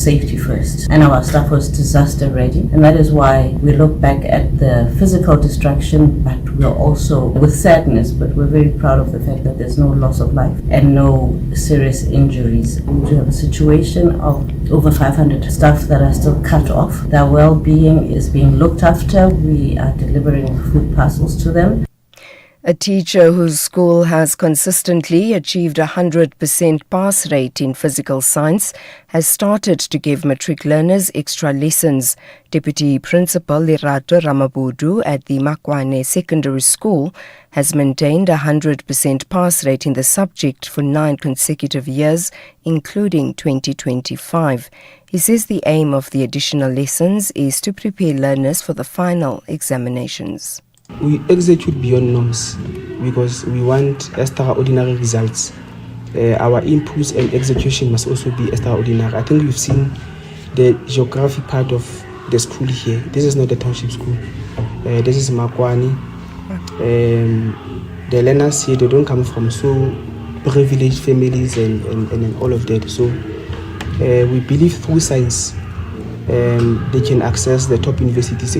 safety first, and our staff was disaster ready, and that is why we look back at the physical destruction, but we're also with sadness, but we're very proud of the fact that there's no loss of life and no serious injuries. We have a situation of over 500 staff that are still cut off. Their well-being is being looked after. We are delivering food parcels to them. A teacher whose school has consistently achieved a 100% pass rate in physical science has started to give matric learners extra lessons. Deputy Principal Lerato Ramabudu at the Makwane Secondary School has maintained a 100% pass rate in the subject for 9 consecutive years, including 2025. He says the aim of the additional lessons is to prepare learners for the final examinations. We execute beyond norms because we want extraordinary results. Our inputs and execution must also be extraordinary. I think you've seen the geography part of the school here. This is not a township school. This is Makwani. The learners here, they don't come from so privileged families and all of that. So we believe through science they can access the top universities.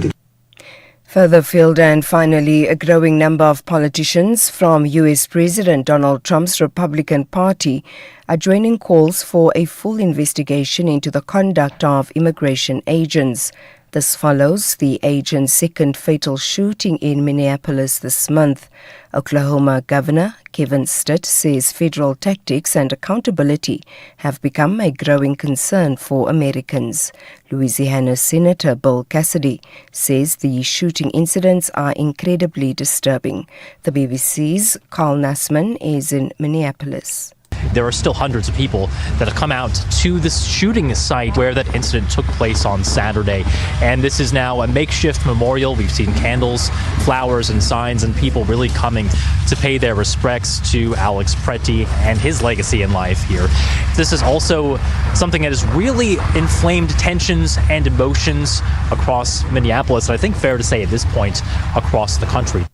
Further afield, and finally, a growing number of politicians from US President Donald Trump's Republican Party are joining calls for a full investigation into the conduct of immigration agents. This follows the agent's second fatal shooting in Minneapolis this month. Oklahoma Governor Kevin Stitt says federal tactics and accountability have become a growing concern for Americans. Louisiana Senator Bill Cassidy says the shooting incidents are incredibly disturbing. The BBC's Carl Nassman is in Minneapolis. There are still hundreds of people that have come out to this shooting site where that incident took place on Saturday. And this is now a makeshift memorial. We've seen candles, flowers, and signs, and people really coming to pay their respects to Alex Pretty and his legacy in life here. This is also something that has really inflamed tensions and emotions across Minneapolis, and I think fair to say at this point across the country.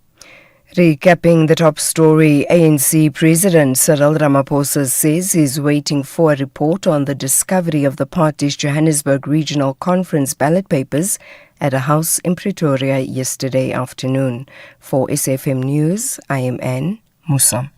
Recapping the top story, ANC President Cyril Ramaphosa says he's waiting for a report on the discovery of the party's Johannesburg Regional Conference ballot papers at a house in Pretoria yesterday afternoon. For SFM News, I am Anne Musa.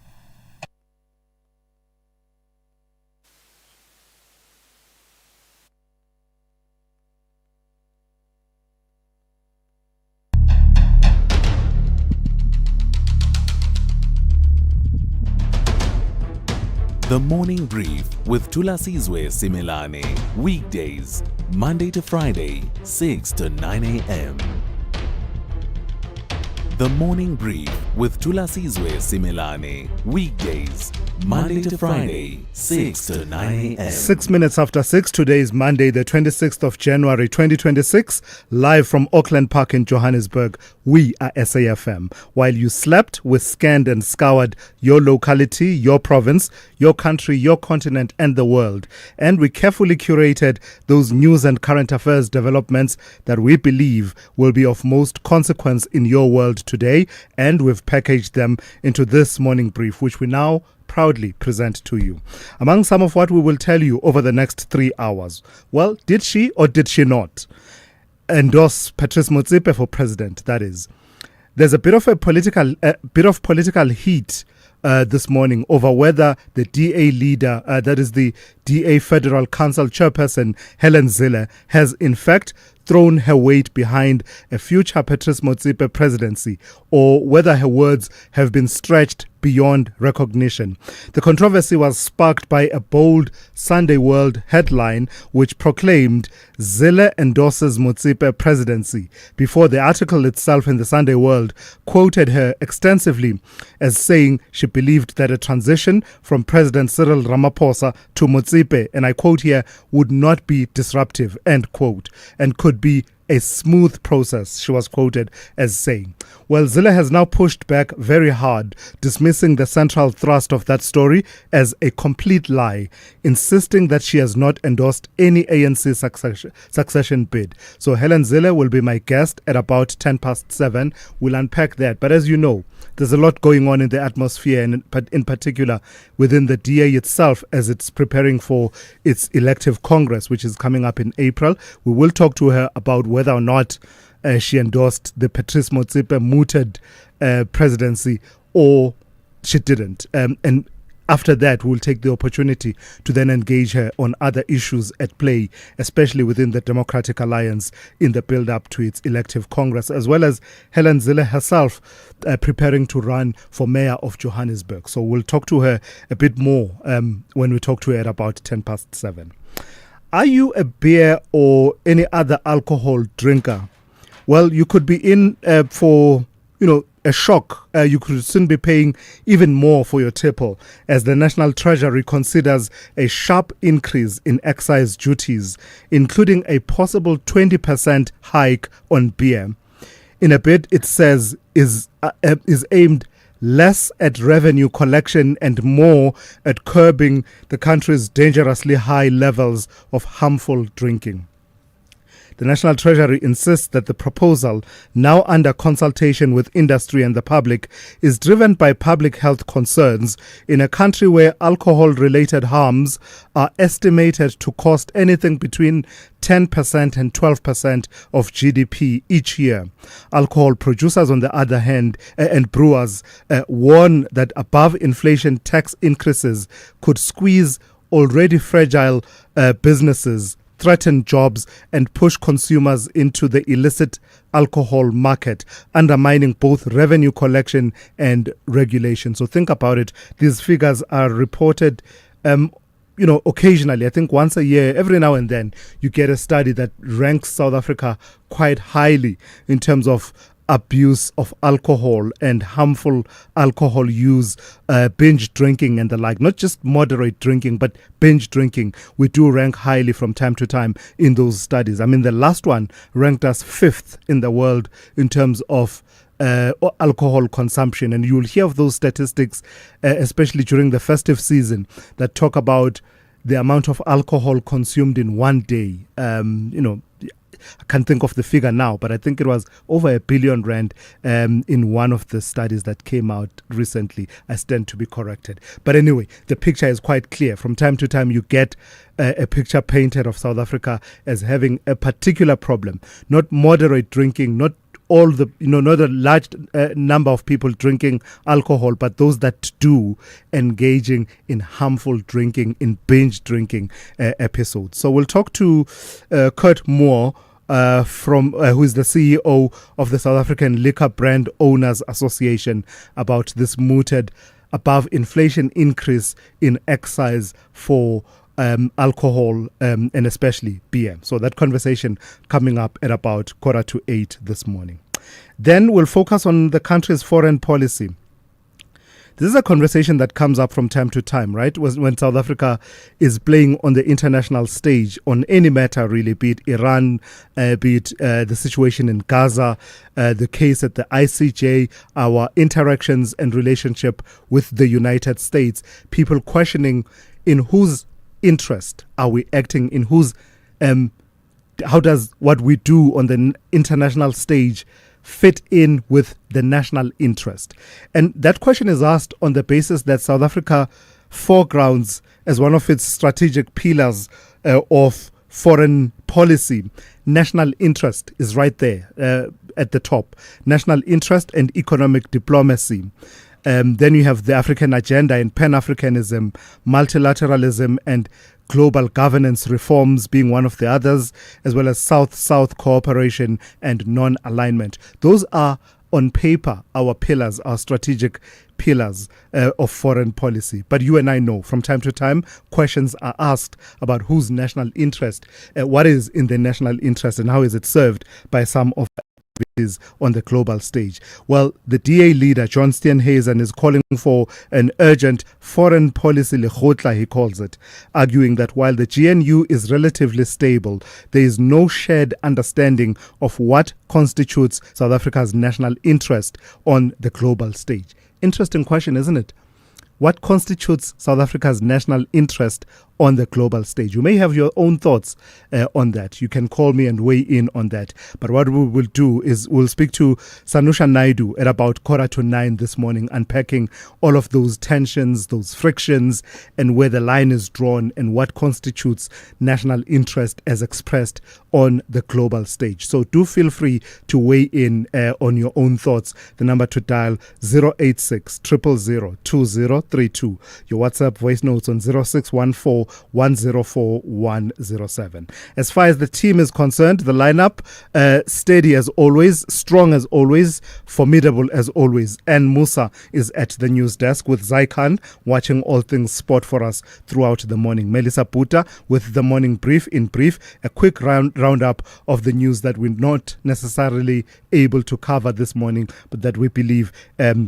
The Morning Brief with Thulasizwe Simelane. Weekdays, Monday to Friday, 6 to 9 a.m. The Morning Brief with Thulasizwe Simelane. Weekdays, Monday to Friday, 6 to 9 a.m. 6 minutes after 6, today is Monday, the 26th of January 2026, live from Auckland Park in Johannesburg. We are SAFM. While you slept, we scanned and scoured your locality, your province, your country, your continent, and the world. And we carefully curated those news and current affairs developments that we believe will be of most consequence in your world today. And we've packaged them into this morning brief, which we now proudly present to you. Among some of what we will tell you over the next 3 hours. Well, did she or did she not endorse Patrice Motsepe for president? That is, there's a bit of political heat this morning over whether the DA leader, that is the DA Federal Council chairperson Helen Zille, has in fact thrown her weight behind a future Patrice Motsepe presidency, or whether her words have been stretched beyond recognition. The controversy was sparked by a bold Sunday World headline which proclaimed Zille endorses Motsepe presidency, before the article itself in the Sunday World quoted her extensively as saying she believed that a transition from President Cyril Ramaphosa to Motsepe, and I quote here, would not be disruptive, end quote, and could be a smooth process, she was quoted as saying. Well, Zille has now pushed back very hard, dismissing the central thrust of that story as a complete lie, insisting that she has not endorsed any ANC succession bid. So Helen Zille will be my guest at about 7:10. We'll unpack that. But as you know, there's a lot going on in the atmosphere, and in particular within the DA itself as it's preparing for its elective Congress, which is coming up in April. We will talk to her about whether or not she endorsed the Patrice Motsepe mooted presidency or she didn't. And after that, we'll take the opportunity to then engage her on other issues at play, especially within the Democratic Alliance in the build-up to its elective Congress, as well as Helen Zille herself preparing to run for mayor of Johannesburg. So we'll talk to her a bit more when we talk to her at about 7:10. Are you a beer or any other alcohol drinker? Well, you could be in for, a shock. You could soon be paying even more for your tipple as the National Treasury considers a sharp increase in excise duties, including a possible 20% hike on beer. In a bid, it says, is aimed less at revenue collection and more at curbing the country's dangerously high levels of harmful drinking. The National Treasury insists that the proposal, now under consultation with industry and the public, is driven by public health concerns in a country where alcohol-related harms are estimated to cost anything between 10% and 12% of GDP each year. Alcohol producers, on the other hand, and brewers warn that above-inflation tax increases could squeeze already fragile businesses, threaten jobs, and push consumers into the illicit alcohol market, undermining both revenue collection and regulation. So think about it. These figures are reported occasionally. I think once a year, every now and then, you get a study that ranks South Africa quite highly in terms of abuse of alcohol and harmful alcohol use, binge drinking and the like. Not just moderate drinking, but binge drinking. We do rank highly from time to time in those studies. I mean, the last one ranked us 5th in the world in terms of alcohol consumption. And you'll hear of those statistics, especially during the festive season, that talk about the amount of alcohol consumed in one day. I can't think of the figure now, but I think it was over R1 billion in one of the studies that came out recently. I stand to be corrected. But anyway, the picture is quite clear. From time to time, you get a picture painted of South Africa as having a particular problem. Not moderate drinking, not all the, not a large number of people drinking alcohol, but those that do engaging in harmful drinking, in binge drinking episodes. So we'll talk to Kurt Moore, who is the CEO of the South African Liquor Brand Owners Association, about this mooted above inflation increase in excise for alcohol and especially beer. So that conversation coming up at about 7:45 this morning. Then we'll focus on the country's foreign policy. This is a conversation that comes up from time to time, right? When South Africa is playing on the international stage on any matter, really, be it Iran, be it the situation in Gaza, the case at the ICJ, our interactions and relationship with the United States, people questioning in whose interest are we acting, in whose, how does what we do on the international stage fit in with the national interest? And that question is asked on the basis that South Africa foregrounds as one of its strategic pillars of foreign policy. National interest is right there at the top. National interest and economic diplomacy. Then you have the African agenda and Pan-Africanism, multilateralism and global governance reforms being one of the others, as well as South-South cooperation and non-alignment. Those are, on paper, our pillars, our strategic pillars of foreign policy. But you and I know from time to time, questions are asked about whose national interest, what is in the national interest and how is it served by some of activities on the global stage. Well, the DA leader, John Steenhuisen, is calling for an urgent foreign policy lekgotla, he calls it, arguing that while the GNU is relatively stable, there is no shared understanding of what constitutes South Africa's national interest on the global stage. Interesting question, isn't it? What constitutes South Africa's national interest on the global stage? You may have your own thoughts on that. You can call me and weigh in on that. But what we will do is we'll speak to Sanusha Naidu at about 8:45 this morning, unpacking all of those tensions, those frictions, and where the line is drawn and what constitutes national interest as expressed on the global stage. So do feel free to weigh in on your own thoughts. The number to dial 086 000 2032. Your WhatsApp voice notes on 0614 104 107. As far as the team is concerned, the lineup steady as always, strong as always, formidable as always. And Musa is at the news desk with Zaikan watching all things sport for us throughout the morning. Melissa Puta with the morning brief in brief, a quick roundup of the news that we're not necessarily able to cover this morning, but that we believe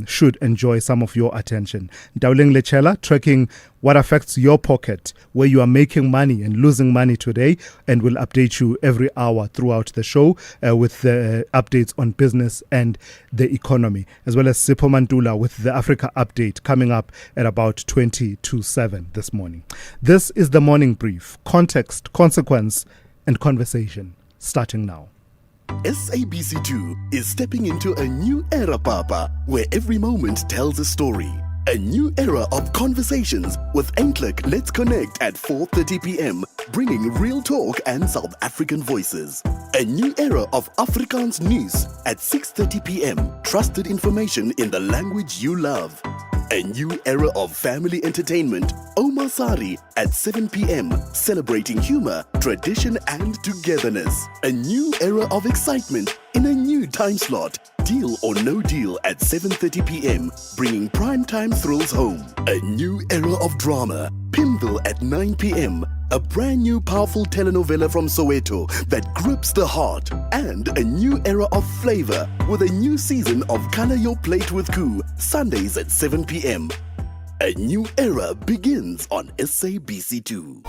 should enjoy some of your attention. Dowling Lechela tracking what affects your pocket, where you are making money and losing money today, and we'll update you every hour throughout the show with the updates on business and the economy, as well as Sipho Mantula with the Africa update coming up at about 20 to 7 this morning. This is the morning brief. Context, consequence, and conversation starting now. SABC2 is stepping into a new era, Papa, where every moment tells a story. A new era of conversations with Eintlik Let's Connect at 4:30 p.m, bringing real talk and South African voices. A new era of Afrikaans news at 6:30 p.m, trusted information in the language you love. A new era of family entertainment, Omar Sari at 7 p.m, celebrating humor, tradition and togetherness. A new era of excitement in a new time slot, Deal or No Deal at 7:30 p.m, bringing primetime thrills home. A new era of drama, Pimville at 9 p.m, a brand new powerful telenovela from Soweto that grips the heart, and a new era of flavor with a new season of Color Your Plate with Koo, Sundays at 7 p.m. A new era begins on SABC2.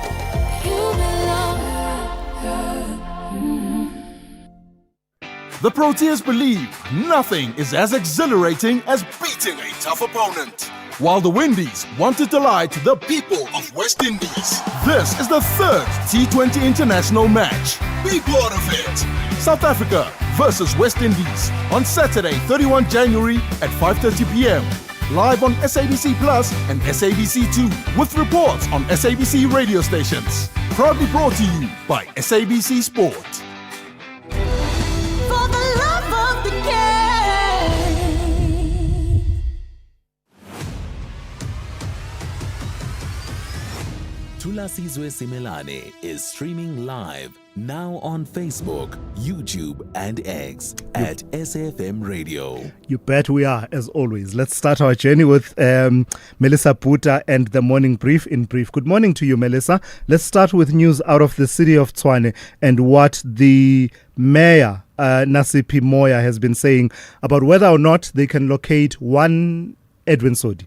The Proteas believe nothing is as exhilarating as beating a tough opponent, while the Windies want to delight the people of West Indies. This is the third T20 international match. Be part of it. South Africa versus West Indies on Saturday, 31 January at 5:30 p.m. Live on SABC Plus and SABC2 with reports on SABC radio stations. Proudly brought to you by SABC Sport. Thulasizwe Simelane is streaming live now on Facebook, YouTube, and X at SFM Radio. You bet we are, as always. Let's start our journey with Melissa Puta and the morning brief in brief. Good morning to you, Melissa. Let's start with news out of the city of Tshwane and what the mayor, Nasipi Moya, has been saying about whether or not they can locate one Edwin Sodi.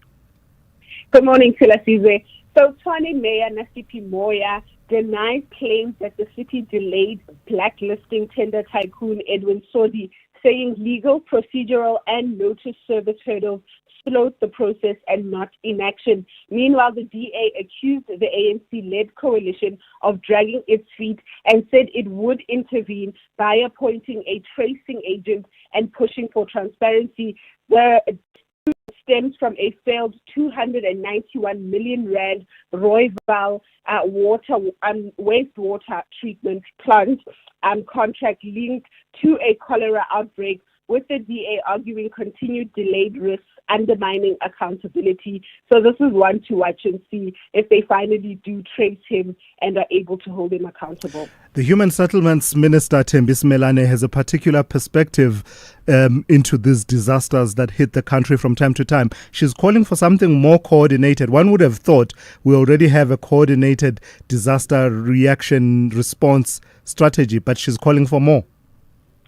Good morning, Thulasizwe. So Tshwane Mayor Nasipi Moya denies claims that the city delayed blacklisting tender tycoon Edwin Sodi, saying legal, procedural and notice service hurdles slowed the process and not inaction. Meanwhile, the DA accused the ANC-led coalition of dragging its feet and said it would intervene by appointing a tracing agent and pushing for transparency. The stems from a failed 291 million rand Rooiwal wastewater treatment plant contract linked to a cholera outbreak, with the DA arguing continued delayed risks undermining accountability. So this is one to watch and see if they finally do trace him and are able to hold him accountable. The Human Settlements Minister, Thembi Simelane, has a particular perspective into these disasters that hit the country from time to time. She's calling for something more coordinated. One would have thought we already have a coordinated disaster reaction response strategy, but she's calling for more.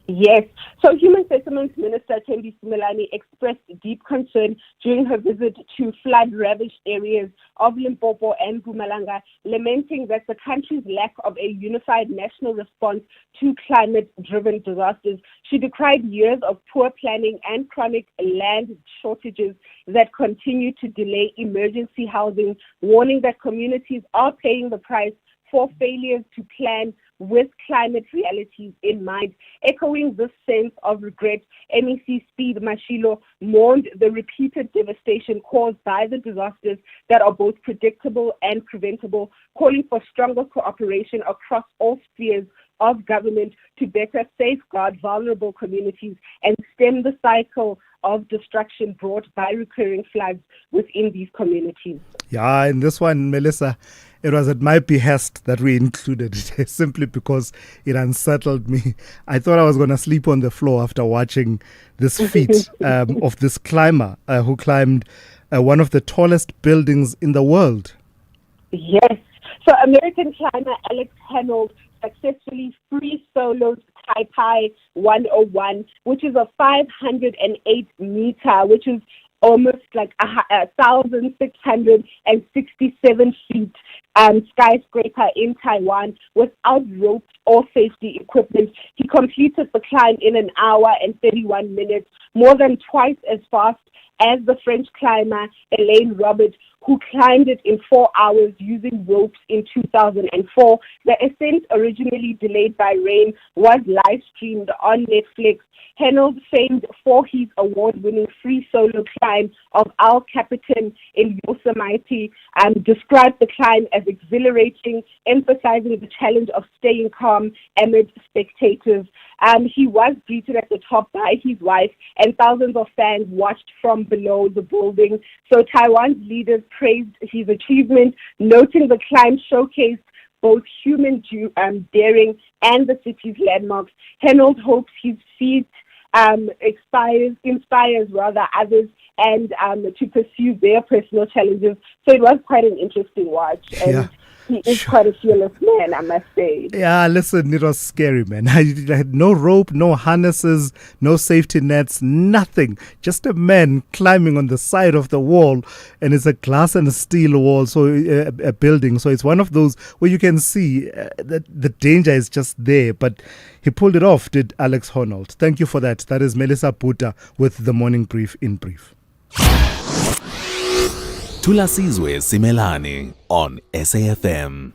Yes. So Human Settlements Minister Thulasizwe Simelane expressed deep concern during her visit to flood-ravaged areas of Limpopo and Mpumalanga, lamenting that the country's lack of a unified national response to climate-driven disasters. She decried years of poor planning and chronic land shortages that continue to delay emergency housing, warning that communities are paying the price for failures to plan with climate realities in mind. Echoing this sense of regret, MEC Speed Mashilo mourned the repeated devastation caused by the disasters that are both predictable and preventable, calling for stronger cooperation across all spheres of government to better safeguard vulnerable communities and stem the cycle of destruction brought by recurring floods within these communities. Yeah, in this one, Melissa, it was at my behest that we included it simply because it unsettled me. I thought I was going to sleep on the floor after watching this feat of this climber who climbed one of the tallest buildings in the world. Yes. So American climber Alex Honnold successfully free soloed Taipei 101, which is a 508 meter, which is almost like 1,667 feet skyscraper in Taiwan without ropes or safety equipment. He completed the climb in 1 hour and 31 minutes, more than twice as fast as the French climber Elaine Robert, who climbed it in 4 hours using ropes in 2004. The ascent, originally delayed by rain, was live-streamed on Netflix. Honnold, famed for his award-winning free solo climb of El Capitan in Yosemite, described the climb as exhilarating, emphasizing the challenge of staying calm amid spectators. He was greeted at the top by his wife, and thousands of fans watched from below the building. So Taiwan's leaders praised his achievement, noting the climb showcased both human daring and the city's landmarks. Honnold hopes his feat inspires others and to pursue their personal challenges. So it was quite an interesting watch. And he is quite a fearless man, I must say. Yeah, listen, it was scary, man. I had no rope, no harnesses, no safety nets, nothing. Just a man climbing on the side of the wall, and it's a glass and a steel wall, so a building. So it's one of those where you can see that the danger is just there, but he pulled it off, did Alex Honnold. Thank you for that. That is Melissa Buta with the Morning Brief in brief. Thulasizwe Simelane on SAFM.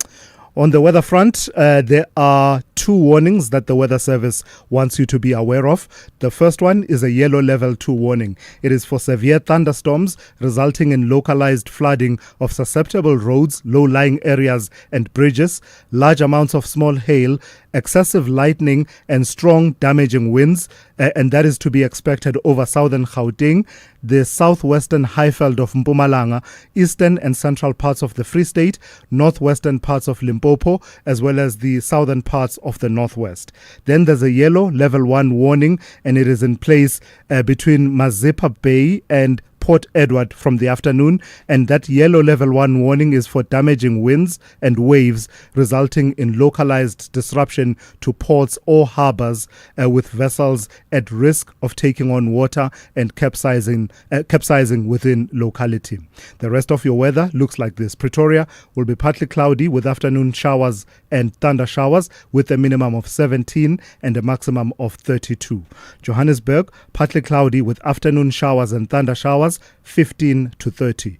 On the weather front, there are two warnings that the Weather Service wants you to be aware of. The first one is a yellow level 2 warning. It is for severe thunderstorms resulting in localized flooding of susceptible roads, low-lying areas and bridges, large amounts of small hail, excessive lightning and strong damaging winds, and that is to be expected over southern Gauteng, the southwestern Highveld of Mpumalanga, eastern and central parts of the Free State, northwestern parts of Limpopo, as well as the southern parts of the northwest. Then there's a yellow level 1 warning, and it is in place between Mazeppa Bay and Port Edward from the afternoon, and that yellow level 1 warning is for damaging winds and waves resulting in localized disruption to ports or harbors with vessels at risk of taking on water and capsizing within locality. The rest of your weather looks like this. Pretoria will be partly cloudy with afternoon showers and thunder showers with a minimum of 17 and a maximum of 32. Johannesburg, partly cloudy with afternoon showers and thunder showers, 15 to 30.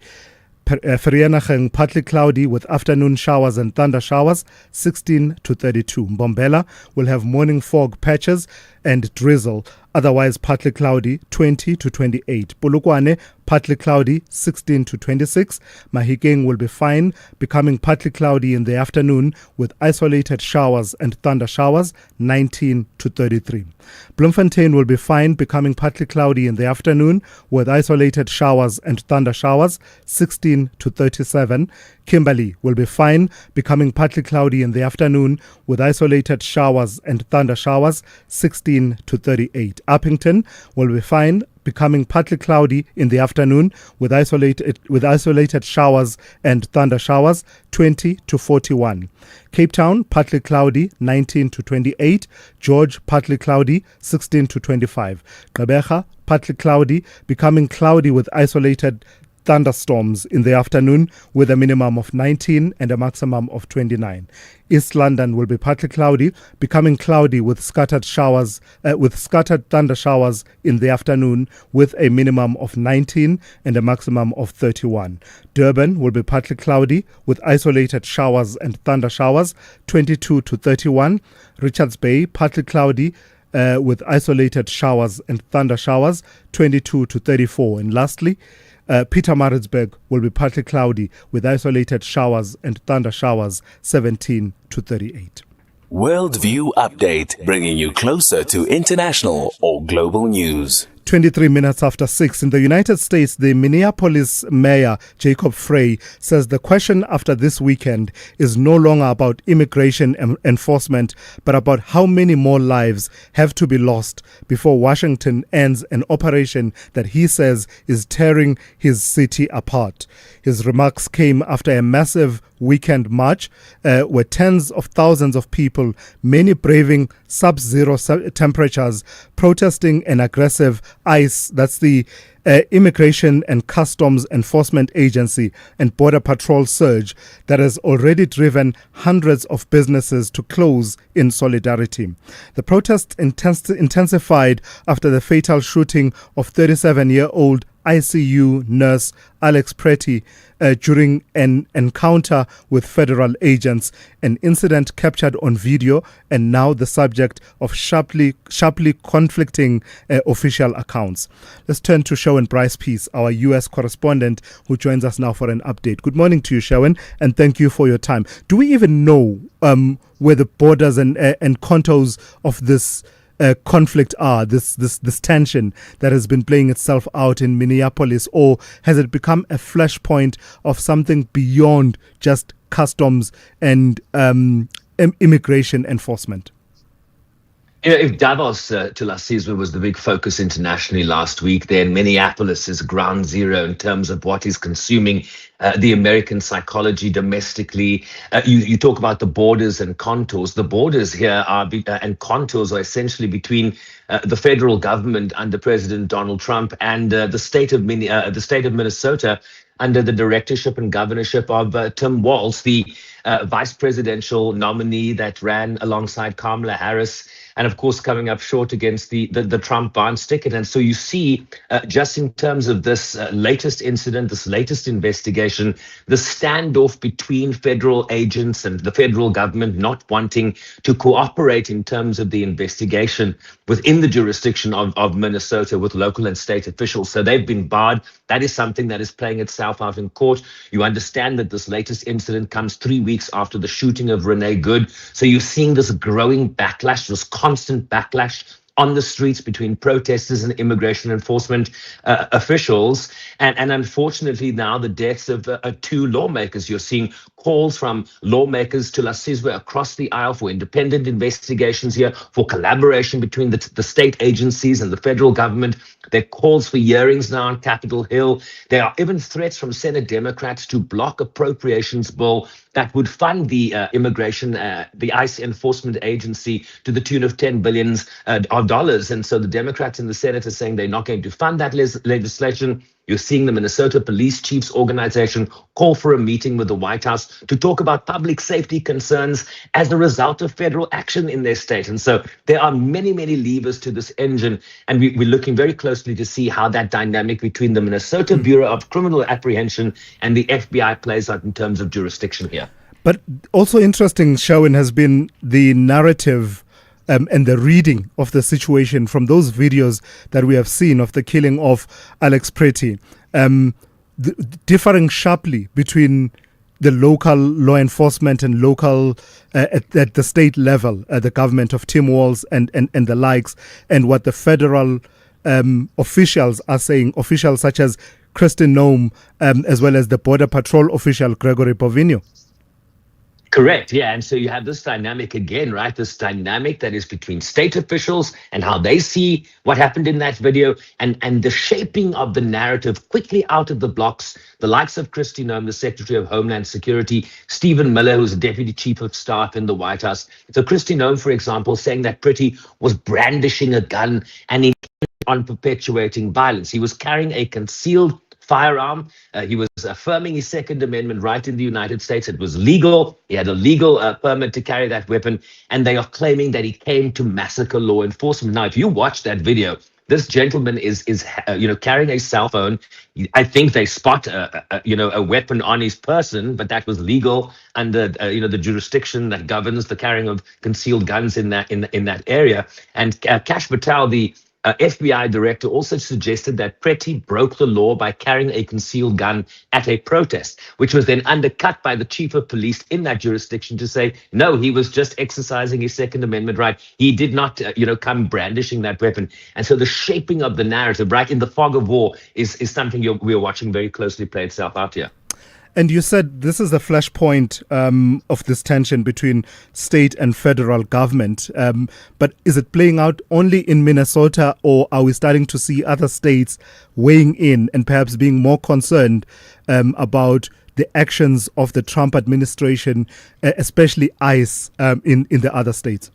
Vereeniging, partly cloudy with afternoon showers and thunder showers, 16 to 32. Mbombela will have morning fog patches and drizzle, otherwise partly cloudy, 20 to 28. Polokwane, partly cloudy, 16 to 26. Mahikeng will be fine, becoming partly cloudy in the afternoon with isolated showers and thunder showers, 19 to 33. Bloemfontein will be fine, becoming partly cloudy in the afternoon with isolated showers and thunder showers, 16 to 37. Kimberley will be fine, becoming partly cloudy in the afternoon with isolated showers and thunder showers, 16 to 38. Uppington will be fine, becoming partly cloudy in the afternoon with isolated showers and thunder showers, 20 to 41. Cape Town, partly cloudy, 19 to 28. George, partly cloudy, 16 to 25. Gqeberha, partly cloudy, becoming cloudy with isolated thunderstorms in the afternoon with a minimum of 19 and a maximum of 29. East London will be partly cloudy, becoming cloudy with scattered thunder showers in the afternoon with a minimum of 19 and a maximum of 31. Durban will be partly cloudy with isolated showers and thunder showers, 22 to 31. Richards Bay, partly cloudy with isolated showers and thunder showers, 22 to 34. And lastly, Pietermaritzburg will be partly cloudy with isolated showers and thunder showers, 17 to 38. Worldview Update, bringing you closer to international or global news. 23 minutes after 6. In the United States, the Minneapolis mayor, Jacob Frey, says the question after this weekend is no longer about immigration enforcement, but about how many more lives have to be lost before Washington ends an operation that he says is tearing his city apart. His remarks came after a massive weekend march where tens of thousands of people, many braving sub-zero temperatures, protesting an aggressive ICE, that's the Immigration and Customs Enforcement Agency, and Border Patrol surge that has already driven hundreds of businesses to close in solidarity. The protest intensified after the fatal shooting of 37-year-old ICU nurse Alex Pretty during an encounter with federal agents, an incident captured on video and now the subject of sharply conflicting official accounts. Let's turn to Sherwin Bryce-Peace, our U.S. correspondent, who joins us now for an update. Good morning to you, Sherwin, and thank you for your time. Do we even know where the borders and contours of this conflict are, this tension that has been playing itself out in Minneapolis, or has it become a flashpoint of something beyond just customs and immigration enforcement? If Davos, Thulasizwe, was the big focus internationally last week, then Minneapolis is ground zero in terms of what is consuming the American psychology domestically. You talk about the borders and contours. The borders here and contours are essentially between the federal government under President Donald Trump and the state of Minnesota under the directorship and governorship of Tim Walz, the vice presidential nominee that ran alongside Kamala Harris, and of course coming up short against the Trump Barnes ticket. And so you see, just in terms of this latest incident, this latest investigation, the standoff between federal agents and the federal government not wanting to cooperate in terms of the investigation within the jurisdiction of Minnesota with local and state officials. So they've been barred. That is something that is playing itself out in court. You understand that this latest incident comes 3 weeks after the shooting of Renee Good. So you're seeing this growing backlash, this constant backlash on the streets between protesters and immigration enforcement officials. And unfortunately now the deaths of two lawmakers. You're seeing calls from lawmakers to Thulasizwe across the aisle for independent investigations here, for collaboration between the state agencies and the federal government. There are calls for hearings now on Capitol Hill. There are even threats from Senate Democrats to block appropriations bill that would fund the the ICE enforcement agency to the tune of $10 billion. And so the Democrats in the Senate are saying they're not going to fund that legislation. You're seeing the Minnesota Police Chiefs Organization call for a meeting with the White House to talk about public safety concerns as a result of federal action in their state. And so there are many, many levers to this engine. And we're looking very closely to see how that dynamic between the Minnesota Bureau of Criminal Apprehension and the FBI plays out in terms of jurisdiction here. But also interesting, Sherwin, has been the narrative and the reading of the situation from those videos that we have seen of the killing of Alex Pretty, differing sharply between the local law enforcement and local at the state level, the government of Tim Walz and the likes, and what the federal officials are saying, officials such as Kristen Noem, as well as the Border Patrol official Gregory Bovino. Correct, yeah. And so you have this dynamic again, right? This dynamic that is between state officials and how they see what happened in that video, and the shaping of the narrative quickly out of the blocks. The likes of Kristi Noem, the Secretary of Homeland Security, Stephen Miller, who's the Deputy Chief of Staff in the White House. So Kristi Noem, for example, saying that Priti was brandishing a gun and on perpetuating violence. He was carrying a concealed firearm. He was affirming his Second Amendment right in the United States. It was legal. He had a legal permit to carry that weapon. And they are claiming that he came to massacre law enforcement. Now, if you watch that video, this gentleman is carrying a cell phone. I think they spot a weapon on his person, but that was legal under the jurisdiction that governs the carrying of concealed guns in that area. And Kash Patel, the FBI director, also suggested that Preti broke the law by carrying a concealed gun at a protest, which was then undercut by the chief of police in that jurisdiction to say, no, he was just exercising his Second Amendment right. He did not, come brandishing that weapon. And so the shaping of the narrative, right, in the fog of war is something we are watching very closely play itself out here. And you said this is the flashpoint of this tension between state and federal government. But is it playing out only in Minnesota, or are we starting to see other states weighing in and perhaps being more concerned about the actions of the Trump administration, especially ICE in the other states?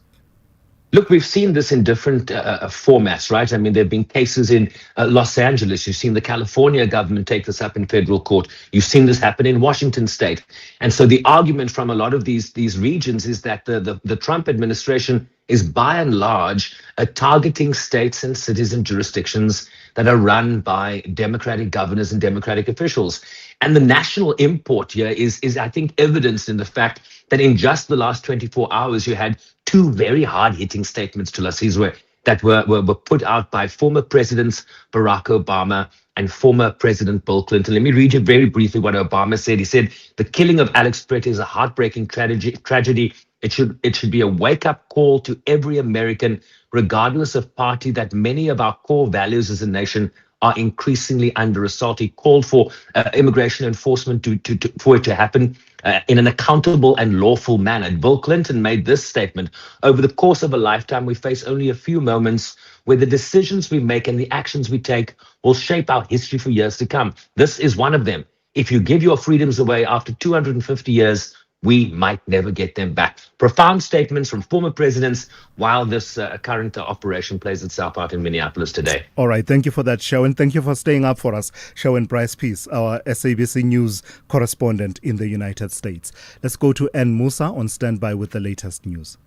Look, we've seen this in different formats, right? I mean, there have been cases in Los Angeles. You've seen the California government take this up in federal court. You've seen this happen in Washington state. And so the argument from a lot of these regions is that the Trump administration is by and large targeting states and citizen jurisdictions that are run by Democratic governors and Democratic officials. And the national import here is I think, evidenced in the fact that in just the last 24 hours, you had two very hard-hitting statements, Thulasizwe, that were put out by former Presidents Barack Obama and former President Bill Clinton. Let me read you very briefly what Obama said. He said, "The killing of Alex Preti is a heartbreaking tragedy. It should be a wake-up call to every American, regardless of party, that many of our core values as a nation are increasingly under assault." He called for immigration enforcement for it to happen in an accountable and lawful manner. Bill Clinton made this statement: "Over the course of a lifetime, we face only a few moments where the decisions we make and the actions we take will shape our history for years to come. This is one of them. If you give your freedoms away after 250 years, we might never get them back." Profound statements from former presidents while this current operation plays itself out in Minneapolis today. All right. Thank you for that, Sharon. Thank you for staying up for us, Sharon Bryce Peace, our SABC News correspondent in the United States. Let's go to Ann Musa on standby with the latest news.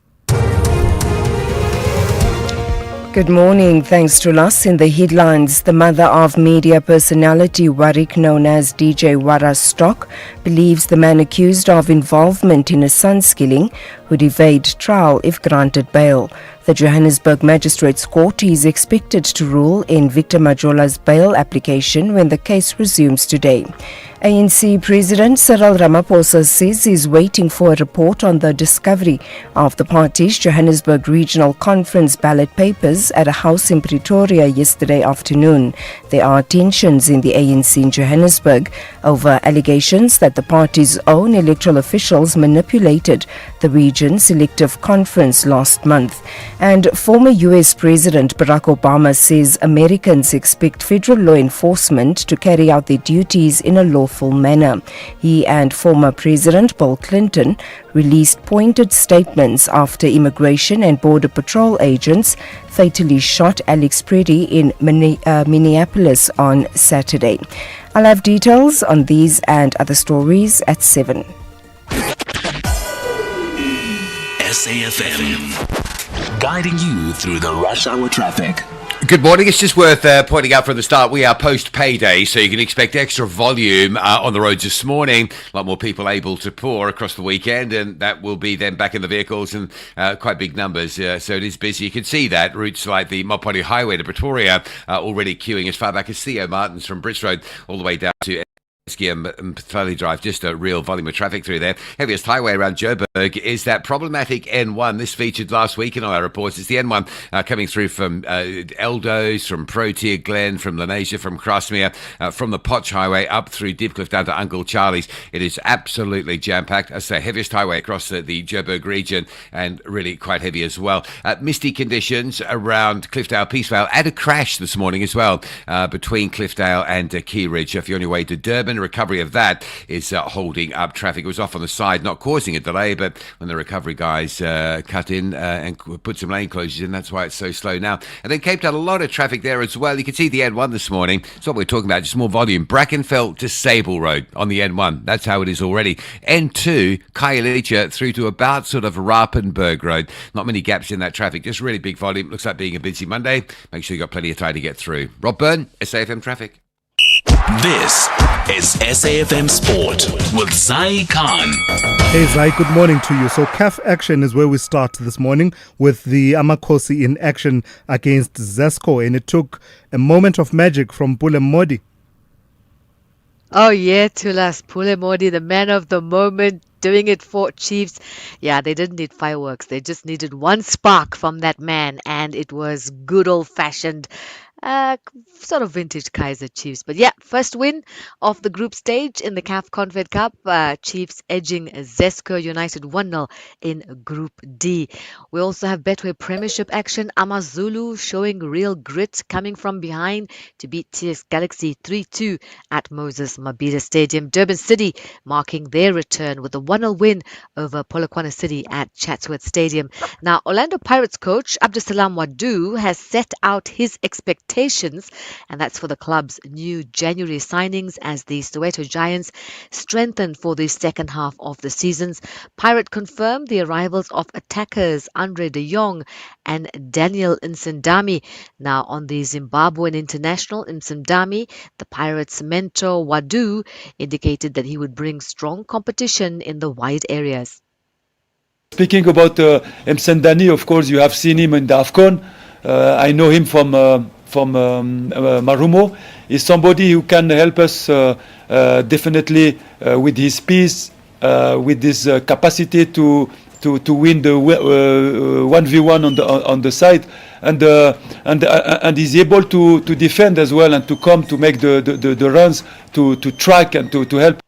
Good morning. Thanks to us. In the headlines, the mother of media personality Warwick, known as DJ Wara Stock, believes the man accused of involvement in a son's killing would evade trial if granted bail. The Johannesburg Magistrates Court is expected to rule in Victor Majola's bail application when the case resumes today. ANC President Cyril Ramaphosa says he's waiting for a report on the discovery of the party's Johannesburg Regional Conference ballot papers at a house in Pretoria yesterday afternoon. There are tensions in the ANC in Johannesburg over allegations that the party's own electoral officials manipulated the region's elective conference last month. And former US President Barack Obama says Americans expect federal law enforcement to carry out their duties in a lawful manner. He and former President Bill Clinton released pointed statements after Immigration and Border Patrol agents fatally shot Alex Preti in Minneapolis on Saturday. I'll have details on these and other stories at 7. SAFM, guiding you through the rush hour traffic. Good morning. It's just worth pointing out from the start, we are post-payday, so you can expect extra volume on the roads this morning. A lot more people able to pour across the weekend, and that will be then back in the vehicles and quite big numbers. So it is busy. You can see that. Routes like the Mopani Highway to Pretoria already queuing as far back as Theo Martins from Brits Road all the way down to and Patholi Drive, just a real volume of traffic through there. Heaviest highway around Joburg is that problematic N1. This featured last week in all our reports. It's the N1 coming through from Eldos, from Protea Glen, from Lenasia, from Crossmere, from the Potch Highway up through Deepcliff down to Uncle Charlie's. It is absolutely jam-packed. As I say, heaviest highway across the Joburg region, and really quite heavy as well. Misty conditions around Cliffdale, Peacevale, and a crash this morning as well between Cliffdale and Key Ridge. If you're on your way to Durban, recovery of that is holding up traffic. It was off on the side, not causing a delay, but when the recovery guys cut in and put some lane closures in, that's why it's so slow now. And then Cape Town, a lot of traffic there as well. You can see the N1 this morning. That's what we're talking about, just more volume. Brackenfell to Sable Road on the N1. That's how it is already. N2, Khayelitsha through to about sort of Rapenburg Road. Not many gaps in that traffic, just really big volume. Looks like being a busy Monday. Make sure you've got plenty of time to get through. Rob Byrne, SAFM Traffic. This is SAFM Sport with Zai Khan. Hey Zai, good morning to you. So CAF action is where we start this morning with the Amakhosi in action against Zesco, and it took a moment of magic from Pule Modi. Oh yeah, Thulas, Pule Modi, the man of the moment, doing it for Chiefs. Yeah, they didn't need fireworks. They just needed one spark from that man, and it was good old-fashioned sort of vintage Kaiser Chiefs. But yeah, first win of the group stage in the CAF Confed Cup. Chiefs edging Zesco United 1-0 in Group D. We also have Betway Premiership action. AmaZulu showing real grit, coming from behind to beat TS Galaxy 3-2 at Moses Mabhida Stadium. Durban City marking their return with a 1-0 win over Polokwane City at Chatsworth Stadium. Now, Orlando Pirates coach Abdusalam Wadu has set out his expectations, and that's for the club's new January signings as the Soweto Giants strengthen for the second half of the seasons. Pirate confirmed the arrivals of attackers Andre de Jong and Daniel Nsendami. Now, on the Zimbabwean international Nsendami, the Pirates' mentor Wadu indicated that he would bring strong competition in the wide areas. Speaking about Msendani, of course, you have seen him in the AFCON. I know him from Marumo. He's somebody who can help us definitely with his speed, with his capacity to win the 1v1 on the side, and he's able to defend as well, and to come to make the runs to track and to help.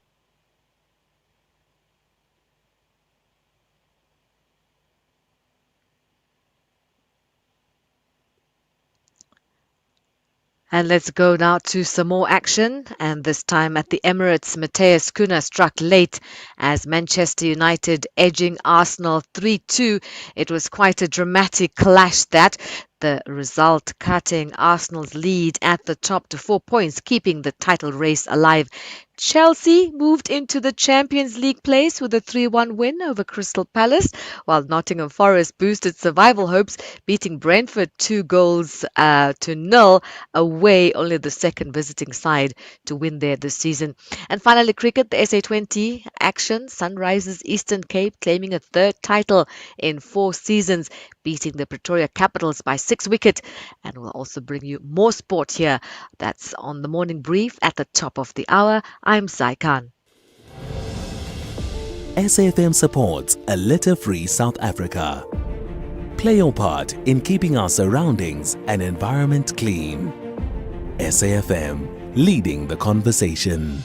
And let's go now to some more action, and this time at the Emirates. Mateus Cunha struck late as Manchester United edging Arsenal 3-2. It was quite a dramatic clash, that. The result cutting Arsenal's lead at the top to 4 points, keeping the title race alive. Chelsea moved into the Champions League place with a 3-1 win over Crystal Palace, while Nottingham Forest boosted survival hopes, beating Brentford 2-0 away, only the second visiting side to win there this season. And finally, cricket, the SA20 action. Sunrisers Eastern Cape claiming a third title in 4 seasons, beating the Pretoria Capitals by 6 wickets. And we'll also bring you more sport here. That's on the morning brief at the top of the hour. I'm Zai Khan. SAFM supports a litter-free South Africa. Play your part in keeping our surroundings and environment clean. SAFM, leading the conversation.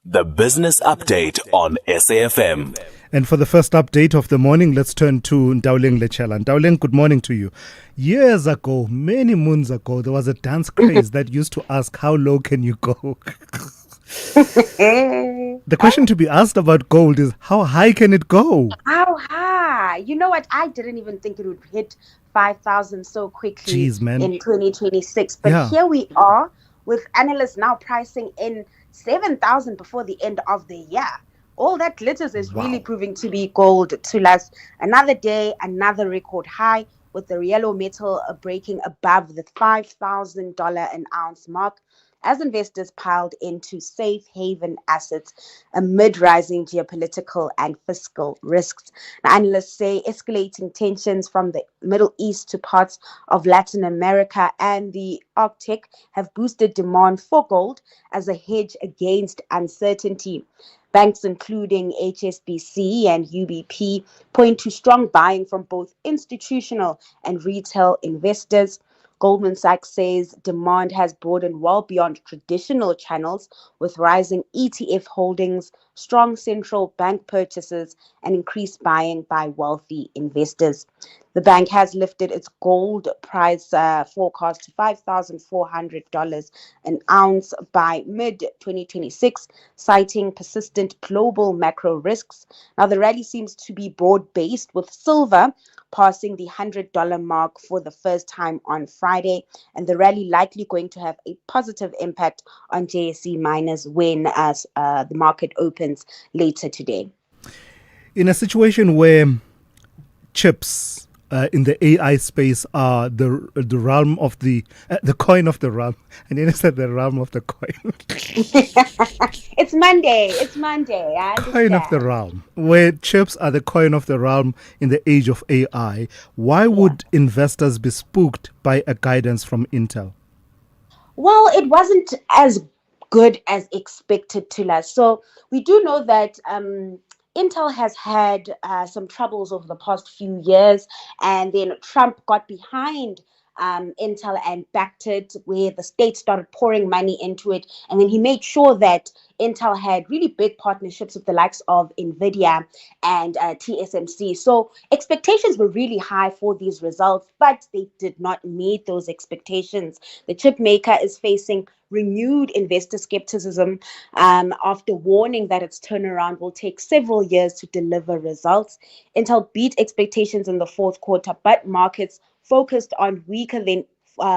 The Business Update on SAFM. And for the first update of the morning, let's turn to Ndawuleng Lechala. Ndawuleng, good morning to you. Years ago, many moons ago, there was a dance craze that used to ask, how low can you go? The question to be asked about gold is, how high can it go? How high? You know what? I didn't even think it would hit 5,000 so quickly. Jeez, man. In 2026. But Here we are with analysts now pricing in 7,000 before the end of the year. All that glitters is really proving to be gold. Thulas, another day, another record high, with the yellow metal breaking above the $5,000 an ounce mark. as investors piled into safe haven assets amid rising geopolitical and fiscal risks. Now, analysts say escalating tensions from the Middle East to parts of Latin America and the Arctic have boosted demand for gold as a hedge against uncertainty. Banks including HSBC and UBP point to strong buying from both institutional and retail investors. Goldman Sachs says demand has broadened well beyond traditional channels with rising ETF holdings, strong central bank purchases, and increased buying by wealthy investors. The bank has lifted its gold price forecast to $5,400 an ounce by mid-2026, citing persistent global macro risks. Now, the rally seems to be broad-based, with silver passing the $100 mark for the first time on Friday, and the rally likely going to have a positive impact on JSE miners when the market opens later today. In a situation where chips in the AI space are the realm of the coin of the realm, and then I said the realm of the coin. It's Monday. I understand. Coin of the realm. Where chips are the coin of the realm in the age of AI, why would investors be spooked by a guidance from Intel? Well, it wasn't as good as expected, Tula. So we do know that Intel has had some troubles over the past few years, and then Trump got behind Intel and backed it, where the state started pouring money into it, and then he made sure that Intel had really big partnerships with the likes of NVIDIA and TSMC. So expectations were really high for these results, but they did not meet those expectations. The chip maker is facing renewed investor skepticism after warning that its turnaround will take several years to deliver results. Intel beat expectations in the fourth quarter, but markets focused on weaker than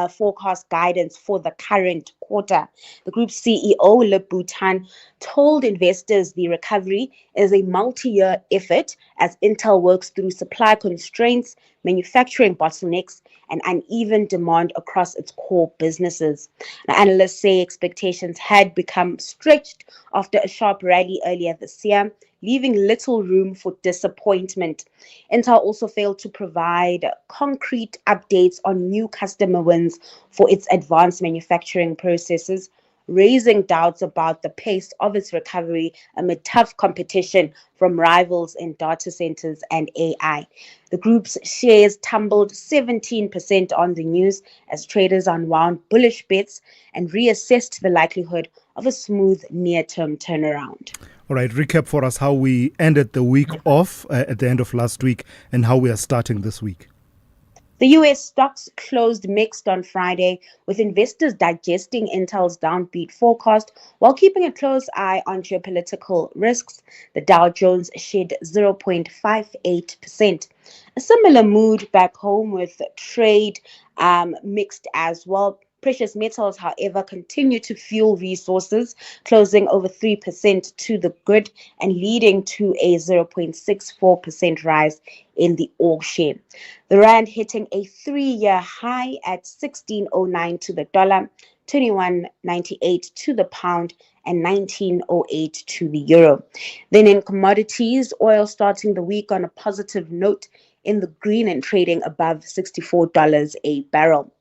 forecast guidance for the current quarter. The group's CEO, Lip-Bu Tan, told investors the recovery is a multi-year effort as Intel works through supply constraints, manufacturing bottlenecks, and uneven demand across its core businesses. Now, analysts say expectations had become stretched after a sharp rally earlier this year, leaving little room for disappointment. Intel also failed to provide concrete updates on new customer wins for its advanced manufacturing processes, raising doubts about the pace of its recovery amid tough competition from rivals in data centers and AI. The group's shares tumbled 17% on the news as traders unwound bullish bets and reassessed the likelihood of a smooth near-term turnaround. All right, recap for us how we ended the week off at the end of last week and how we are starting this week. The U.S. stocks closed mixed on Friday, with investors digesting Intel's downbeat forecast while keeping a close eye on geopolitical risks. The Dow Jones shed 0.58%. A similar mood back home, with trade mixed as well. Precious metals, however, continue to fuel resources, closing over 3% to the good and leading to a 0.64% rise in the all share. The rand hitting a 3-year high at 16.09 to the dollar, 21.98 to the pound, and 19.08 to the euro. Then in commodities, oil starting the week on a positive note in the green and trading above $64 a barrel.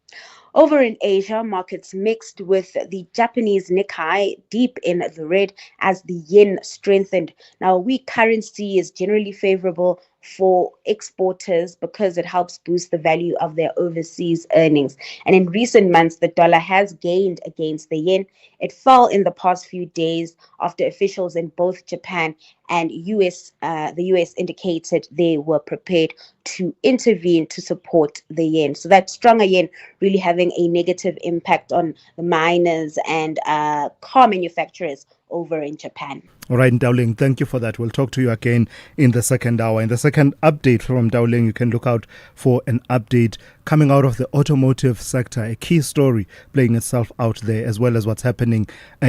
Over in Asia, markets mixed, with the Japanese Nikkei deep in the red as the yen strengthened. Now, a weak currency is generally favorable for exporters because it helps boost the value of their overseas earnings. And in recent months, the dollar has gained against the yen. It fell in the past few days after officials in both Japan and the US indicated they were prepared to intervene to support the yen. So that stronger yen really having a negative impact on the miners and car manufacturers over in Japan. All right, Dowling, thank you for that. We'll talk to you again in the second hour. In the second update from Dowling, you can look out for an update coming out of the automotive sector, a key story playing itself out there, as well as what's happening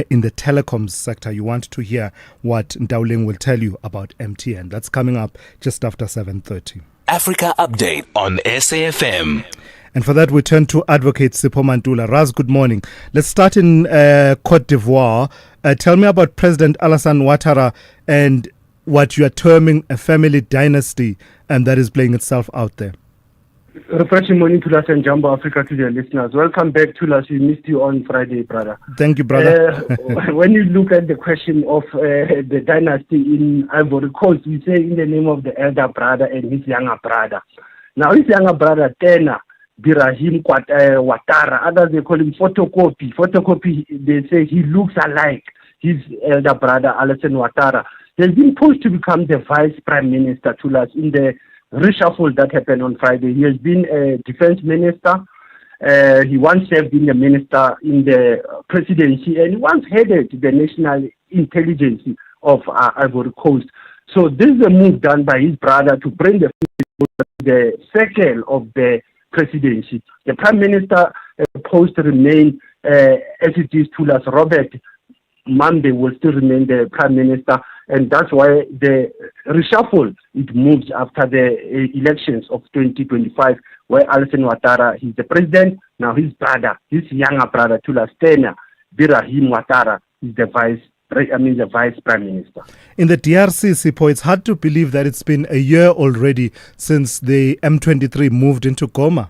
in the telecoms sector. You want to hear what Dowling will tell you about MTN. That's coming up just after 7:30. Africa Update on SAFM. And for that, we turn to Advocate Sipho Mantula. Raz, good morning. Let's start in Cote d'Ivoire. Tell me about President Alassane Ouattara and what you are terming a family dynasty and that is playing itself out there. Refreshing morning to us and Jumbo Africa to the listeners. Welcome back to us. We missed you on Friday, brother. Thank you, brother. When you look at the question of the dynasty in Ivory Coast, we say in the name of the elder brother and his younger brother. Now, his younger brother, Tena Birahim Ouattara, others they call him Photocopy. Photocopy, they say he looks alike his elder brother, Alassane Ouattara. He's been pushed to become the vice prime minister to us in the reshuffle that happened on Friday. He has been a defense minister. He once served in the minister in the presidency, and he once headed the national intelligence of Ivory Coast. So this is a move done by his brother to bring the circle of the presidency. The prime minister post remain as it is to us. Robert Mambe will still remain the prime minister. And that's why the reshuffle, it moves after the elections of 2025, where Alassane Ouattara, he's the president. Now his brother, his younger brother, Thulasizwe Simelane Ouattara, is the vice prime minister. In the DRC, Sipho, it's hard to believe that it's been a year already since the M23 moved into Goma.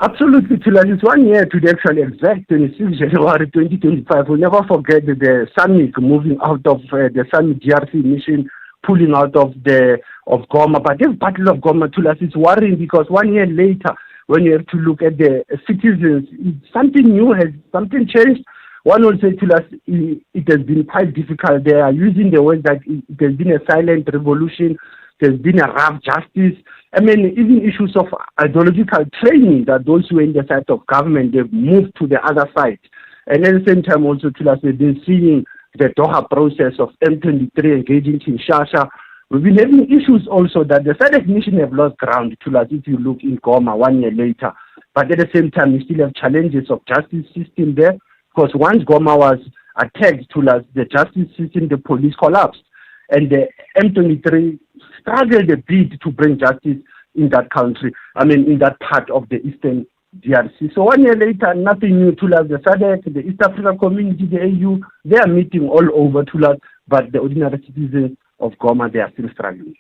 Absolutely, Tula. It's 1 year to the actual exact 26 January 2025. We'll never forget the SAMIC moving out of the SAMIC DRC mission, pulling out of Goma. But this Battle of Goma, Tula, is worrying because 1 year later, when you have to look at the citizens, something new something changed. One will say to us, it has been quite difficult. They are using the word that it has been a silent revolution. There's been a rough justice. I mean, even issues of ideological training that those who are in the side of government, they've moved to the other side. And at the same time also to us, we've been seeing the Doha process of M23 engaging Kinshasa. We've been having issues also that the SADC mission have lost ground to us if you look in Goma 1 year later. But at the same time, we still have challenges of justice system there. Because once Goma was attacked to us, the justice system, the police collapsed. And the M23 struggled a bit to bring justice in that country, in that part of the Eastern DRC. So 1 year later, nothing new to us. The SADC, the East Africa Community, the AU, they are meeting all over to us, but the ordinary citizens of Goma, they are still struggling.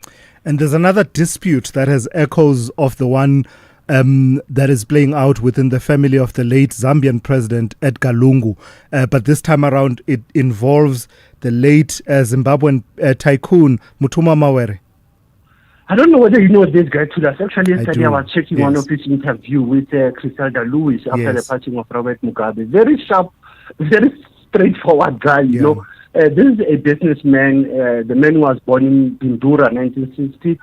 And there's another dispute that has echoes of the one that is playing out within the family of the late Zambian president, Edgar Lungu. But this time around, it involves the late Zimbabwean tycoon, Mutuma Mawere. I don't know whether you know this guy, Thulas. Actually, yesterday I was checking yes. one of his interview with Griselda Lewis after Yes. the passing of Robert Mugabe. Very sharp, very straightforward guy, you know. This is a businessman. The man was born in Bindura, 1960.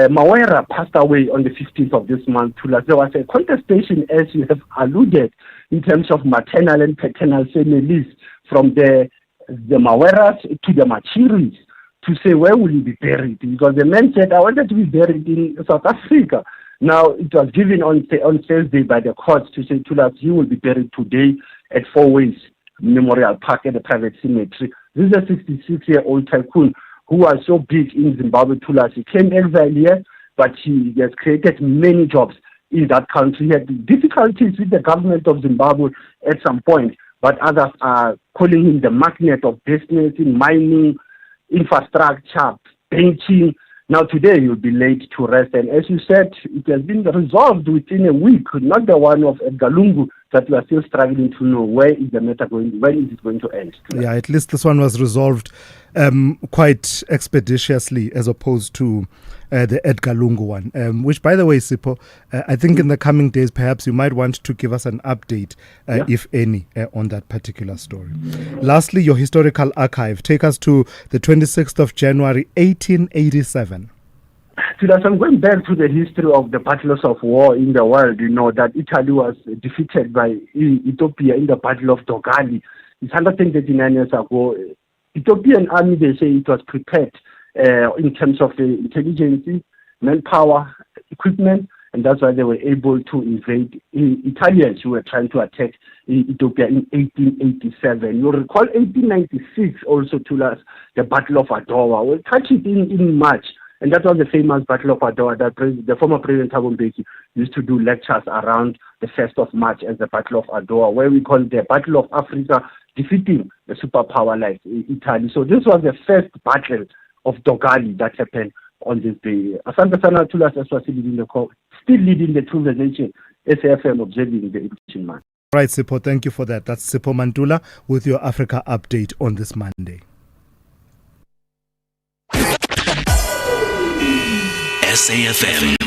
Mawera passed away on the 15th of this month. There was a contestation, as you have alluded, in terms of maternal and paternal families from the Maweras to the Machiris to say where will he be buried, because the man said, I wanted to be buried in South Africa. Now, it was given on Thursday by the courts to say to us, he will be buried today at Four Ways Memorial Park at the private cemetery. This is a 66-year-old tycoon who was so big in Zimbabwe. Thulas. He came exile here, but he has created many jobs in that country. He had difficulties with the government of Zimbabwe at some point, but others are calling him the magnet of business in mining, infrastructure, banking. Now today he'll be laid to rest, and as you said, it has been resolved within a week, not the one of Edgar Lungu that we are still struggling to know where is the matter going, when is it going to end. Yeah, at least this one was resolved quite expeditiously as opposed to the Edgar Lungu one, which, by the way, Sipho, I think in the coming days perhaps you might want to give us an update, if any, on that particular story. Lastly, your historical archive. Take us to the 26th of January, 1887. Thulas, I'm going back to the history of the battles of war in the world. You know that Italy was defeated by Ethiopia in the Battle of Dogali. It's 139 years ago. Ethiopian army, they say it was prepared in terms of the intelligence, manpower, equipment, and that's why they were able to invade Italians who were trying to attack Ethiopia in 1887. You'll recall 1896 also, to us, the Battle of Adowa. We'll touch it in March. And that was the famous Battle of Adwa that the former President Thabo Mbeki used to do lectures around the 1st of March as the Battle of Adwa, where we call it the Battle of Africa, defeating the superpower like Italy. So this was the first battle of Dogali that happened on this day. Asante sana Thulasizwe leading the call, still leading the conversation, SAFM observing the election man. Right, Sipho, thank you for that. That's Sipho Mantula with your Africa update on this Monday. SAFM,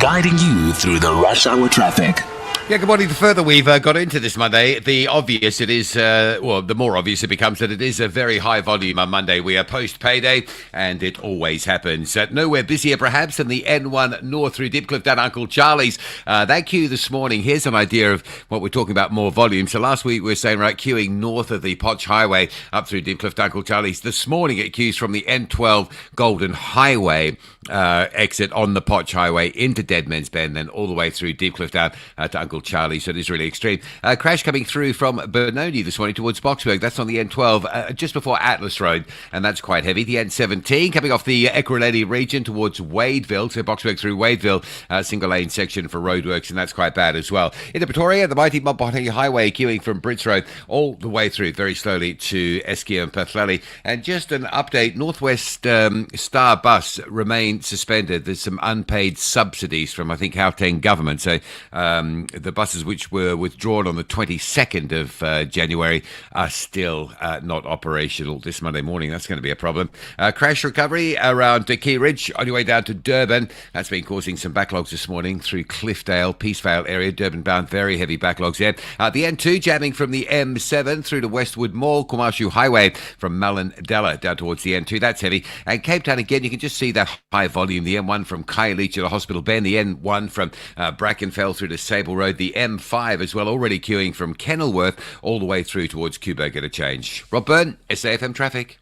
guiding you through the rush hour traffic. Yeah, good morning. The further we've got into this Monday, the obvious it is, the more obvious it becomes that it is a very high volume on Monday. We are post-payday, and it always happens. Nowhere busier, perhaps, than the N1 north through Dipcliff down Uncle Charlie's. That queue this morning, here's an idea of what we're talking about, more volume. So last week we were saying, right, queuing north of the Potch Highway up through Dipcliff to Uncle Charlie's. This morning it queues from the N12 Golden Highway exit on the Potch Highway into Deadman's Bend, then all the way through Dipcliff down to Uncle Charlie. So it is really extreme. Crash coming through from Benoni this morning towards Boxburg. That's on the N12 just before Atlas Road, and that's quite heavy. The N17 coming off the Ekurhuleni region towards Wadeville, so Boxburg through Wadeville, single lane section for roadworks, and that's quite bad as well. Into Pretoria, the mighty Mopani Highway queuing from Brits Road all the way through very slowly to Eskia and Pathlali. And just an update, Northwest Star Bus remain suspended. There's some unpaid subsidies from, I think, Gauteng government. So the buses which were withdrawn on the 22nd of January are still not operational this Monday morning. That's going to be a problem. Crash recovery around Key Ridge on your way down to Durban. That's been causing some backlogs this morning through Cliffdale, Peacevale area, Durban bound, very heavy backlogs there. The N2 jamming from the M7 through to Westwood Mall, Kwamashu Highway from Malindela down towards the N2. That's heavy. And Cape Town again, you can just see that high volume. The M1 from Khayelitsha to Hospital Bend, the N1 from Brackenfell through to Sable Road, the M5 as well, already queuing from Kenilworth all the way through towards Kuburg at a change. Rob Byrne, SAFM Traffic.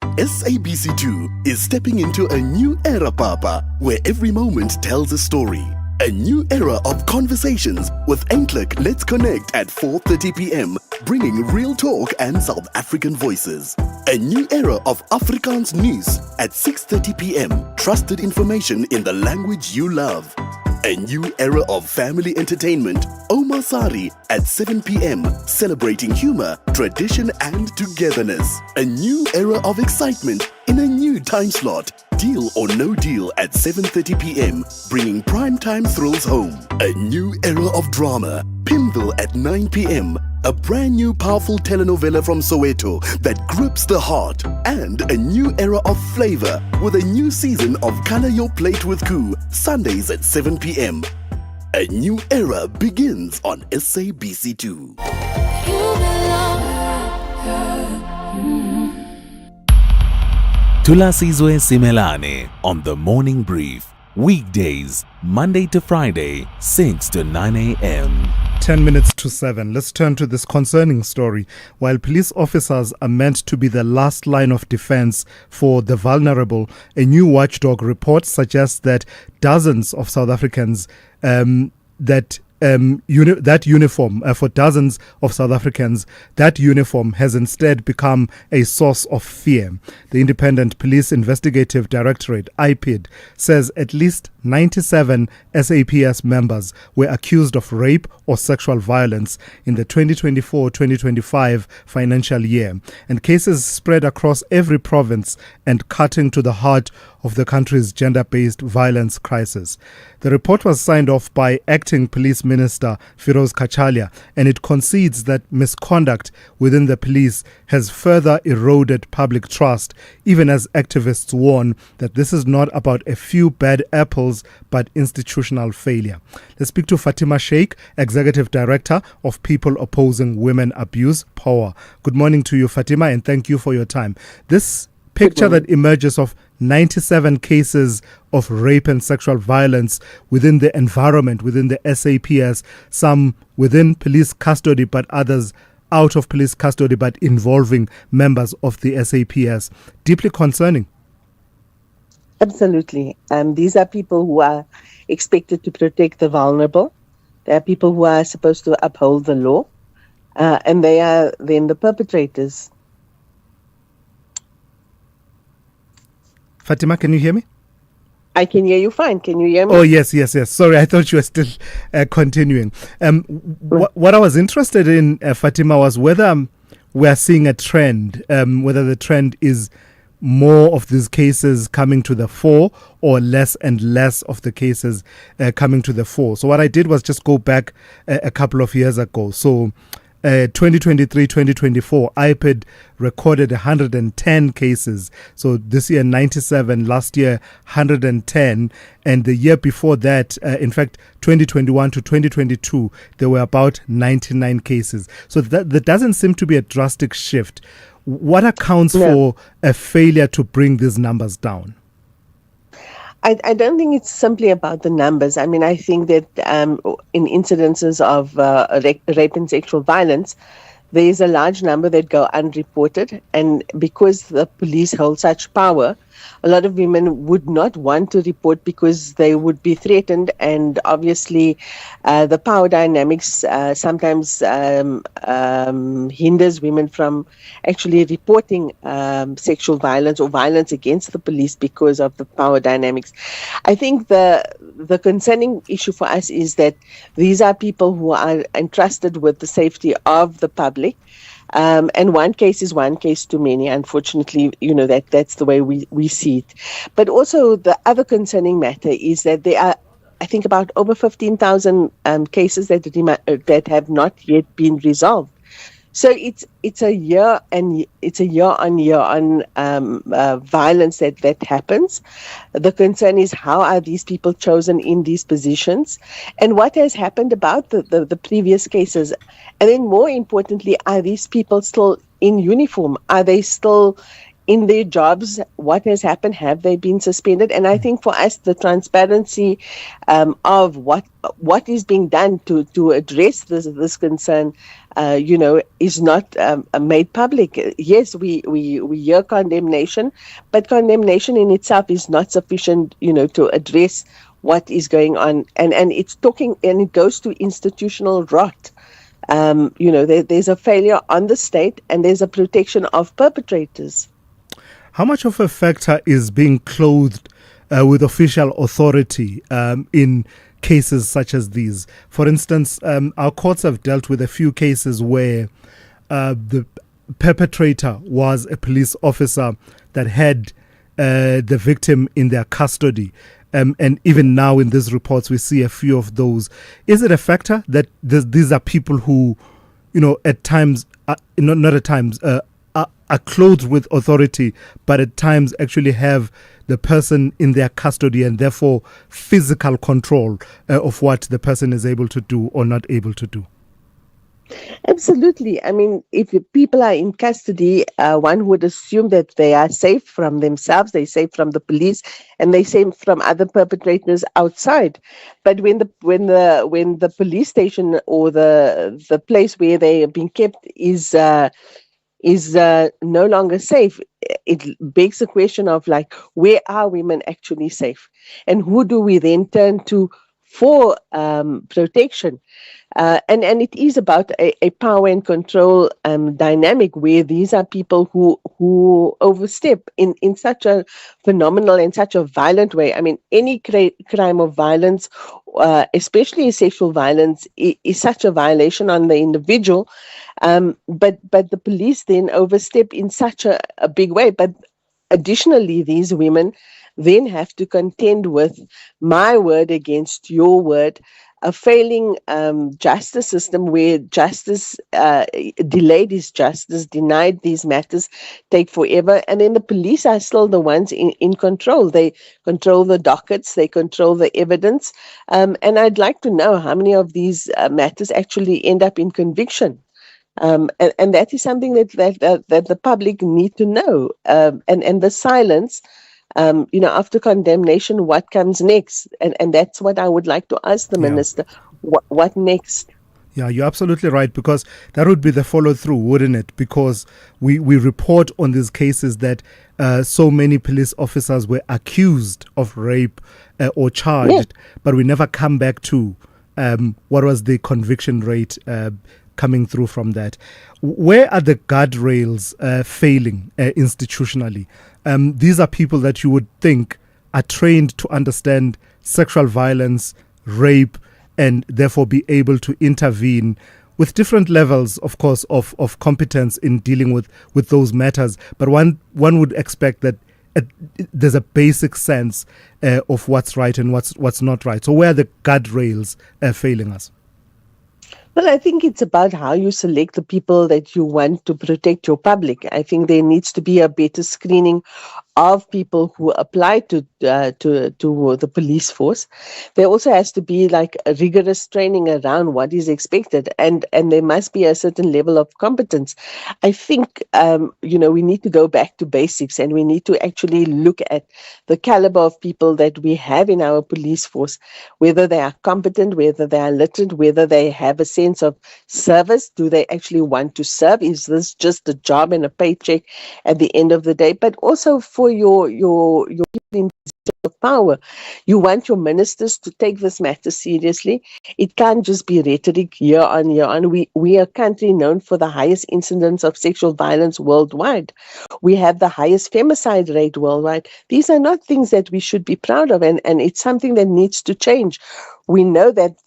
SABC2 is stepping into a new era, Papa, where every moment tells a story. A new era of conversations with Eintlik Let's Connect at 4:30 p.m, bringing real talk and South African voices. A new era of Afrikaans news at 6:30 p.m, trusted information in the language you love. A new era of family entertainment, Omar Sari at 7 p.m, celebrating humor, tradition and togetherness. A new era of excitement in a new time slot, Deal or No Deal at 7:30 p.m, bringing primetime thrills home. A new era of drama, Pimville at 9 p.m, a brand new powerful telenovela from Soweto that grips the heart. And a new era of flavor with a new season of Color Your Plate with Koo, Sundays at 7 p.m. A new era begins on SABC2. Thulasizwe Simelane on the Morning Brief. Weekdays, Monday to Friday, 6 to 9 a.m. 10 minutes to 7. Let's turn to this concerning story. While police officers are meant to be the last line of defense for the vulnerable, a new watchdog report suggests that dozens of South Africans that uniform for dozens of South Africans, that uniform has instead become a source of fear. The Independent Police Investigative Directorate, IPID, says at least 97 SAPS members were accused of rape or sexual violence in the 2024-2025 financial year, and cases spread across every province and cutting to the heart of the country's gender-based violence crisis. The report was signed off by Acting Police Minister Firoz Kachalia, and it concedes that misconduct within the police has further eroded public trust, even as activists warn that this is not about a few bad apples, but institutional failure. Let's speak to Fatima Sheikh, Executive Director of People Opposing Women Abuse, POWER. Good morning to you, Fatima, and thank you for your time. This picture that emerges of 97 cases of rape and sexual violence within the environment, within the SAPS, some within police custody, but others out of police custody, but involving members of the SAPS. Deeply concerning. Absolutely. These are people who are expected to protect the vulnerable. They are people who are supposed to uphold the law. And they are then the perpetrators. Fatima, can you hear me? I can hear you fine. Can you hear me? Oh, yes. Sorry, I thought you were still continuing. What I was interested in, Fatima, was whether we are seeing a trend, whether the trend is more of these cases coming to the fore or less and less of the cases coming to the fore. So what I did was just go back a couple of years ago. So 2023-2024, IPID recorded 110 cases. So this year 97, last year 110, and the year before that, in fact 2021 to 2022, there were about 99 cases. So that doesn't seem to be a drastic shift. What accounts for a failure to bring these numbers down? I don't think it's simply about the numbers. I mean, I think that in incidences of rape and sexual violence, there is a large number that go unreported. And because the police hold such power, a lot of women would not want to report because they would be threatened. And obviously, the power dynamics sometimes hinders women from actually reporting sexual violence or violence against the police because of the power dynamics. I think the concerning issue for us is that these are people who are entrusted with the safety of the public. And one case is one case too many. Unfortunately, that's the way we see it. But also the other concerning matter is that there are, I think, about over 15,000 cases that have not yet been resolved. So it's a year on violence that happens. The concern is, how are these people chosen in these positions, and what has happened about the previous cases, and then more importantly, are these people still in uniform? Are they still in their jobs? What has happened? Have they been suspended? And I think for us, the transparency of what is being done to address this concern, is not made public. Yes, we hear condemnation, but condemnation in itself is not sufficient, to address what is going on. And it goes to institutional rot. There's a failure on the state, and there's a protection of perpetrators. How much of a factor is being clothed with official authority in cases such as these? For instance, our courts have dealt with a few cases where the perpetrator was a police officer that had the victim in their custody. And even now in these reports, we see a few of those. Is it a factor that these are people who, at times, not at times, are clothed with authority, but at times actually have the person in their custody and therefore physical control of what the person is able to do or not able to do? Absolutely. I mean, if people are in custody, one would assume that they are safe from themselves, they're safe from the police, and they're safe from other perpetrators outside. But when the police station or the place where they are being kept is no longer safe, it begs the question of, where are women actually safe, and who do we then turn to for protection? And it is about a power and control dynamic where these are people who overstep in such a phenomenal and such a violent way. I mean, any crime of violence, especially sexual violence, is such a violation on the individual. But the police then overstep in such a big way. But additionally, these women then have to contend with my word against your word, a failing justice system where justice, delayed is justice, denied these matters take forever. And then the police are still the ones in control. They control the dockets, they control the evidence. And I'd like to know how many of these matters actually end up in conviction. And that is something that the public need to know. And the silence, after condemnation, what comes next? And that's what I would like to ask the minister. What next? Yeah, you're absolutely right, because that would be the follow through, wouldn't it? Because we report on these cases that so many police officers were accused of rape or charged, but we never come back to what was the conviction rate coming through from that. Where are the guardrails failing institutionally? These are people that you would think are trained to understand sexual violence, rape, and therefore be able to intervene with different levels, of course, of competence in dealing with those matters. But one would expect that there's a basic sense of what's right and what's not right. So where are the guardrails failing us? Well, I think it's about how you select the people that you want to protect your public. I think there needs to be a better screening of people who apply to the police force. There also has to be like a rigorous training around what is expected, and there must be a certain level of competence. I think we need to go back to basics, and we need to actually look at the caliber of people that we have in our police force, whether they are competent, whether they are literate, whether they have a sense of service. Do they actually want to serve? Is this just a job and a paycheck at the end of the day? But also for your people in position of power, you want your ministers to take this matter seriously. It can't just be rhetoric year on year on. We are a country known for the highest incidence of sexual violence worldwide. We have the highest femicide rate worldwide. These are not things that we should be proud of, and it's something that needs to change. We know that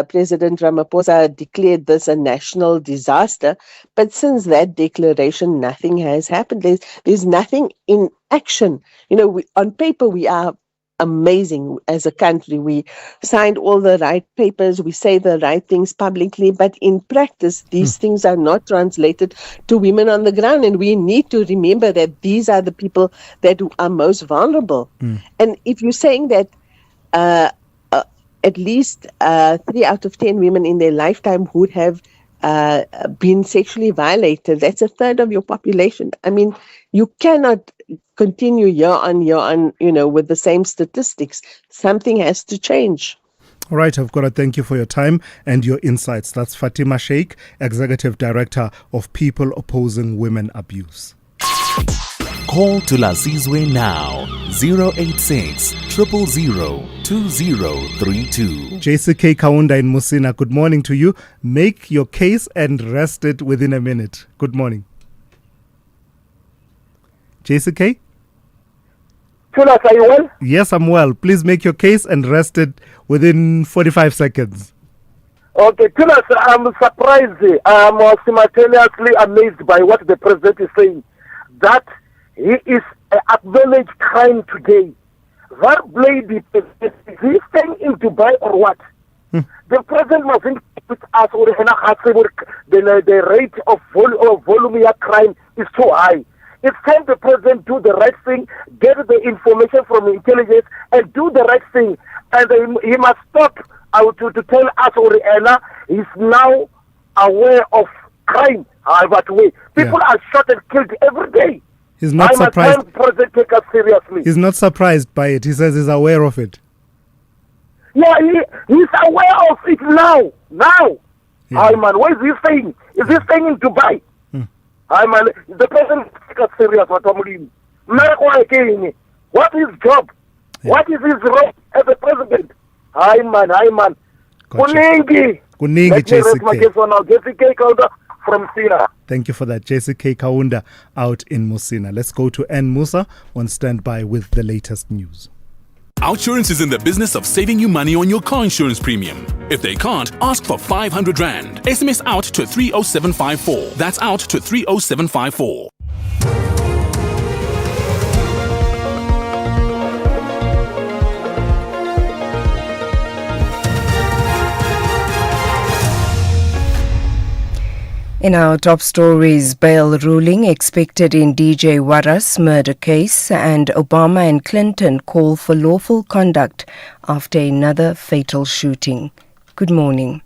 President Ramaphosa declared this a national disaster, but since that declaration, nothing has happened. There's nothing in action. On paper, we are amazing as a country. We signed all the right papers. We say the right things publicly, but in practice, these things are not translated to women on the ground. And we need to remember that these are the people that are most vulnerable. And if you're saying that at least 3 out of 10 women in their lifetime would have been sexually violated, that's a third of your population. I mean, you cannot continue year on, with the same statistics. Something has to change. All right, I've got to thank you for your time and your insights. That's Fatima Sheikh, Executive Director of People Opposing Women Abuse. Call Thulasizwe now, 086 000 2032. JCK Kaunda in Musina, good morning to you. Make your case and rest it within a minute. Good morning. JCK? Thulas, are you well? Yes, I'm well. Please make your case and rest it within 45 seconds. Okay, Thulas, I'm surprised. I'm simultaneously amazed by what the president is saying. That he is acknowledged crime today. That lady, is he staying in Dubai or what? The president mustn't put us or the rate of volume crime is too high. It's time the president do the right thing, get the information from intelligence, and do the right thing. And he must stop to tell us or he's now aware of crime. People are shot and killed every day. He's not surprised. President take us seriously. He's not surprised by it. He says he's aware of it. Yeah, he's aware of it now. Yeah. What is he saying? Is he staying in Dubai? The president take us serious. What is his job? Yeah. What is his role as a president? Kuningi, JCK from Sina. Thank you for that. JCK Kaunda out in Musina. Let's go to N Musa on standby with the latest news. Outsurance is in the business of saving you money on your car insurance premium. If they can't, ask for 500 Rand. SMS out to 30754. That's out to 30754. In our top stories, bail ruling expected in DJ Wara's murder case, and Obama and Clinton call for lawful conduct after another fatal shooting. Good morning.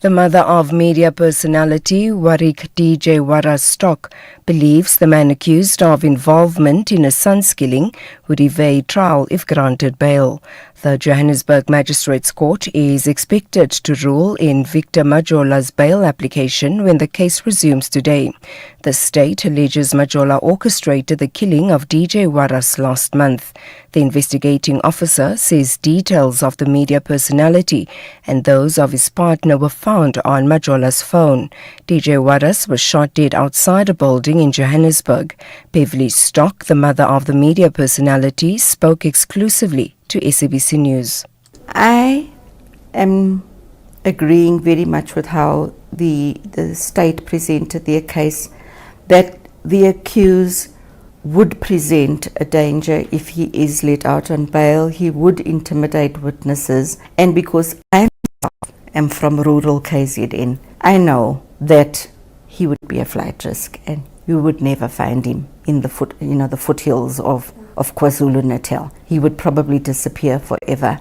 The mother of media personality Warwick DJ Wara's Stock believes the man accused of involvement in a son's killing would evade trial if granted bail. The Johannesburg Magistrates Court is expected to rule in Victor Majola's bail application when the case resumes today. The state alleges Majola orchestrated the killing of DJ Waras last month. The investigating officer says details of the media personality and those of his partner were found on Majola's phone. DJ Waras was shot dead outside a building in Johannesburg. Beverly Stock, the mother of the media personality, spoke exclusively to SABC News. I am agreeing very much with how the state presented their case, that the accused would present a danger if he is let out on bail. He would intimidate witnesses, and because I am from rural KZN, I know that he would be a flight risk, and you would never find him in the foothills of KwaZulu-Natal. He would probably disappear forever.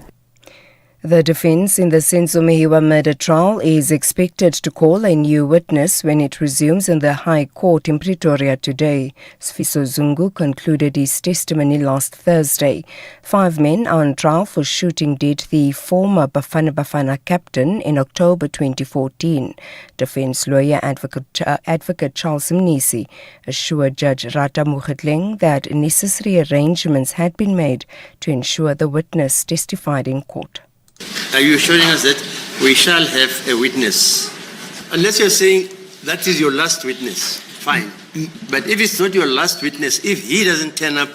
The defense in the Senzo Mehiwa murder trial is expected to call a new witness when it resumes in the High Court in Pretoria today. Sfiso Zungu concluded his testimony last Thursday. 5 men are on trial for shooting dead the former Bafana Bafana captain in October 2014. Defense lawyer advocate Charles Mnisi assured Judge Rata Mukhetleng that necessary arrangements had been made to ensure the witness testified in court. Are you assuring us that we shall have a witness? Unless you're saying that is your last witness, fine. But if it's not your last witness, if he doesn't turn up,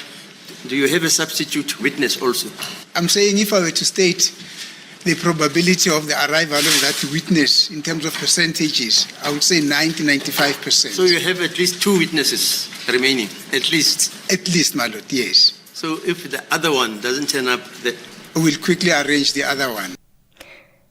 do you have a substitute witness also? I'm saying if I were to state the probability of the arrival of that witness in terms of percentages, I would say 90-95%. So you have at least 2 witnesses remaining, at least? At least, my lord, yes. So if the other one doesn't turn up, we'll quickly arrange the other one.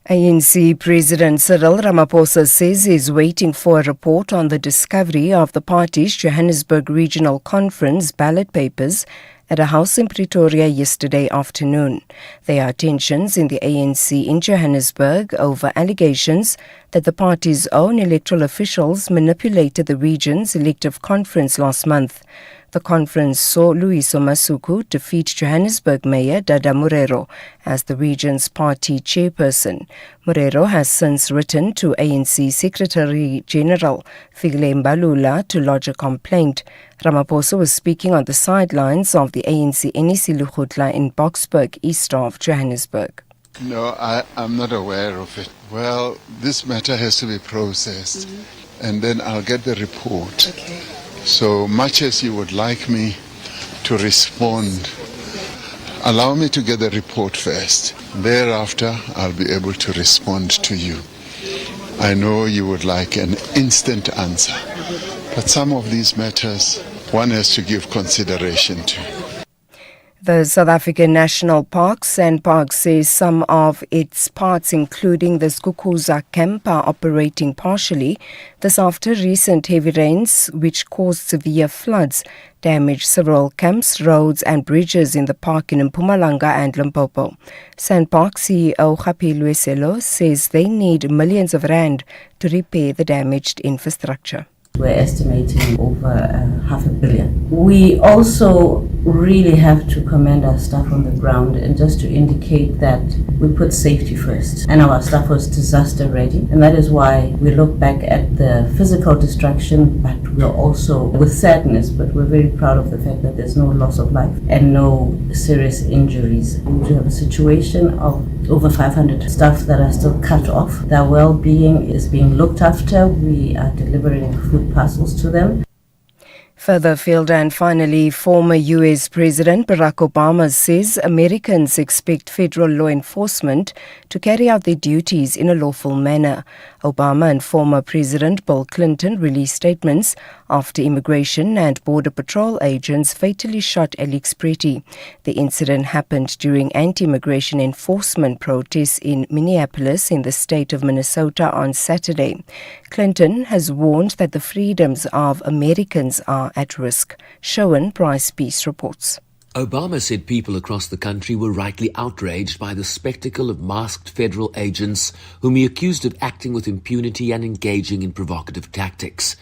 ANC President Cyril Ramaphosa says he is waiting for a report on the discovery of the party's Johannesburg Regional Conference ballot papers at a house in Pretoria yesterday afternoon. There are tensions in the ANC in Johannesburg over allegations that the party's own electoral officials manipulated the region's elective conference last month. The conference saw Luiso Masuku defeat Johannesburg Mayor Dada Murero as the region's party chairperson. Murero has since written to ANC Secretary General Fikile Mbalula to lodge a complaint. Ramaphosa was speaking on the sidelines of the ANC NEC Lukhutla in Boksburg, east of Johannesburg. No, I'm not aware of it. Well, this matter has to be processed, and then I'll get the report. Okay. So much as you would like me to respond, allow me to get the report first. Thereafter, I'll be able to respond to you. I know you would like an instant answer, but some of these matters one has to give consideration to. The South African National Parks and Parks says some of its parts, including the Skukuza camp, are operating partially. This after recent heavy rains, which caused severe floods, damaged several camps, roads and bridges in the park in Mpumalanga and Limpopo. SANParks CEO Khapilwe Selo says they need millions of rand to repair the damaged infrastructure. We're estimating over $500 million. We also really have to commend our staff on the ground and just to indicate that we put safety first. And our staff was disaster ready. And that is why we look back at the physical destruction, but we're also with sadness, but we're very proud of the fact that there's no loss of life and no serious injuries. We have a situation of over 500 staff that are still cut off. Their well-being is being looked after. We are delivering food parcels to them. Further afield, and finally, former U.S. President Barack Obama says Americans expect federal law enforcement to carry out their duties in a lawful manner. Obama and former President Bill Clinton released statements after immigration and border patrol agents fatally shot Alex Pretty. The incident happened during anti-immigration enforcement protests in Minneapolis in the state of Minnesota on Saturday. Clinton has warned that the freedoms of Americans are at risk. Showan Bryce Peace reports. Obama said people across the country were rightly outraged by the spectacle of masked federal agents whom he accused of acting with impunity and engaging in provocative tactics.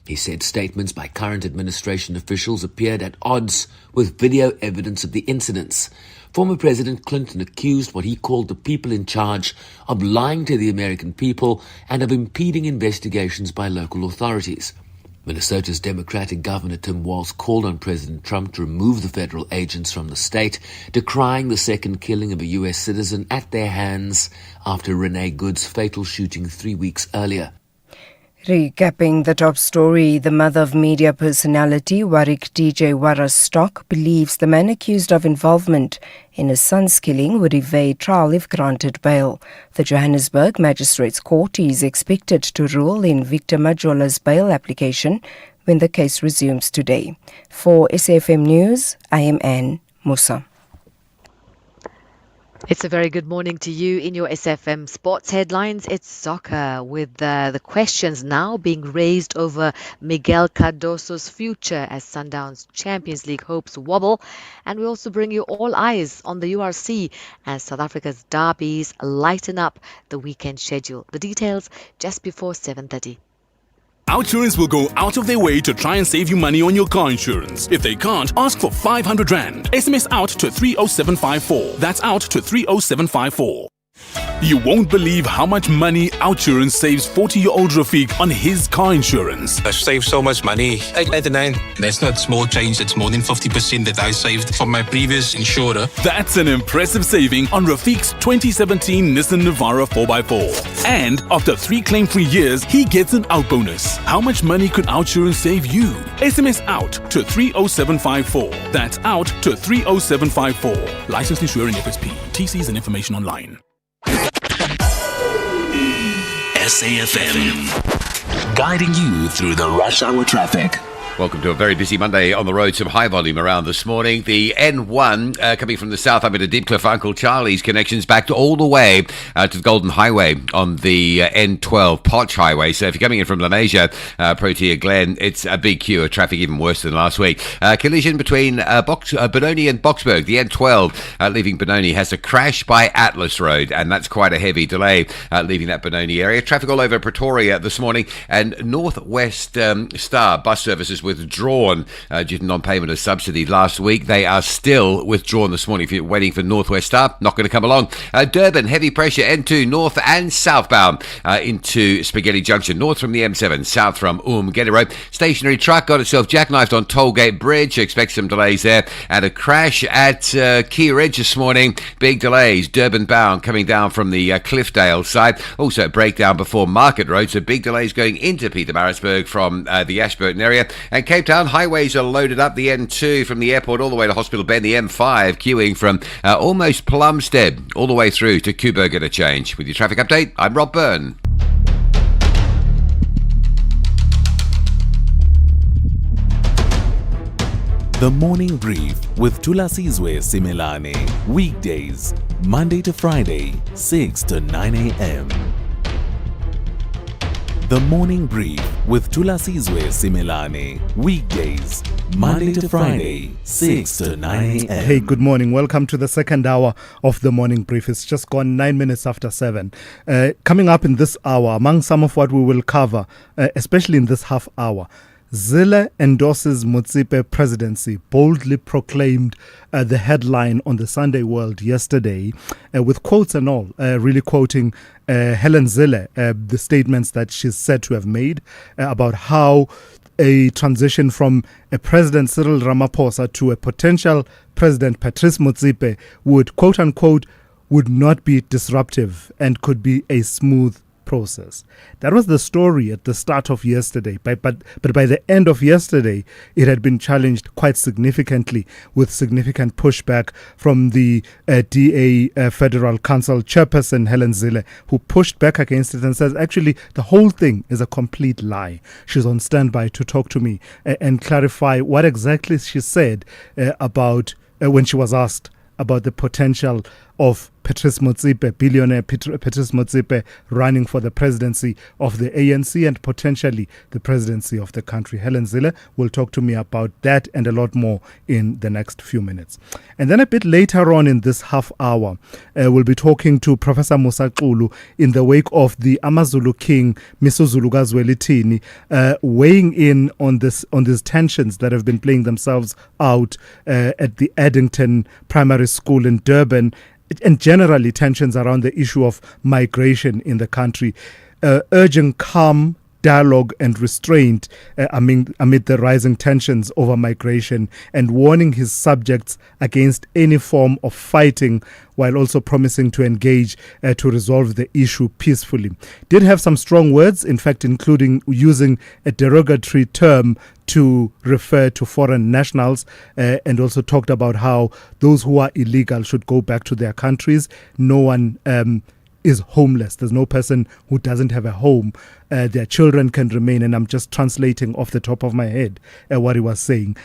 He said statements by current administration officials appeared at odds with video evidence of the incidents. Former President Clinton accused what he called the people in charge of lying to the American people and of impeding investigations by local authorities. Minnesota's Democratic Governor Tim Walz called on President Trump to remove the federal agents from the state, decrying the second killing of a U.S. citizen at their hands after Renee Good's fatal shooting 3 weeks earlier. Recapping the top story, the mother of media personality Warwick DJ Warrastock believes the man accused of involvement in his son's killing would evade trial if granted bail. The Johannesburg Magistrates Court is expected to rule in Victor Majola's bail application when the case resumes today. For SAFM News, I am Anne Musa. It's a very good morning to you. In your SFM sports headlines, it's soccer with the questions now being raised over Miguel Cardoso's future as Sundown's Champions League hopes wobble. And we also bring you all eyes on the URC as South Africa's derbies lighten up the weekend schedule. The details just before 7:30. Outsurance will go out of their way to try and save you money on your car insurance. If they can't, ask for 500 Rand. SMS out to 30754. That's out to 30754. You won't believe how much money Outsurance saves 40-year-old Rafiq on his car insurance. I saved so much money. 899. That's not small change. It's more than 50% that I saved from my previous insurer. That's an impressive saving on Rafiq's 2017 Nissan Navara 4x4. And after 3 claim-free years, he gets an out bonus. How much money could Outsurance save you? SMS out to 30754. That's out to 30754. Licensed insuring FSP. TCs and information online. SAFM, guiding you through the rush hour traffic. Welcome to a very busy Monday on the road. Some high volume around this morning. The N1 coming from the south up into Deepcliff, Uncle Charlie's connections back to all the way to the Golden Highway on the N12 Potch Highway. So if you're coming in from Lenasia, Protea Glen, it's a big queue of traffic, even worse than last week. Collision between Benoni and Boksburg. The N12 leaving Benoni has a crash by Atlas Road, and that's quite a heavy delay leaving that Benoni area. Traffic all over Pretoria this morning, and Northwest Star bus services withdrawn due to non-payment of subsidy last week. They are still withdrawn this morning. If you're waiting for Northwest Star, not going to come along. Durban, heavy pressure N2 north and southbound into Spaghetti Junction, north from the M7, south from Umgedero. Stationary truck got itself jackknifed on Tollgate Bridge. Expect some delays there. And a crash at Key Ridge this morning. Big delays. Durban bound coming down from the Cliffdale side. Also a breakdown before Market Road. So big delays going into Pietermaritzburg from the Ashburton area. And Cape Town highways are loaded up. The N2 from the airport all the way to Hospital Bend. The M5 queuing from almost Plumstead all the way through to Kuburg at a change. With your traffic update, I'm Rob Byrne. The Morning Brief with Thulasizwe Simelane. Weekdays, Monday to Friday, 6 to 9 a.m. The Morning Brief with Thulasizwe Simelane. Weekdays, Monday to Friday, 6 to 9 a.m. Hey, good morning. Welcome to the second hour of the Morning Brief. It's just gone 9 minutes after 7. Coming up in this hour, among some of what we will cover, especially in this half hour, Zille endorses Motsepe presidency, boldly proclaimed the headline on the Sunday World yesterday, with quotes and all, really quoting Helen Zille, the statements that she's said to have made about how a transition from a President Cyril Ramaphosa to a potential President Patrice Motsepe would, quote unquote, would not be disruptive and could be a smooth process. That was the story at the start of yesterday, but by the end of yesterday, it had been challenged quite significantly, with significant pushback from the DA Federal Council chairperson Helen Zille, who pushed back against it and says, actually, the whole thing is a complete lie. She's on standby to talk to me and clarify what exactly she said about when she was asked about the potential of Patrice Motsepe, billionaire Patrice Motsepe, running for the presidency of the ANC and potentially the presidency of the country. Helen Zille will talk to me about that and a lot more in the next few minutes. And then a bit later on in this half hour, we'll be talking to Professor Musa Xulu in the wake of the Amazulu King, Misuzulu Kazwelithini, weighing in on these tensions that have been playing themselves out at the Addington Primary School in Durban, and generally tensions around the issue of migration in the country, urging calm dialogue and restraint amid the rising tensions over migration, and warning his subjects against any form of fighting, while also promising to engage to resolve the issue peacefully. Did have some strong words, in fact, including using a derogatory term to refer to foreign nationals, and also talked about how those who are illegal should go back to their countries. No one is homeless. There's no person who doesn't have a home. Their children can remain, and I'm just translating off the top of my head what he was saying.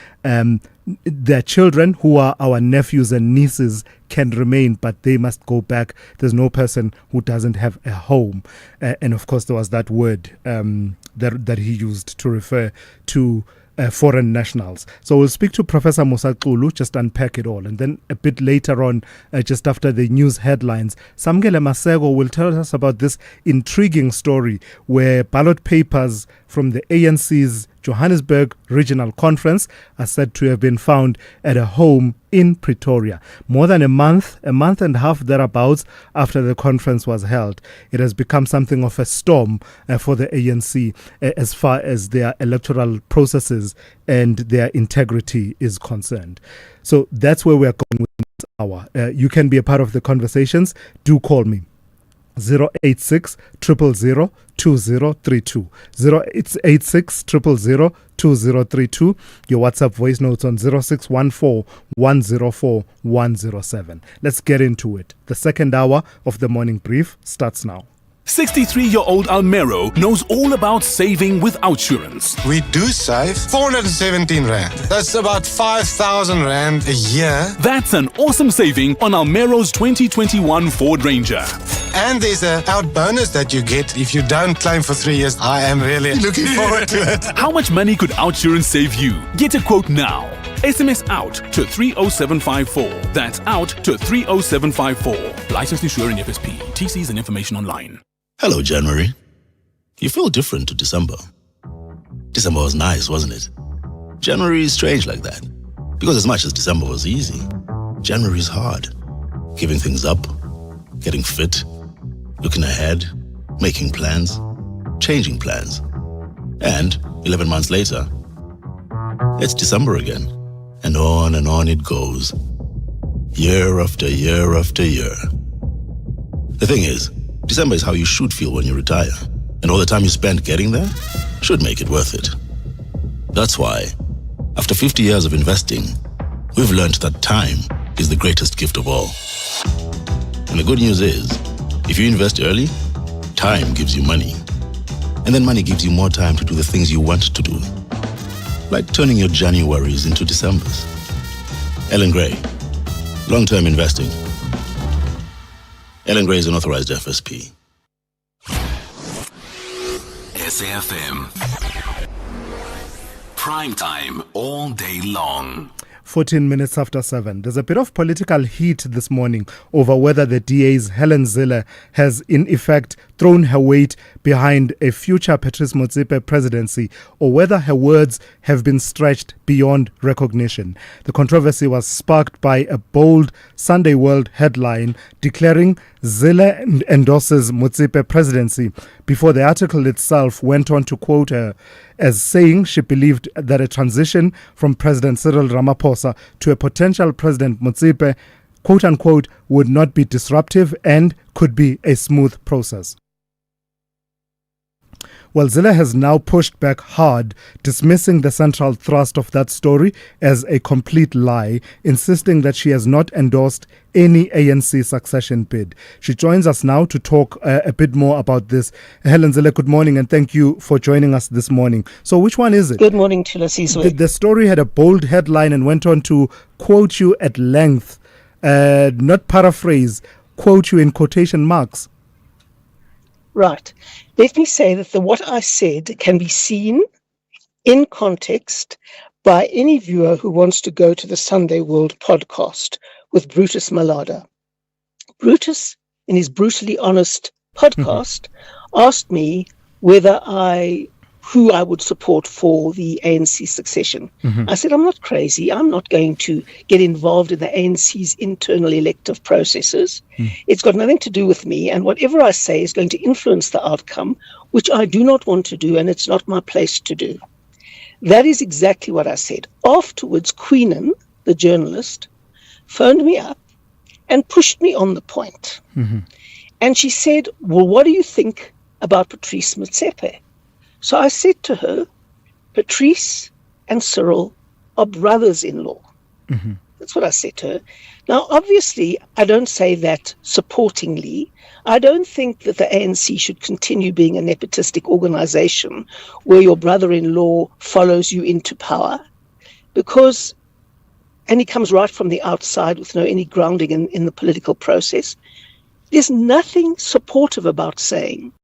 Their children, who are our nephews and nieces, can remain, but they must go back. There's no person who doesn't have a home. And of course, there was that word that he used to refer to foreign nationals. So we'll speak to Professor Musa Xulu, just unpack it all. And then a bit later on, just after the news headlines, Samgele Masego will tell us about this intriguing story where ballot papers from the ANC's Johannesburg Regional Conference are said to have been found at a home in Pretoria. More than a month and a half thereabouts after the conference was held. It has become something of a storm for the ANC as far as their electoral processes and their integrity is concerned. So that's where we're going with this hour. You can be a part of the conversations. Do call me. 086 000 2032 086 000 2032. Your WhatsApp voice notes on 0614 104 107. Let's get into it. The second hour of the morning brief starts now. 63-year-old Almero knows all about saving with Outsurance. We do save 417 Rand. That's about 5,000 Rand a year. That's an awesome saving on Almero's 2021 Ford Ranger. And there's an out bonus that you get if you don't claim for 3 years. I am really looking forward to it. How much money could Outsurance save you? Get a quote now. SMS out to 30754. That's out to 30754. Licensed insurer in FSP. TCs and information online. Hello, January. You feel different to December. December was nice, wasn't it? January is strange like that. Because as much as December was easy, January is hard. Giving things up, getting fit, looking ahead, making plans, changing plans. And 11 months later, it's December again. And on it goes. Year after year after year. The thing is, December is how you should feel when you retire. And all the time you spend getting there should make it worth it. That's why, after 50 years of investing, we've learned that time is the greatest gift of all. And the good news is, if you invest early, time gives you money. And then money gives you more time to do the things you want to do. Like turning your Januaries into Decembers. Ellen Gray, long-term investing. Ellen Gray is an authorized FSP. SAFM. Prime time all day long. 14 minutes after 7. There's a bit of political heat this morning over whether the DA's Helen Zille has in effect thrown her weight behind a future Patrice Motsepe presidency, or whether her words have been stretched beyond recognition. The controversy was sparked by a bold Sunday World headline declaring Zille endorses Motsepe presidency, before the article itself went on to quote her as saying she believed that a transition from President Cyril Ramaphosa to a potential President Motsepe, quote unquote, would not be disruptive and could be a smooth process. Well, Zille has now pushed back hard, dismissing the central thrust of that story as a complete lie, insisting that she has not endorsed any ANC succession bid. She joins us now to talk a bit more about this. Helen Zille, good morning, and thank you for joining us this morning. So which one is it? Good morning, Thulasizwe. The story had a bold headline and went on to quote you at length not paraphrase, quote you in quotation marks. Right. Let me say that what I said can be seen in context by any viewer who wants to go to the Sunday World podcast with Brutus Malada. Brutus, in his brutally honest podcast, asked me who I would support for the ANC succession. I said, I'm not crazy. I'm not going to get involved in the ANC's internal elective processes. It's got nothing to do with me. And whatever I say is going to influence the outcome, which I do not want to do, and it's not my place to do. That is exactly what I said. Afterwards, Queenan, the journalist, phoned me up and pushed me on the point. And she said, well, what do you think about Patrice Motsepe? So I said to her, Patrice and Cyril are brothers-in-law. That's what I said to her. Now, obviously, I don't say that supportingly. I don't think that the ANC should continue being a nepotistic organization where your brother-in-law follows you into power, and he comes right from the outside with any grounding in the political process. There's nothing supportive about saying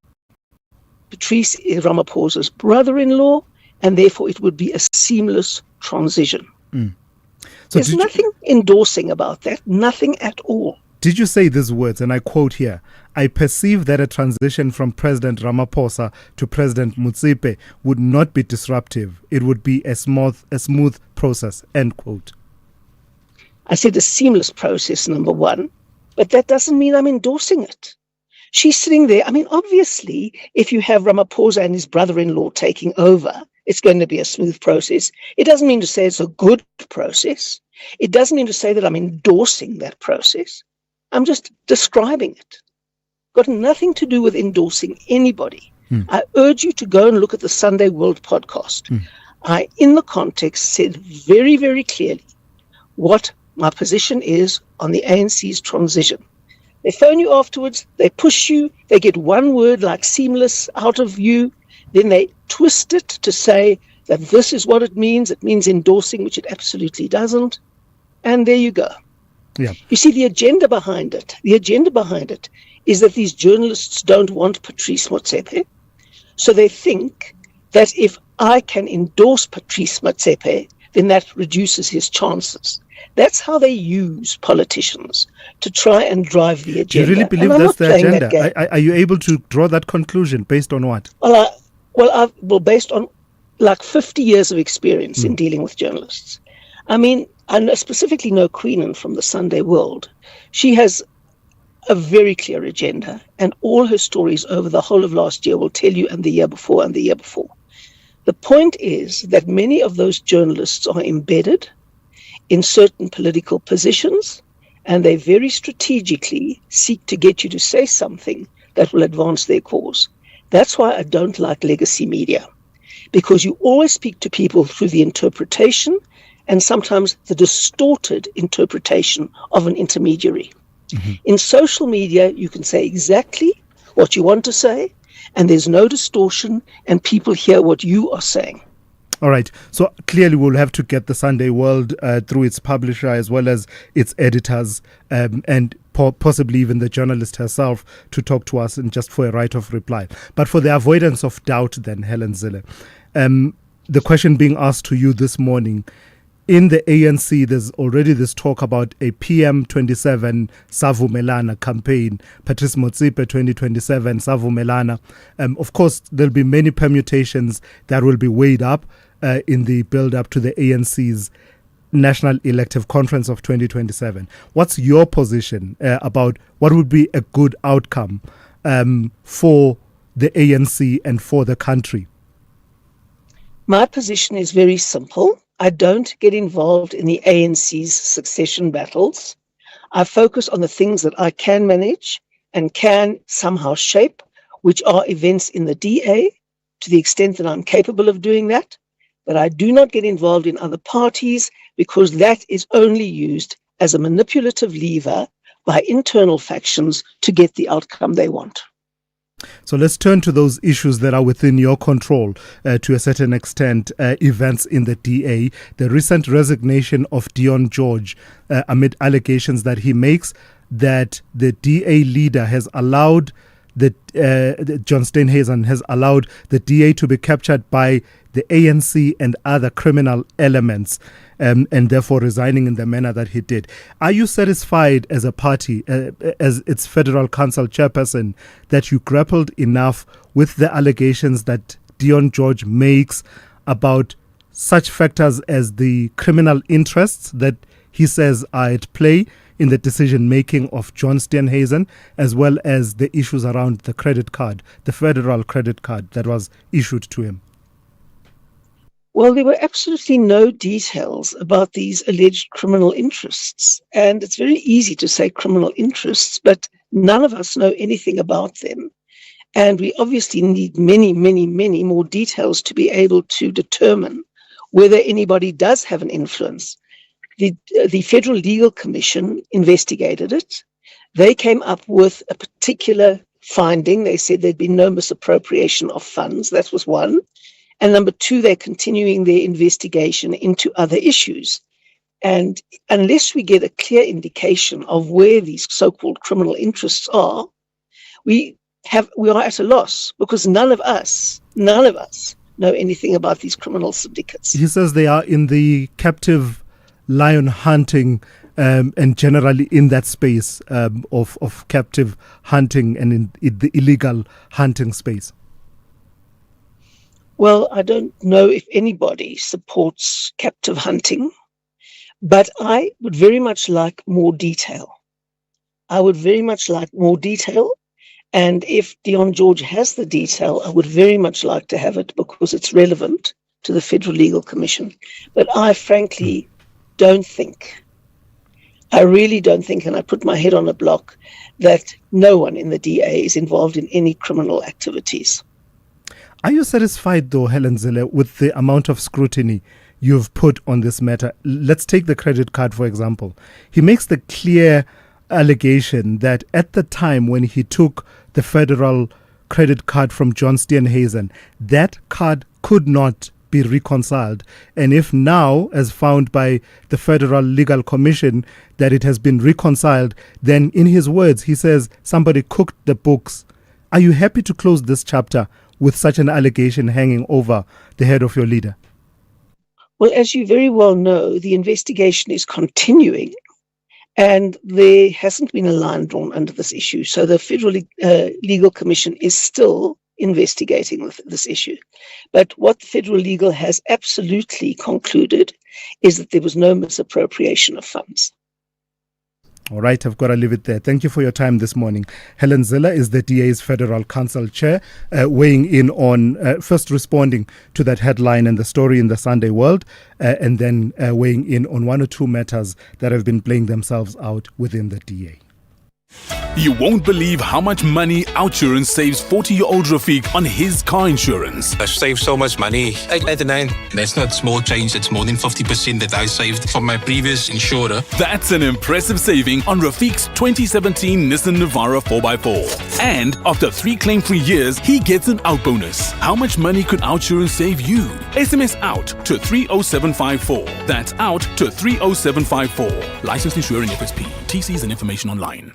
Patrice is Ramaphosa's brother-in-law, and therefore it would be a seamless transition. So there's nothing endorsing about that, nothing at all. Did you say these words, and I quote here, I perceive that a transition from President Ramaphosa to President Motsepe would not be disruptive. It would be a smooth process, end quote. I said a seamless process, number one, but that doesn't mean I'm endorsing it. She's sitting there. I mean, obviously, if you have Ramaphosa and his brother-in-law taking over, it's going to be a smooth process. It doesn't mean to say it's a good process. It doesn't mean to say that I'm endorsing that process. I'm just describing it. Got nothing to do with endorsing anybody. I urge you to go and look at the Sunday World podcast. I, in the context, said very, very clearly what my position is on the ANC's transition. They phone you afterwards, they push you, they get one word like seamless out of you, then they twist it to say that this is what it means endorsing, which it absolutely doesn't, and there you go. Yeah. You see, the agenda behind it is that these journalists don't want Patrice Motsepe, so they think that if I can endorse Patrice Motsepe, then that reduces his chances. That's how they use politicians to try and drive the agenda. Do you really believe that's the agenda? Are you able to draw that conclusion based on what? Well, based on like 50 years of experience in dealing with journalists. I mean, I specifically know Queenan from the Sunday World. She has a very clear agenda, and all her stories over the whole of last year will tell you, and the year before, and the year before. The point is that many of those journalists are embedded in certain political positions, and they very strategically seek to get you to say something that will advance their cause. That's why I don't like legacy media, because you always speak to people through the interpretation and sometimes the distorted interpretation of an intermediary. In social media, you can say exactly what you want to say, and there's no distortion, and people hear what you are saying. All right. So clearly we'll have to get the Sunday World through its publisher as well as its editors and possibly even the journalist herself to talk to us and just for a right of reply. But for the avoidance of doubt then, Helen Zille, the question being asked to you this morning, in the ANC, there's already this talk about a PM27 Savumelana campaign, Patrice Motsepe 2027 Savumelana. Of course, there'll be many permutations that will be weighed up in the build-up to the ANC's National Elective Conference of 2027. What's your position about what would be a good outcome for the ANC and for the country? My position is very simple. I don't get involved in the ANC's succession battles. I focus on the things that I can manage and can somehow shape, which are events in the DA, to the extent that I'm capable of doing that. But I do not get involved in other parties because that is only used as a manipulative lever by internal factions to get the outcome they want. So let's turn to those issues that are within your control to a certain extent, events in the DA. The recent resignation of Deon George amid allegations that he makes that the DA leader has allowed John Steenhuisen has allowed the DA to be captured by the ANC and other criminal elements, and therefore resigning in the manner that he did. Are you satisfied as a party, as its Federal Council chairperson, that you grappled enough with the allegations that Deon George makes about such factors as the criminal interests that he says are at play in the decision-making of John Steenhuisen, as well as the issues around the credit card, the federal credit card that was issued to him? Well, there were absolutely no details about these alleged criminal interests. And it's very easy to say criminal interests, but none of us know anything about them. And we obviously need many, many, many more details to be able to determine whether anybody does have an influence. The Federal Legal Commission investigated it. They came up with a particular finding. They said there'd been no misappropriation of funds. That was one. And number two, they're continuing their investigation into other issues. And unless we get a clear indication of where these so-called criminal interests are, we are at a loss, because none of us know anything about these criminal syndicates. He says they are in the captive lion hunting and generally in that space of captive hunting and in the illegal hunting space. Well, I don't know if anybody supports captive hunting, but I would very much like more detail. And if Deon George has the detail, I would very much like to have it, because it's relevant to the Federal Legal Commission. But I frankly I really don't think, and I put my head on a block, that no one in the DA is involved in any criminal activities. Are you satisfied, though, Helen Zille, with the amount of scrutiny you've put on this matter? Let's take the credit card, for example. He makes the clear allegation that at the time when he took the federal credit card from John Steenhuisen, that card could not be reconciled. And if now, as found by the Federal Legal Commission, that it has been reconciled, then in his words, he says somebody cooked the books. Are you happy to close this chapter with such an allegation hanging over the head of your leader? Well, as you very well know, the investigation is continuing, and there hasn't been a line drawn under this issue. So the Federal Legal Commission is still investigating this issue. But what the Federal Legal has absolutely concluded is that there was no misappropriation of funds. All right, I've got to leave it there. Thank you for your time this morning. Helen Zille is the DA's Federal Council Chair, weighing in on first responding to that headline and the story in the Sunday World, and then weighing in on one or two matters that have been playing themselves out within the DA. You won't believe how much money Outsurance saves 40-year-old Rafiq on his car insurance. I saved so much money. 899. That's not small change. That's more than 50% that I saved from my previous insurer. That's an impressive saving on Rafiq's 2017 Nissan Navara 4x4. And after 3 claim-free years, he gets an out bonus. How much money could Outsurance save you? SMS out to 30754. That's out to 30754. Licensed insuring FSP. TCs and information online.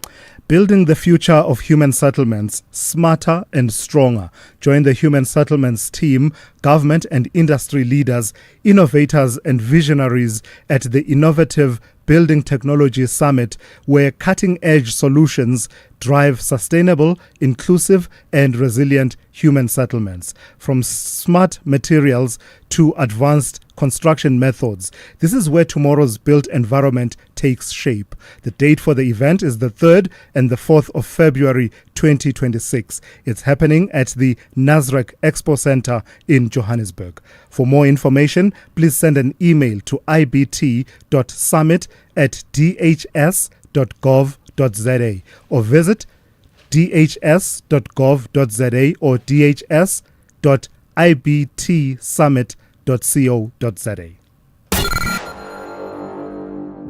Building the future of human settlements smarter and stronger. Join the human settlements team, government and industry leaders, innovators and visionaries at the Innovative Building Technology Summit, where cutting-edge solutions drive sustainable, inclusive and resilient human settlements. From smart materials to advanced construction methods, this is where tomorrow's built environment takes shape. The date for the event is the 3rd and the 4th of February 2026. It's happening at the Nasrec Expo Center in Johannesburg. For more information, please send an email to ibt.summit@dhs.gov.za or visit dhs.gov.za or dhs.ibtsummit.co.za.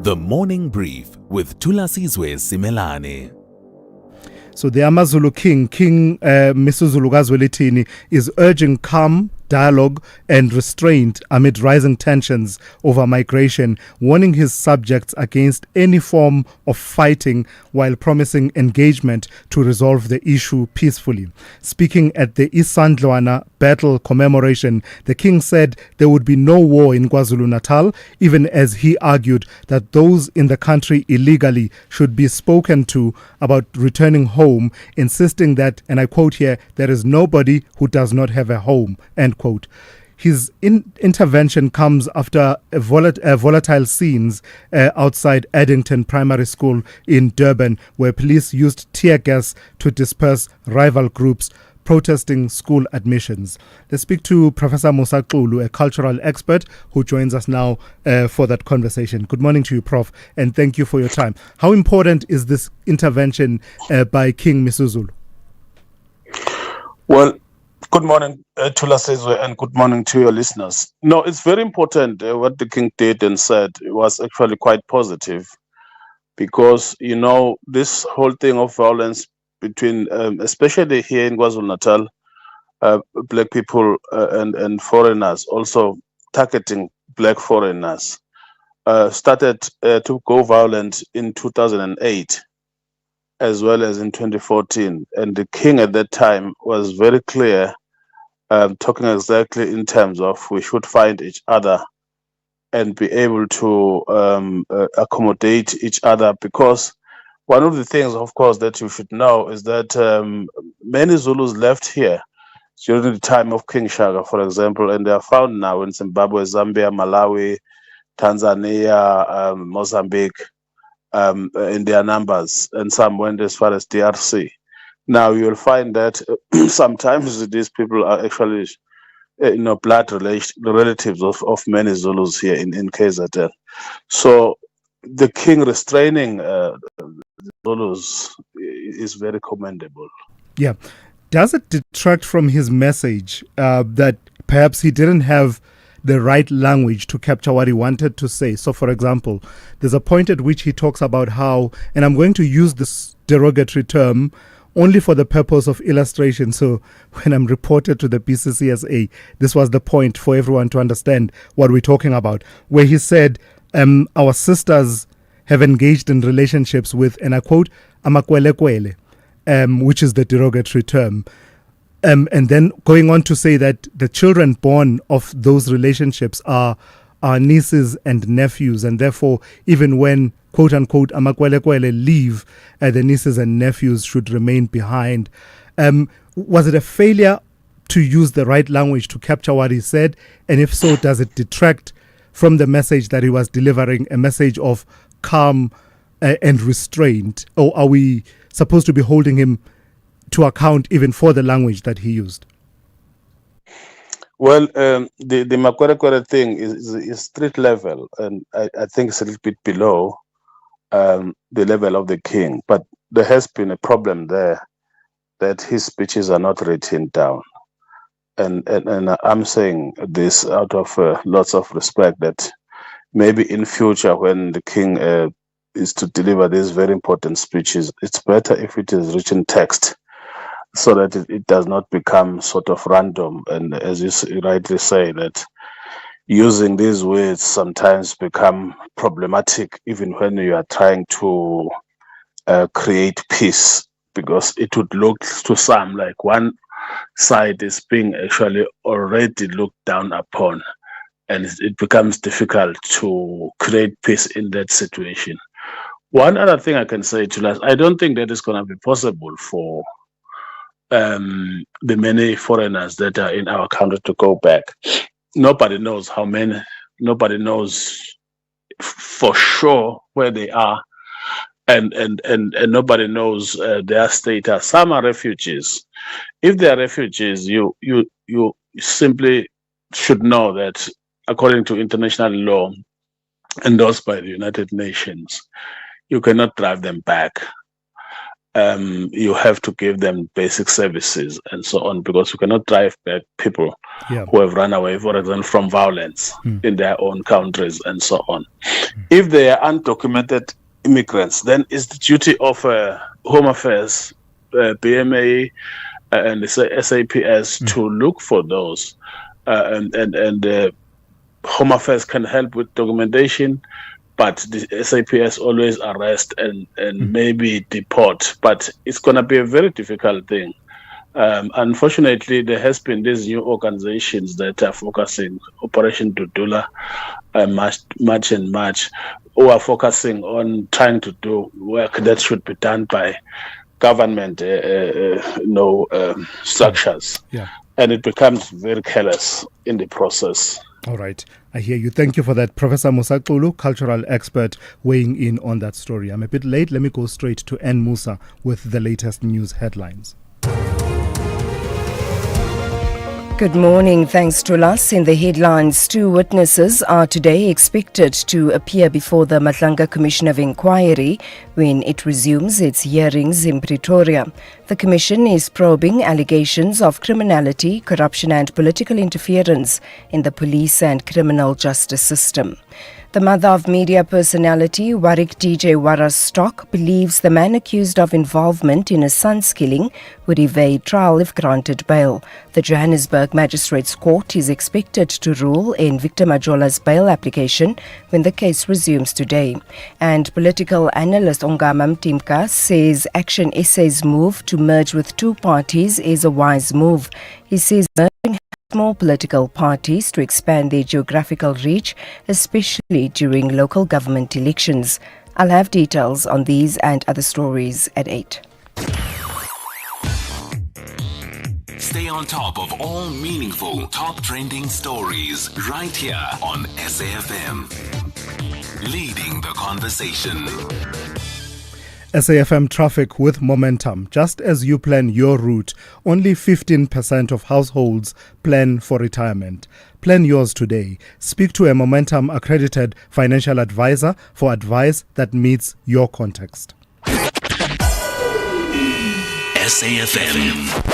The Morning Brief with Thulasizwe Simelane. So the Amazulu King, King Misuzulu Kazwelithini, is urging calm dialogue and restraint amid rising tensions over migration, warning his subjects against any form of fighting while promising engagement to resolve the issue peacefully. Speaking at the Isandlwana battle commemoration, the king said there would be no war in KwaZulu-Natal, even as he argued that those in the country illegally should be spoken to about returning home, insisting that, and I quote here, there is nobody who does not have a home, end quote. His intervention comes after volatile scenes outside Addington Primary School in Durban, where police used tear gas to disperse rival groups protesting school admissions. Let's speak to Professor Musa Xulu, a cultural expert who joins us now for that conversation. Good morning to you, Prof, and thank you for your time. How important is this intervention by King Misuzulu? Well, good morning, Thulasizwe, and good morning to your listeners. No, it's very important what the king did and said. It was actually quite positive because, you know, this whole thing of violence between, especially here in KwaZulu-Natal, black people and foreigners, also targeting black foreigners, started to go violent in 2008. As well as in 2014. And the king at that time was very clear, talking exactly in terms of we should find each other and be able to accommodate each other, because one of the things, of course, that you should know is that many Zulus left here during the time of King Shaka, for example, and they are found now in Zimbabwe, Zambia, Malawi, Tanzania, Mozambique, in their numbers, and some went as far as DRC. Now you'll find that sometimes these people are actually, blood relatives of many Zulus here in KZN. So the king restraining Zulus is very commendable. Yeah. Does it detract from his message that perhaps he didn't have the right language to capture what he wanted to say? So, for example, there's a point at which he talks about how, and I'm going to use this derogatory term only for the purpose of illustration. So when I'm reported to the PCCSA, this was the point for everyone to understand what we're talking about, where he said, our sisters have engaged in relationships with, and I quote, amakwelekwele, which is the derogatory term. And then going on to say that the children born of those relationships are nieces and nephews, and therefore even when, quote unquote, amakwelekwele leave, the nieces and nephews should remain behind. Was it a failure to use the right language to capture what he said? And if so, does it detract from the message that he was delivering, a message of calm and restraint? Or are we supposed to be holding him to account even for the language that he used? Well, the Makwerekwere thing is street level, and I think it's a little bit below the level of the king. But there has been a problem there that his speeches are not written down. And I'm saying this out of lots of respect, that maybe in future when the king is to deliver these very important speeches, it's better if it is written text, so that it does not become sort of random. And as you rightly say, that using these words sometimes become problematic even when you are trying to create peace, because it would look to some like one side is being actually already looked down upon, and it becomes difficult to create peace in that situation. One other thing I can say to us, I don't think that is going to be possible for the many foreigners that are in our country to go back. Nobody knows how many, nobody knows for sure where they are, and nobody knows their status. Some are refugees. If they are refugees, you simply should know that according to international law endorsed by the United Nations, you cannot drive them back. You have to give them basic services and so on, because you cannot drive back people who have run away, for example, from violence in their own countries and so on. If they are undocumented immigrants, then it's the duty of Home Affairs BMA and the SAPS to look for those, and Home Affairs can help with documentation, but the SAPS always arrest and maybe deport. But it's going to be a very difficult thing. Unfortunately, there has been these new organizations that are focusing, Operation Dudula, March and March, who are focusing on trying to do work that should be done by government structures. Yeah. And it becomes very careless in the process. All right. I hear you. Thank you for that. Professor Musaqulu, cultural expert, weighing in on that story. I'm a bit late. Let me go straight to N. Musa with the latest news headlines. Good morning. Thanks to us. In the headlines, 2 witnesses are today expected to appear before the Matlanga Commission of Inquiry when it resumes its hearings in Pretoria. The commission is probing allegations of criminality, corruption and political interference in the police and criminal justice system. The mother of media personality Warwick DJ Warrastock believes the man accused of involvement in his son's killing would evade trial if granted bail. The Johannesburg Magistrates Court is expected to rule in Victor Majola's bail application when the case resumes today. And political analyst Ongama Mtimka says Action SA's move to merge with 2 parties is a wise move. He says merging small political parties to expand their geographical reach, especially during local government elections. I'll have details on these and other stories at 8. Stay on top of all meaningful, top trending stories right here on SAFM. Leading the conversation. SAFM traffic with momentum. Just as you plan your route, only 15% of households plan for retirement. Plan yours today. Speak to a Momentum accredited financial advisor for advice that meets your context. SAFM.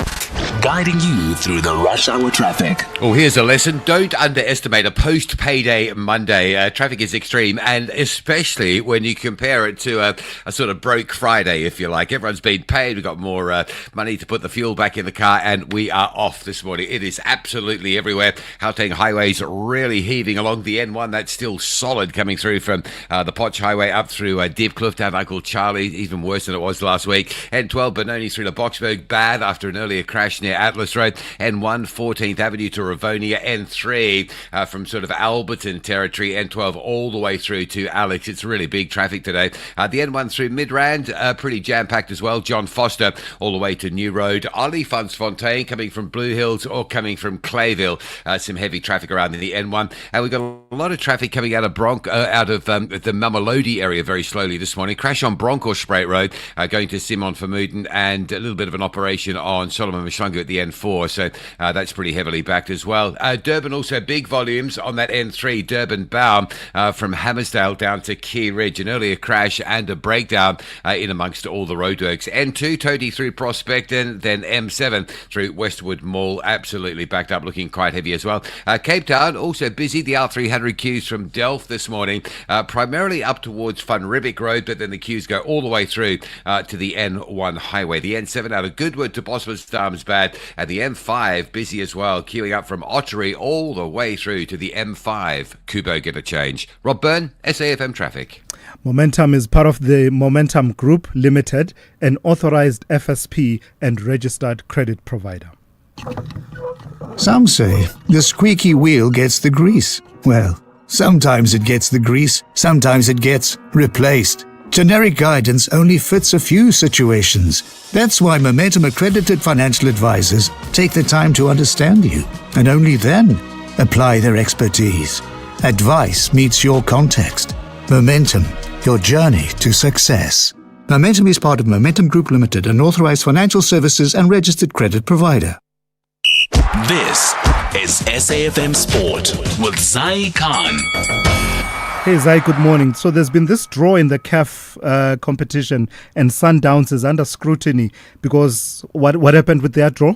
Guiding you through the rush hour traffic. Oh, here's a lesson. Don't underestimate a post-payday Monday. Traffic is extreme, and especially when you compare it to a sort of broke Friday, if you like. Everyone's been paid. We've got more money to put the fuel back in the car, and we are off this morning. It is absolutely everywhere. Gauteng highways really heaving along the N1. That's still solid coming through from the Potch Highway up through Diepkloof down Uncle Charlie, even worse than it was last week. N12 Benoni through to Boksburg, bad after an earlier crash near Atlas Road. N1 14th Avenue to Ravonia. N3 from sort of Alberton territory. N12 all the way through to Alex. It's really big traffic today. The N1 through Midrand, pretty jam-packed as well. John Foster all the way to New Road. Olifantsfontein coming from Blue Hills or coming from Clayville. Some heavy traffic around in the N1. And we've got a lot of traffic coming out of the Mamelodi area very slowly this morning. Crash on Bronkhorstspruit Road going to Simon Vermooden, and a little bit of an operation on Solomon Mshlangu at the N4, so that's pretty heavily backed as well. Durban also big volumes on that N3, Durban-Bow from Hammersdale down to Key Ridge. An earlier crash and a breakdown in amongst all the roadworks. N2 Toti through Prospect, and then M7 through Westwood Mall, absolutely backed up, looking quite heavy as well. Cape Town also busy. The R300 queues from Delft this morning, primarily up towards Van Riebeek Road, but then the queues go all the way through to the N1 highway. The N7 out of Goodwood to Bosman's bad, and the M5 busy as well, queuing up from Ottery all the way through to the M5. Kubo get a change. Rob Byrne, SAFM Traffic. Momentum is part of the Momentum Group Limited, an authorized FSP and registered credit provider. Some say the squeaky wheel gets the grease. Well, sometimes it gets the grease, sometimes it gets replaced. Generic guidance only fits a few situations. That's why Momentum accredited financial advisors take the time to understand you and only then apply their expertise. Advice meets your context. Momentum, your journey to success. Momentum is part of Momentum Group Limited, an authorized financial services and registered credit provider. This is SAFM Sport with Zai Khan. Hey Zai, good morning. So there's been this draw in the CAF competition, and Sundowns is under scrutiny because what happened with their draw?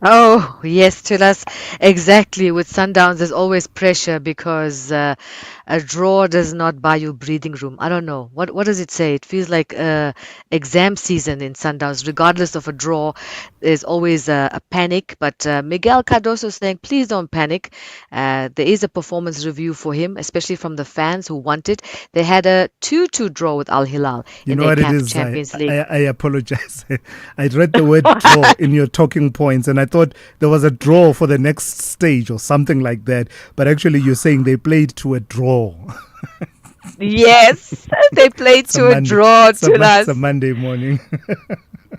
Oh, yes, Tulas. Exactly. With Sundowns, there's always pressure because a draw does not buy you breathing room. I don't know. What does it say? It feels like exam season in Sundowns. Regardless of a draw, there's always a panic. But Miguel Cardoso is saying, please don't panic. There is a performance review for him, especially from the fans who want it. They had a 2-2 draw with Al Hilal You in know their what it CAF is? Champions League. I apologize. I read the word draw in your talking points and I thought there was a draw for the next stage or something like that. But actually, you're saying they played to a draw. Yes, they played to a draw, Tulas. It's a Monday morning.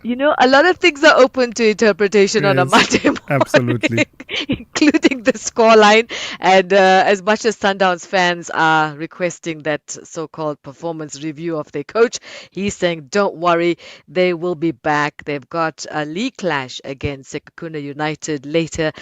You know, a lot of things are open to interpretation on a Yes, Monday morning, absolutely. including the scoreline. And as much as Sundowns fans are requesting that so-called performance review of their coach, he's saying, don't worry, they will be back. They've got a league clash against Sekhukhune United later,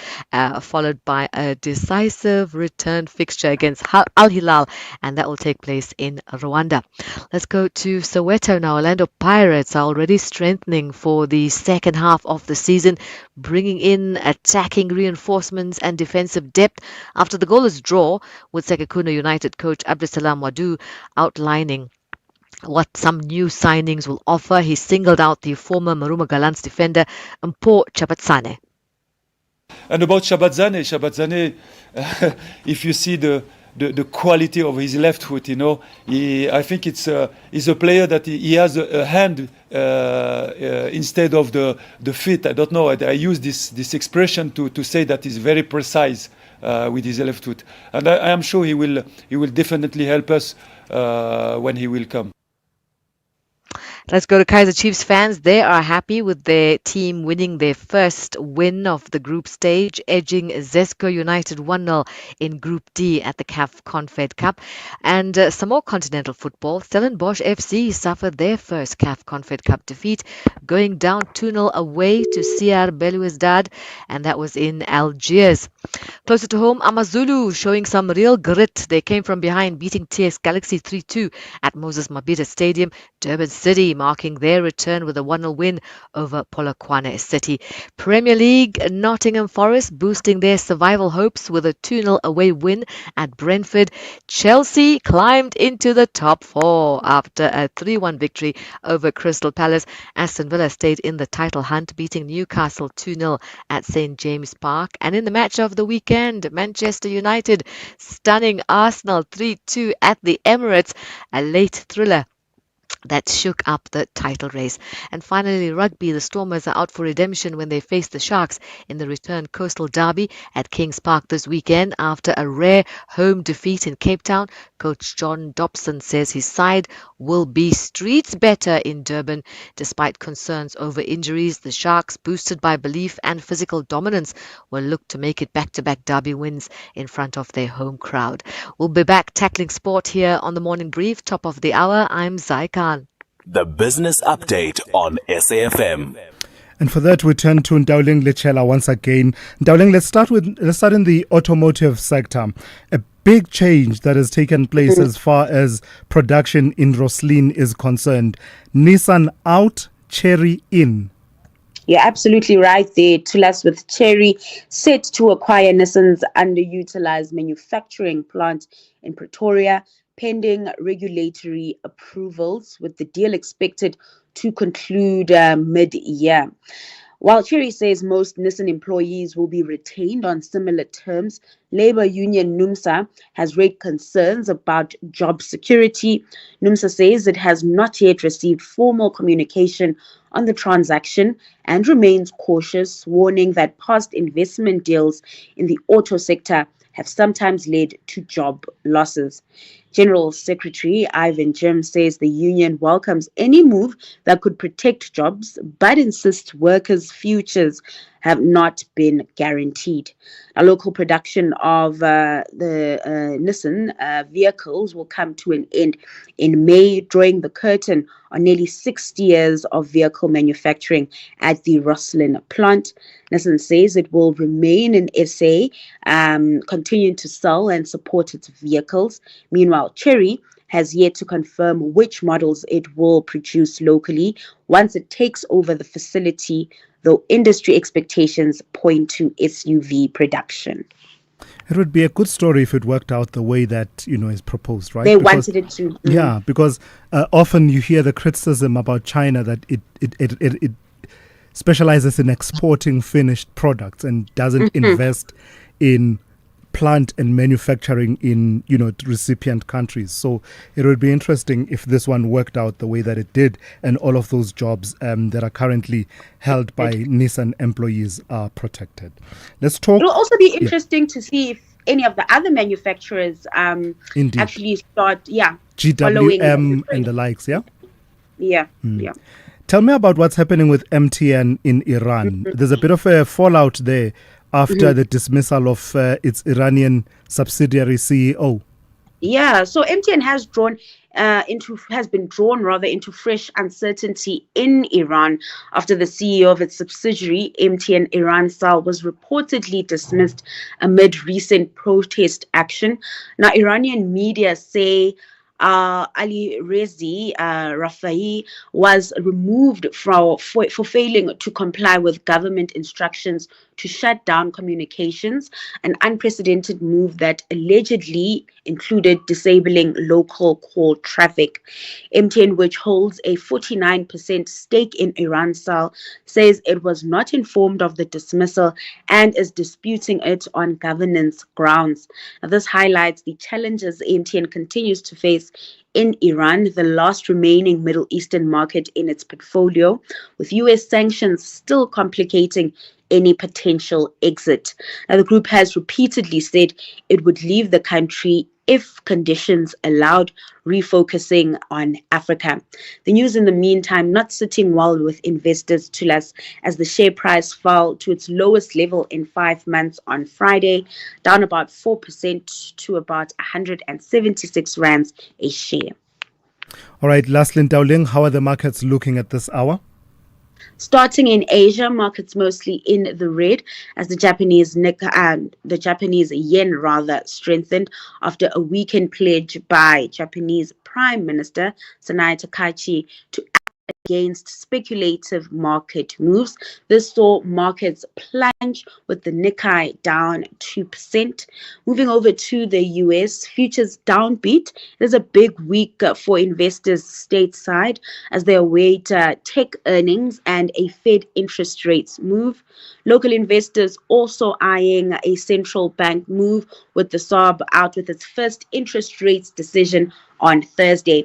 followed by a decisive return fixture against Al Hilal, and that will take place in Rwanda. Let's go to Soweto now. Orlando Pirates are already strengthening for the second half of the season, bringing in attacking reinforcements and defensive depth after the goalless draw with Sekhukhune United coach Abdusalam Wadu outlining what some new signings will offer. He singled out the former Maruma Gallants defender Mpo Chapatsane. And about Shabatzane, if you see the quality of his left foot, I think he's a player that he has a hand instead of the feet. I don't know. I use this expression to say that he's very precise with his left foot, and I am sure he will definitely help us when he will come. Let's go to Kaizer Chiefs fans. They are happy with their team winning their first win of the group stage, edging Zesco United 1-0 in Group D at the CAF Confed Cup. And some more continental football. Stellenbosch FC suffered their first CAF Confed Cup defeat, going down 2-0 away to CR Belouizdad, and that was in Algiers. Closer to home, Amazulu showing some real grit. They came from behind, beating TS Galaxy 3-2 at Moses Mabhida Stadium. Durban City marking their return with a 1-0 win over Polokwane City. Premier League, Nottingham Forest boosting their survival hopes with a 2-0 away win at Brentford. Chelsea climbed into the top four after a 3-1 victory over Crystal Palace. Aston Villa stayed in the title hunt, beating Newcastle 2-0 at St James Park. And in the match of the weekend, Manchester United stunning Arsenal 3-2 at the Emirates, a late thriller that shook up the title race. And finally, rugby, the Stormers are out for redemption when they face the Sharks in the return Coastal Derby at Kings Park this weekend after a rare home defeat in Cape Town. Coach John Dobson says his side will be streets better in Durban. Despite concerns over injuries, the Sharks, boosted by belief and physical dominance, will look to make it back-to-back Derby wins in front of their home crowd. We'll be back tackling sport here on the Morning Brief, top of the hour. I'm Zai Khan. The Business Update on SAFM. And for that, we turn to Ndauling Lechela once again. Ndauling, let's start in the automotive sector. A big change that has taken place as far as production in Roslyn is concerned. Nissan out, Chery in. You're absolutely right there, Thulas, with Chery set to acquire Nissan's underutilized manufacturing plant in Pretoria, pending regulatory approvals, with the deal expected to conclude mid-year. While Chery says most Nissan employees will be retained on similar terms, Labour Union NUMSA has raised concerns about job security. NUMSA says it has not yet received formal communication on the transaction and remains cautious, warning that past investment deals in the auto sector have sometimes led to job losses. General Secretary Ivan Jim says the union welcomes any move that could protect jobs, but insists workers' futures have not been guaranteed. A local production of the Nissan vehicles will come to an end in May, drawing the curtain on nearly 60 years of vehicle manufacturing at the Roslyn plant. Nissan says it will remain in SA, continuing to sell and support its vehicles. Meanwhile, Chery has yet to confirm which models it will produce locally once it takes over the facility, though industry expectations point to SUV production. It would be a good story if it worked out the way that, is proposed, right? They wanted it to. Yeah, because often you hear the criticism about China that it specializes in exporting finished products and doesn't invest in plant and manufacturing in, recipient countries. So it would be interesting if this one worked out the way that it did, and all of those jobs that are currently held by Nissan employees are protected. Let's talk. It'll also be interesting to see if any of the other manufacturers actually start, GWM and the likes, yeah? Yeah. Tell me about what's happening with MTN in Iran. There's a bit of a fallout there after the dismissal of its Iranian subsidiary CEO. Yeah, so MTN has been drawn into fresh uncertainty in Iran after the CEO of its subsidiary, MTN Iran Cell, was reportedly dismissed amid recent protest action. Now, Iranian media say Ali Rezi Rafai was removed for failing to comply with government instructions to shut down communications, an unprecedented move that allegedly included disabling local call traffic. MTN, which holds a 49% stake in Iran Cell, says it was not informed of the dismissal and is disputing it on governance grounds. Now, this highlights the challenges MTN continues to face in Iran, the last remaining Middle Eastern market in its portfolio, with US sanctions still complicating any potential exit. Now, the group has repeatedly said it would leave the country if conditions allowed, refocusing on Africa. The news in the meantime not sitting well with investors, Thulas, as the share price fell to its lowest level in 5 months on Friday, down about 4% to about 176 rands a share. All right, Laslin Dowling, how are the markets looking at this hour? Starting in Asia, markets mostly in the red as the Japanese yen strengthened after a weekend pledge by Japanese Prime Minister Sanae Takaichi to act against speculative market moves. This saw markets plunge with the Nikkei down 2%. Moving over to the US, futures downbeat. It is a big week for investors stateside as they await tech earnings and a Fed interest rates move. Local investors also eyeing a central bank move, with the SARB out with its first interest rates decision on Thursday.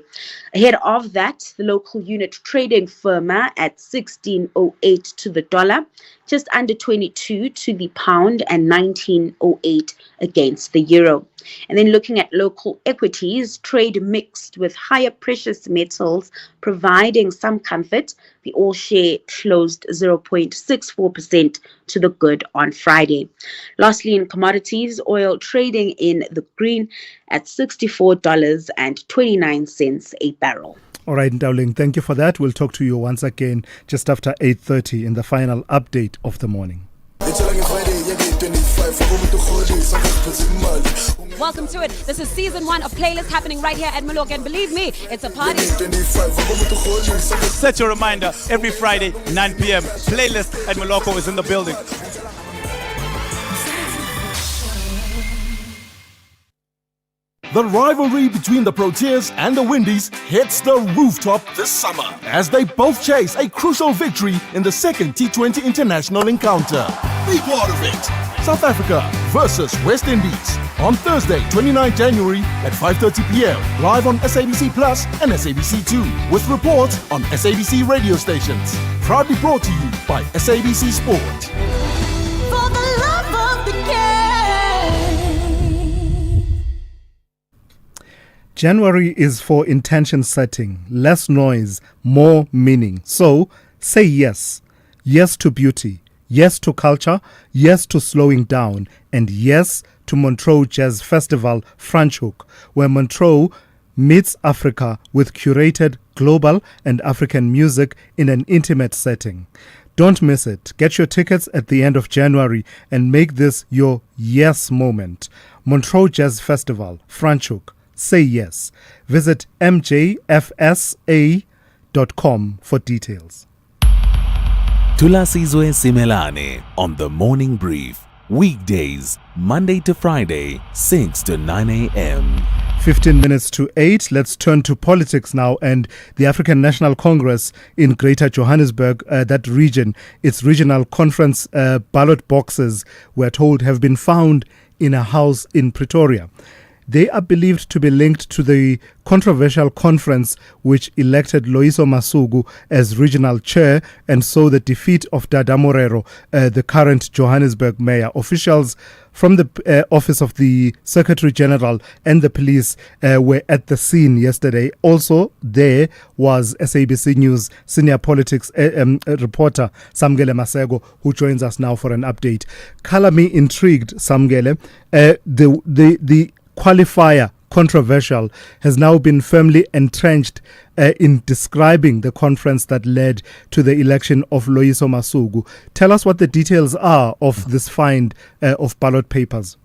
Ahead of that, the local unit trading firmer at 16.08 to the dollar, just under 22 to the pound, and 19.08 against the euro. And then looking at local equities, trade mixed with higher precious metals providing some comfort. The all share closed 0.64% to the good on Friday. Lastly, in commodities, oil trading in the green at $64.29 a barrel. All right, Dowling, thank you for that. We'll talk to you once again just after 8:30 in the final update of the morning. Welcome to it. This is season 1 of Playlist happening right here at Maloka, and believe me, it's a party. Set your reminder every Friday, 9 p.m. Playlist at Maloka is in the building. The rivalry between the Proteas and the Windies hits the rooftop this summer as they both chase a crucial victory in the second T20 international encounter. Be part of it. South Africa versus West Indies on Thursday, 29 January at 5:30 p.m. live on SABC Plus and SABC2 with reports on SABC radio stations. Proudly brought to you by SABC Sport. For the love of the game. January is for intention setting, less noise, more meaning. So say yes. Yes to beauty. Yes to culture. Yes to slowing down. And yes to Montreux Jazz Festival Franschhoek, where Montreux meets Africa with curated global and African music in an intimate setting. Don't miss it. Get your tickets at the end of January and make this your yes moment. Montreux Jazz Festival Franschhoek, say yes. Visit mjfsa.com for details. Thulasizwe Simelane on the Morning Brief. Weekdays, Monday to Friday, 6 to 9 a.m. 15 minutes to 8. Let's turn to politics now. And the African National Congress in Greater Johannesburg, that region, its regional conference ballot boxes, we're told, have been found in a house in Pretoria. They are believed to be linked to the controversial conference which elected Loyiso Masuku as regional chair, and so the defeat of Dada Morero, the current Johannesburg mayor. Officials from the office of the Secretary General and the police were at the scene yesterday. Also there was SABC News senior politics reporter Samgele Masego, who joins us now for an update. Color me intrigued, Samgele. The qualifier controversial has now been firmly entrenched in describing the conference that led to the election of Loyiso Masuku. Tell us what the details are of this find of ballot papers.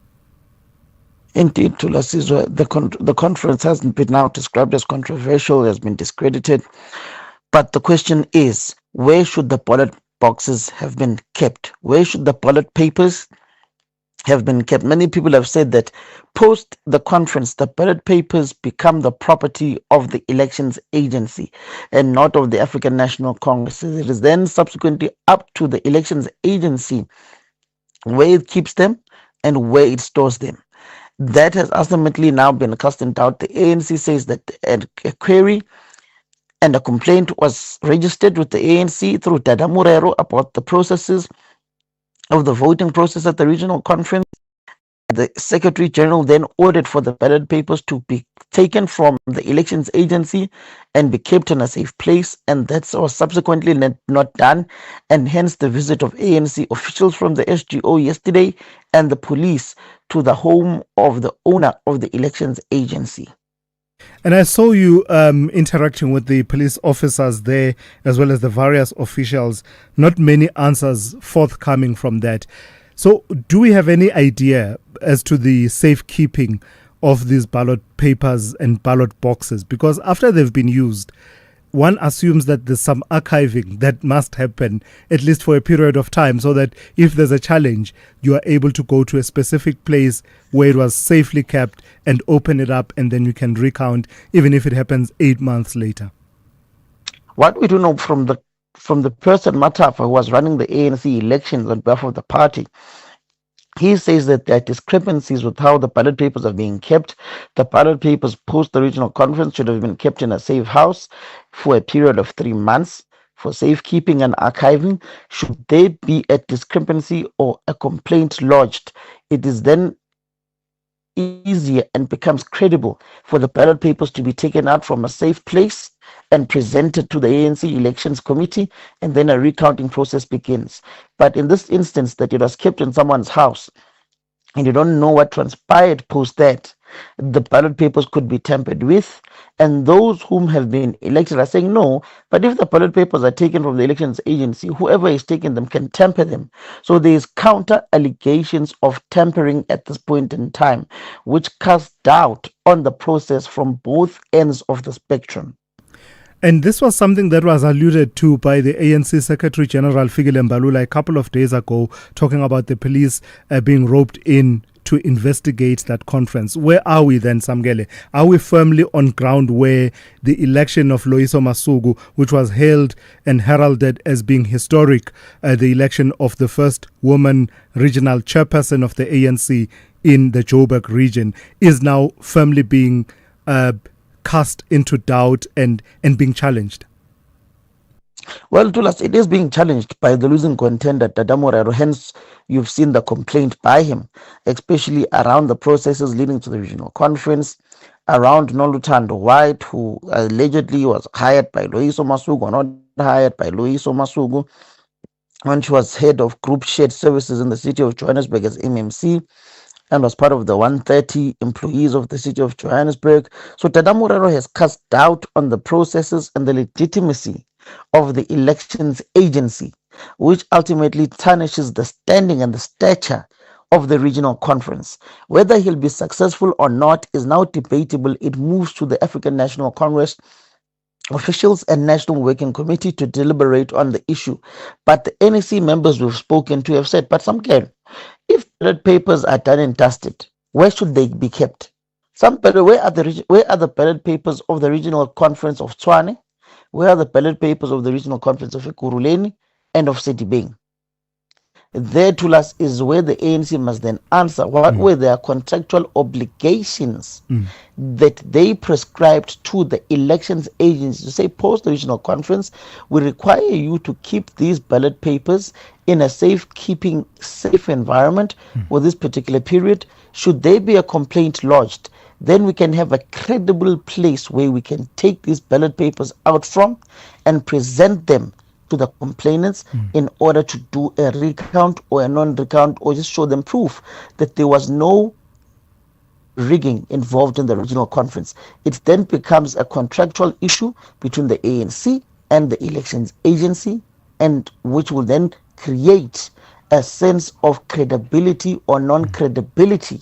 Indeed, Thulasizwe, the conference hasn't been now described as controversial, has been discredited. But the question is, where should the ballot boxes have been kept? Where should the ballot papers have been kept? Many people have said that post the conference, the ballot papers become the property of the elections agency and not of the African National Congress. It is then subsequently up to the elections agency where it keeps them and where it stores them. That has ultimately now been cast out. The ANC says that a query and a complaint was registered with the ANC through Dada Morero about the processes of the voting process at the regional conference. The Secretary General then ordered for the ballot papers to be taken from the elections agency and be kept in a safe place, and that's was subsequently not done, and hence the visit of ANC officials from the SGO yesterday and the police to the home of the owner of the elections agency. And I saw you interacting with the police officers there as well as the various officials. Not many answers forthcoming from that. So do we have any idea as to the safekeeping of these ballot papers and ballot boxes? Because after they've been used, one assumes that there's some archiving that must happen, at least for a period of time, so that if there's a challenge, you are able to go to a specific place where it was safely kept and open it up, and then you can recount, even if it happens 8 months later. What we do know from the person Matafa, who was running the ANC elections on behalf of the party, he says that there are discrepancies with how the ballot papers are being kept. The ballot papers post the regional conference should have been kept in a safe house for a period of 3 months for safekeeping and archiving. Should there be a discrepancy or a complaint lodged, it is then easier and becomes credible for the ballot papers to be taken out from a safe place and presented to the ANC Elections Committee, and then a recounting process begins. But in this instance, that it was kept in someone's house and you don't know what transpired post that, the ballot papers could be tampered with, and those whom have been elected are saying no, but if the ballot papers are taken from the elections agency, whoever is taking them can tamper them. So there is counter allegations of tampering at this point in time, which cast doubt on the process from both ends of the spectrum. And this was something that was alluded to by the ANC Secretary General Fikile Mbalula a couple of days ago, talking about the police being roped in to investigate that conference. Where are we then, Samgele? Are we firmly on ground where the election of Loyiso Masuku, which was hailed and heralded as being historic, the election of the first woman regional chairperson of the ANC in the Joburg region, is now firmly being cast into doubt and being challenged? Well, Tulas, it is being challenged by the losing contender, Dada Morero. Hence, you've seen the complaint by him, especially around the processes leading to the regional conference, around Nolutando White, who allegedly was hired by Loyiso Masuku, or not hired by Loyiso Masuku, when she was head of group shared services in the city of Johannesburg as MMC, and was part of the 130 employees of the city of Johannesburg. So Dada Morero has cast doubt on the processes and the legitimacy of the elections agency, which ultimately tarnishes the standing and the stature of the regional conference. Whether he'll be successful or not is now debatable. It moves to the African National Congress officials and National Working Committee to deliberate on the issue. But the NEC members we've spoken to have said, but if ballot papers are done and dusted, where should they be kept? Where are the ballot papers of the regional conference of Tshwane? Where are the ballot papers of the regional conference of Ekurhuleni and of Sedibeng? There, Thulas, is where the ANC must then answer what were their contractual obligations that they prescribed to the elections agency to say, post the regional conference, we require you to keep these ballot papers in a safe environment for this particular period. Should there be a complaint lodged, then we can have a credible place where we can take these ballot papers out from and present them to the complainants in order to do a recount or a non-recount, or just show them proof that there was no rigging involved in the regional conference. It then becomes a contractual issue between the ANC and the elections agency, and which will then create a sense of credibility or non-credibility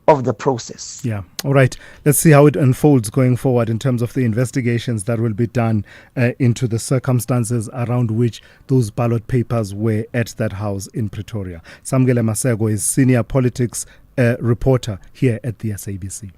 of the process. Yeah. All right. Let's see how it unfolds going forward in terms of the investigations that will be done into the circumstances around which those ballot papers were at that house in Pretoria. Samgele Masego is senior politics reporter here at the SABC.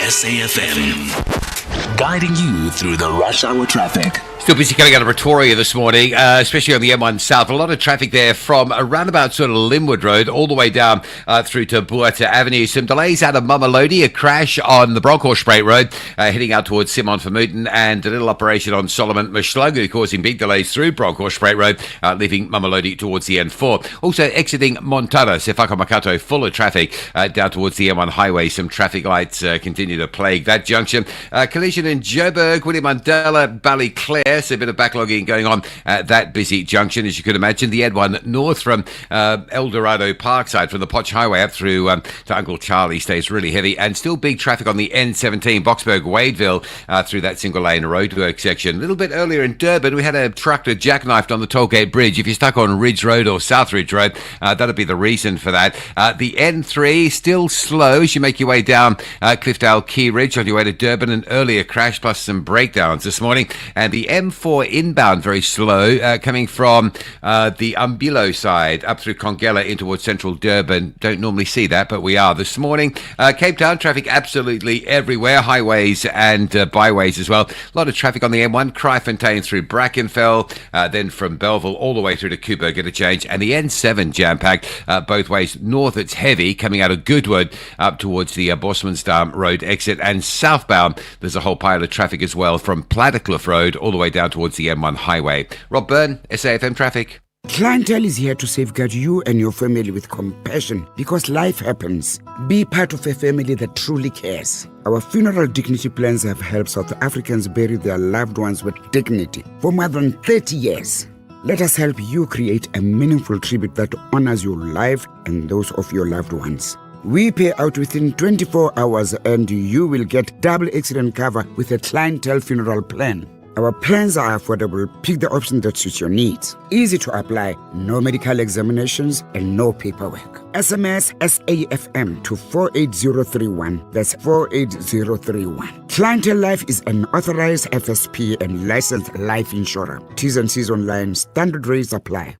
SAFM, guiding you through the rush hour traffic. Still busy coming out of Pretoria this morning, especially on the M1 South. A lot of traffic there from around about sort of Linwood Road all the way down through to Buata Avenue. Some delays out of Mamelodi, a crash on the Bronkhorstspruit Road heading out towards Simon Vermuten, and a little operation on Solomon Mashlangu causing big delays through Bronkhorstspruit Road, leaving Mamelodi towards the N4. Also exiting Montana, Sefako Makato, full of traffic down towards the M1 highway. Some traffic lights continue to plague that junction. Collision in Joburg, William Mandela, Ballyclare. So a bit of backlogging going on at that busy junction, as you could imagine. The N1 north from El Dorado Parkside, from the Potch Highway up through to Uncle Charlie, stays really heavy. And still big traffic on the N17, Boksburg-Wadeville, through that single lane roadwork section. A little bit earlier in Durban, we had a tractor jackknifed on the Tollgate Bridge. If you're stuck on Ridge Road or South Ridge Road, that'll be the reason for that. The N3, still slow as you make your way down Cliffdale Key Ridge on your way to Durban. An earlier crash plus some breakdowns this morning. And the M4 inbound very slow, coming from the Umbilo side up through Congela in towards central Durban. Don't normally see that, but we are this morning. Cape Town traffic absolutely everywhere, highways and byways as well. A lot of traffic on the M1, Kraaifontein through Brackenfell, then from Belleville all the way through to Kuiper, get a change. And the N7 jam-packed both ways. North it's heavy, coming out of Goodwood up towards the Bosmansdam Road exit, and southbound there's a whole pile of traffic as well from Plattercliff Road all the way down towards the M1 highway. Rob Byrne, SAFM Traffic. Clientele is here to safeguard you and your family with compassion because life happens. Be part of a family that truly cares. Our funeral dignity plans have helped South Africans bury their loved ones with dignity for more than 30 years. Let us help you create a meaningful tribute that honors your life and those of your loved ones. We pay out within 24 hours and you will get double accident cover with a clientele funeral plan. Our plans are affordable. Pick the option that suits your needs. Easy to apply, no medical examinations and no paperwork. SMS SAFM to 48031. That's 48031. Clientele Life is an authorized FSP and licensed life insurer. T's and C's online. Standard rates apply.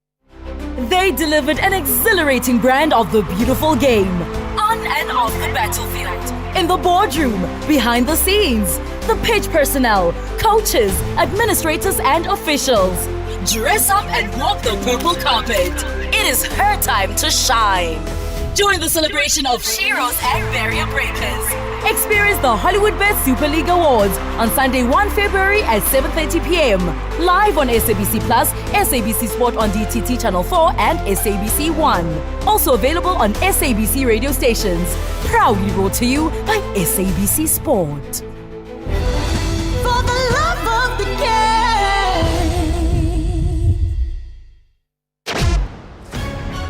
They delivered an exhilarating brand of the beautiful game. On and off the battlefield. In the boardroom, behind the scenes, the pitch personnel, coaches, administrators and officials. Dress up and walk the purple carpet. It is her time to shine. Join the celebration of Sheroes and Barrier Breakers. Experience the Hollywood Best Super League Awards on Sunday 1 February at 7:30 p.m. Live on SABC Plus, SABC Sport on DTT Channel 4 and SABC 1. Also available on SABC radio stations. Proudly brought to you by SABC Sport. For the love of the game.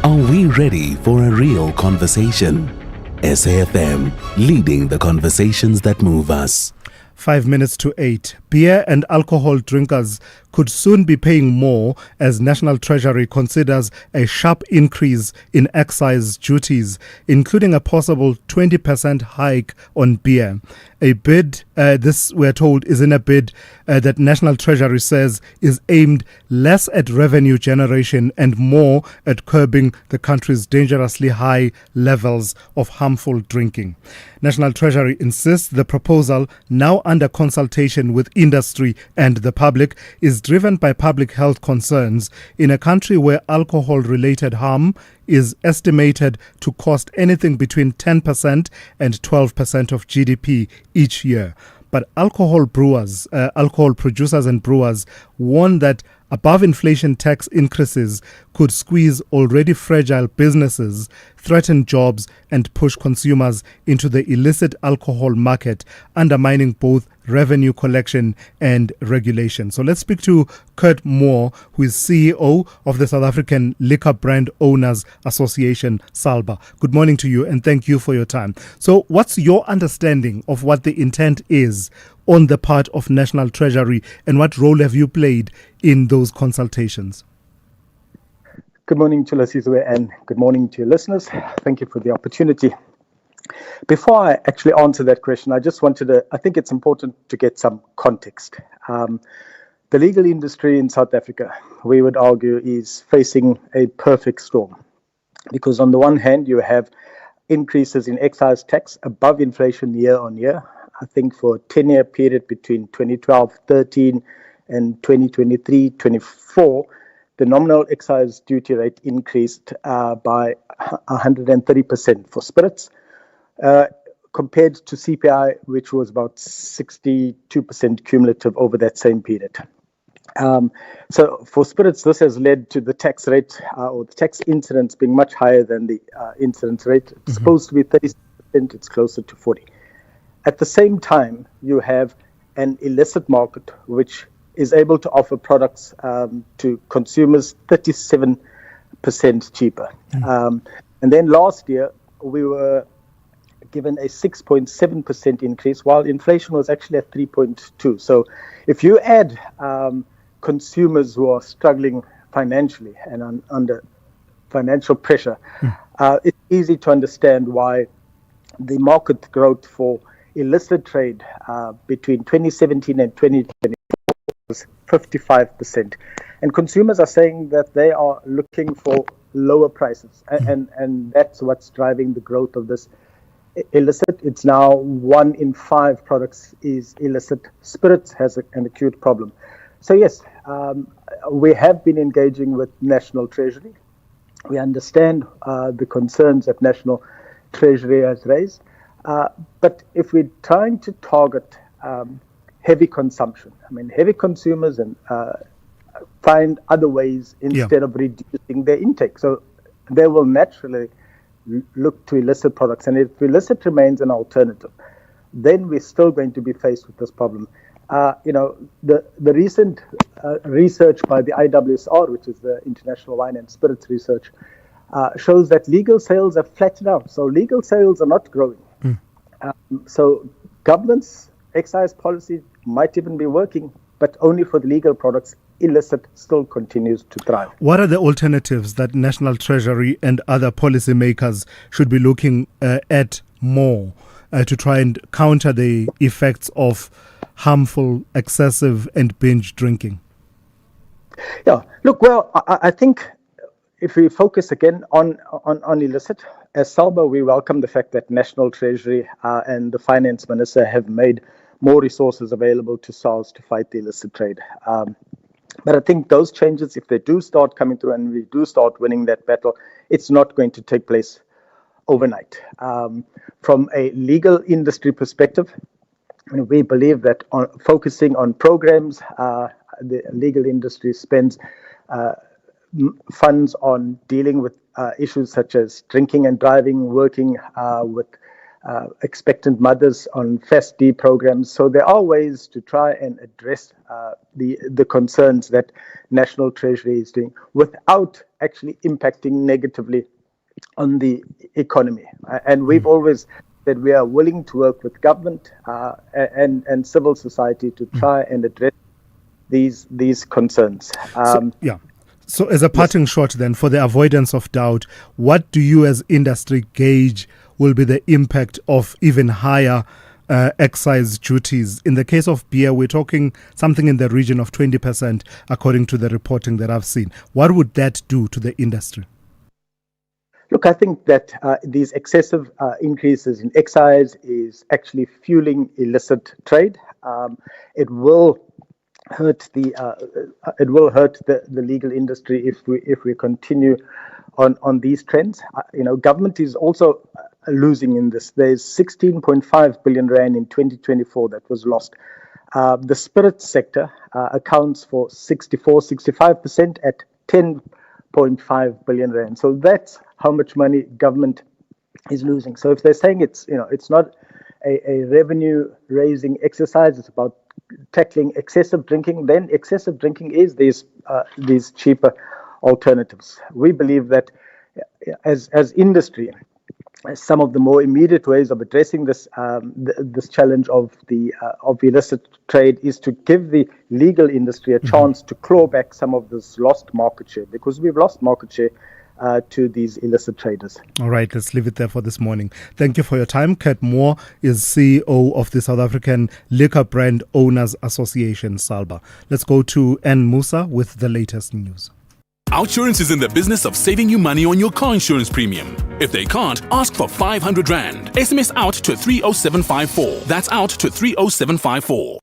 Are we ready for a real conversation? SAFM, leading the conversations that move us. 5 minutes to 8. Beer and alcohol drinkers could soon be paying more as National Treasury considers a sharp increase in excise duties, including a possible 20% hike on beer. A bid, this we're told, is in a bid that National Treasury says is aimed less at revenue generation and more at curbing the country's dangerously high levels of harmful drinking. National Treasury insists the proposal, now under consultation with industry and the public, is driven by public health concerns in a country where alcohol-related harm is estimated to cost anything between 10% and 12% of GDP each year. But alcohol producers and brewers warn that above-inflation tax increases could squeeze already fragile businesses, threaten jobs, and push consumers into the illicit alcohol market, undermining both revenue collection and regulation. So let's speak to Kurt Moore, who is CEO of the South African Liquor Brand Owners Association, SALBA. Good morning to you, and thank you for your time. So what's your understanding of what the intent is on the part of National Treasury, and what role have you played in those consultations? Good morning, Thulasizwe, and good morning to your listeners. Thank you for the opportunity. Before I actually answer that question, I think it's important to get some context. The legal industry in South Africa, we would argue, is facing a perfect storm. Because on the one hand, you have increases in excise tax above inflation year on year. I think for a 10-year period between 2012-13 and 2023-24, the nominal excise duty rate increased by 130% for spirits, compared to CPI, which was about 62% cumulative over that same period. So for spirits, this has led to the tax rate or the tax incidence being much higher than the incidence rate. It's supposed to be 30%, it's closer to 40%. At the same time, you have an illicit market which is able to offer products to consumers 37% cheaper. And then last year, we were given a 6.7% increase, while inflation was actually at 3.2%. So if you add consumers who are struggling financially and under financial pressure, it's easy to understand why the market growth for illicit trade between 2017 and 2024 was 55%. And consumers are saying that they are looking for lower prices. And that's what's driving the growth of this illicit. It's now 1 in 5 products is illicit. Spirits has an acute problem. So yes, we have been engaging with National Treasury. We understand the concerns that National Treasury has raised. But if we're trying to target heavy consumption, I mean, heavy consumers and find other ways instead of reducing their intake. So they will naturally look to illicit products. And if illicit remains an alternative, then we're still going to be faced with this problem. The recent research by the IWSR, which is the International Wine and Spirits Research, shows that legal sales have flattened out. So legal sales are not growing. So government's excise policy might even be working, but only for the legal products. Illicit still continues to thrive. What are the alternatives that National Treasury and other policymakers should be looking at more to try and counter the effects of harmful, excessive and binge drinking? Yeah, look, well, I think if we focus again on illicit, as SALBA, we welcome the fact that National Treasury and the Finance Minister have made more resources available to SARS to fight the illicit trade. But I think those changes, if they do start coming through and we do start winning that battle, it's not going to take place overnight. From a legal industry perspective, we believe that focusing on programs, the legal industry spends funds on dealing with issues such as drinking and driving, working with expectant mothers on FASD programs. So there are ways to try and address the concerns that National Treasury is doing without actually impacting negatively on the economy. And we've always that we are willing to work with government and civil society to try and address these concerns. So as a parting shot then, for the avoidance of doubt, what do you as industry gauge will be the impact of even higher excise duties? In the case of beer, we're talking something in the region of 20%, according to the reporting that I've seen. What would that do to the industry? Look, I think that these excessive increases in excise is actually fueling illicit trade. It will hurt the legal industry if we continue on these trends. Government is also losing in this. There's 16.5 billion rand in 2024 that was lost. The spirits sector accounts for 65% at 10.5 billion rand. So that's how much money government is losing. So if they're saying it's not a revenue raising exercise, it's about tackling excessive drinking, then excessive drinking is these cheaper alternatives. We believe that as industry, some of the more immediate ways of addressing this challenge of illicit trade is to give the legal industry a chance to claw back some of this lost market share, because we've lost market share to these illicit traders. All right, let's leave it there for this morning. Thank you for your time. Kurt Moore is CEO of the South African Liquor Brand Owners Association, SALBA. Let's go to N. Musa with the latest news. Outsurance is in the business of saving you money on your car insurance premium. If they can't, ask for 500 Rand. SMS out to 30754. That's out to 30754.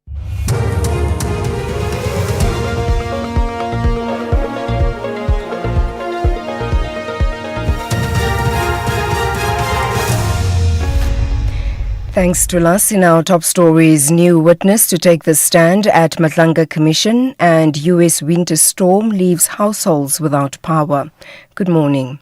Thanks to us. In our top stories, new witness to take the stand at Matlanga Commission, and US winter storm leaves households without power. Good morning.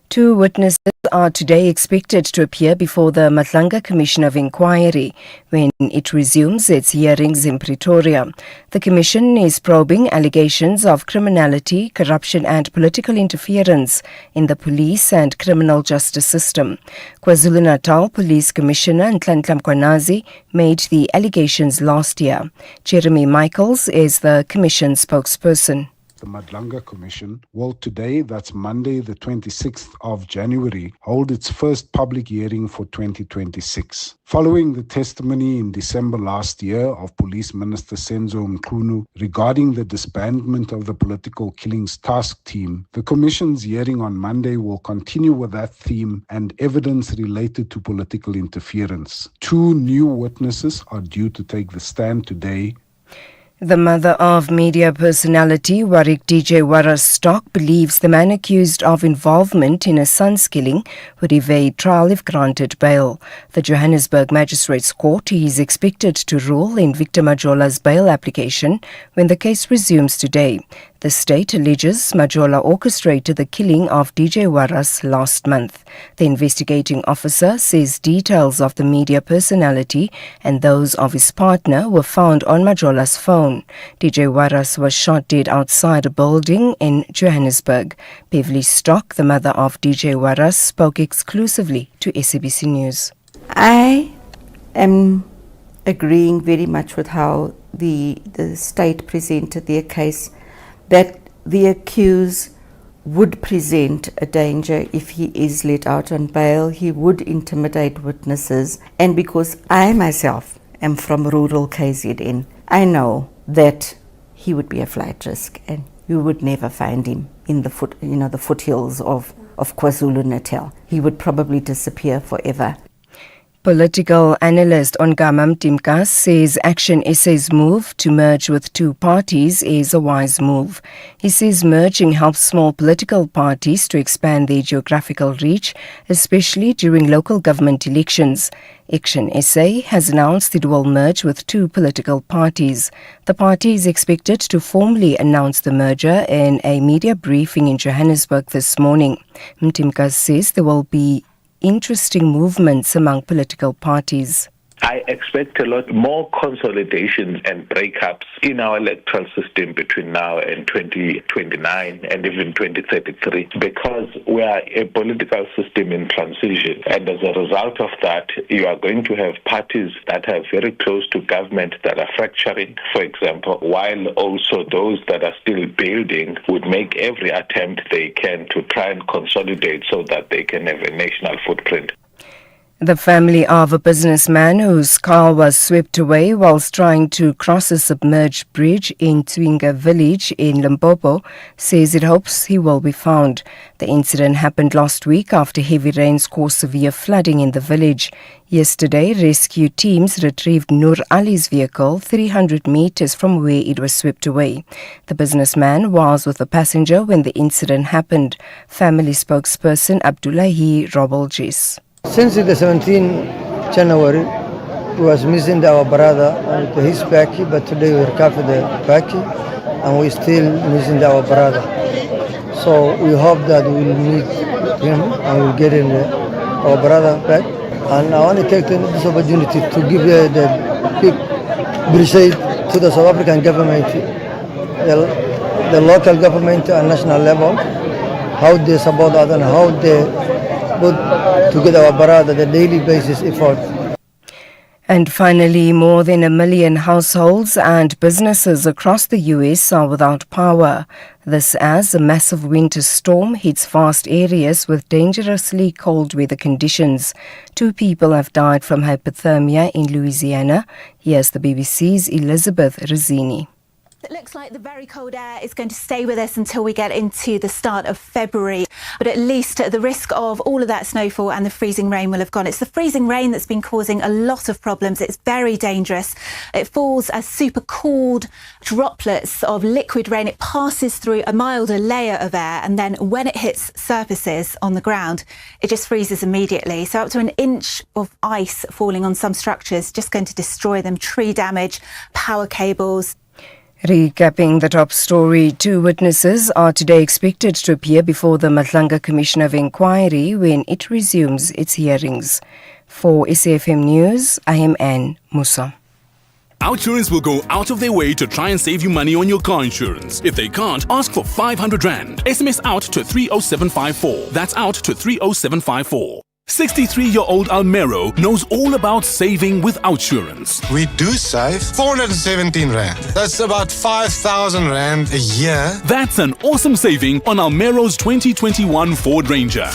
Two witnesses are today expected to appear before the Matlanga Commission of Inquiry when it resumes its hearings in Pretoria. The commission is probing allegations of criminality, corruption and political interference in the police and criminal justice system. KwaZulu-Natal Police Commissioner Nhlanhla Mkhwanazi made the allegations last year. Jeremy Michaels is the commission spokesperson. The Matlanga Commission will today, that's Monday the 26th of January, hold its first public hearing for 2026. Following the testimony in December last year of Police Minister Senzo Mchunu regarding the disbandment of the Political Killings Task Team, the Commission's hearing on Monday will continue with that theme and evidence related to political interference. Two new witnesses are due to take the stand today. The mother of media personality Warwick DJ Wara's Stock believes the man accused of involvement in a son's killing would evade trial if granted bail. The Johannesburg Magistrates Court is expected to rule in Victor Majola's bail application when the case resumes today. The state alleges Majola orchestrated the killing of DJ Waras last month. The investigating officer says details of the media personality and those of his partner were found on Majola's phone. DJ Waras was shot dead outside a building in Johannesburg. Beverly Stock, the mother of DJ Waras, spoke exclusively to SABC News. I am agreeing very much with how the state presented their case, that the accused would present a danger if he is let out on bail. He would intimidate witnesses. And because I myself am from rural KZN, I know that he would be a flight risk and you would never find him in the foothills of KwaZulu-Natal. He would probably disappear forever. Political analyst Ongama Mtimkas says Action SA's move to merge with two parties is a wise move. He says merging helps small political parties to expand their geographical reach, especially during local government elections. Action SA has announced it will merge with two political parties. The party is expected to formally announce the merger in a media briefing in Johannesburg this morning. Mtimkas says there will be interesting movements among political parties. I expect a lot more consolidations and breakups in our electoral system between now and 2029 and even 2033, because we are a political system in transition. And as a result of that, you are going to have parties that are very close to government that are fracturing, for example, while also those that are still building would make every attempt they can to try and consolidate so that they can have a national footprint. The family of a businessman whose car was swept away whilst trying to cross a submerged bridge in Twinga village in Limpopo says it hopes he will be found. The incident happened last week after heavy rains caused severe flooding in the village. Yesterday, rescue teams retrieved Nur Ali's vehicle 300 meters from where it was swept away. The businessman was with a passenger when the incident happened. Family spokesperson Abdullahi Robeljis. Since the 17th January, we was missing our brother and his packy, but today we recovered the packy and we still missing our brother. So we hope that we will meet him and we'll get our brother back. And I want to take this opportunity to give the big appreciate to the South African government, the local government and national level, how they support us and how they put together our brother, the daily basis effort. And finally, more than 1 million households and businesses across the U.S. are without power. This as a massive winter storm hits vast areas with dangerously cold weather conditions. 2 people have died from hypothermia in Louisiana. Here's the BBC's Elizabeth Rizzini. It looks like the very cold air is going to stay with us until we get into the start of February. But at least the risk of all of that snowfall and the freezing rain will have gone. It's the freezing rain that's been causing a lot of problems. It's very dangerous. It falls as super cooled droplets of liquid rain. It passes through a milder layer of air, and then when it hits surfaces on the ground, it just freezes immediately. So up to 1 inch of ice falling on some structures, just going to destroy them. Tree damage, power cables. Recapping the top story, 2 witnesses are today expected to appear before the Matlanga Commission of Inquiry when it resumes its hearings. For SAFM News, I am Anne Musa. Outsurance will go out of their way to try and save you money on your car insurance. If they can't, ask for 500 Rand. SMS out to 30754. That's out to 30754. 63-year-old Almero knows all about saving with Outsurance. We do save 417 Rand. That's about 5,000 Rand a year. That's an awesome saving on Almero's 2021 Ford Ranger.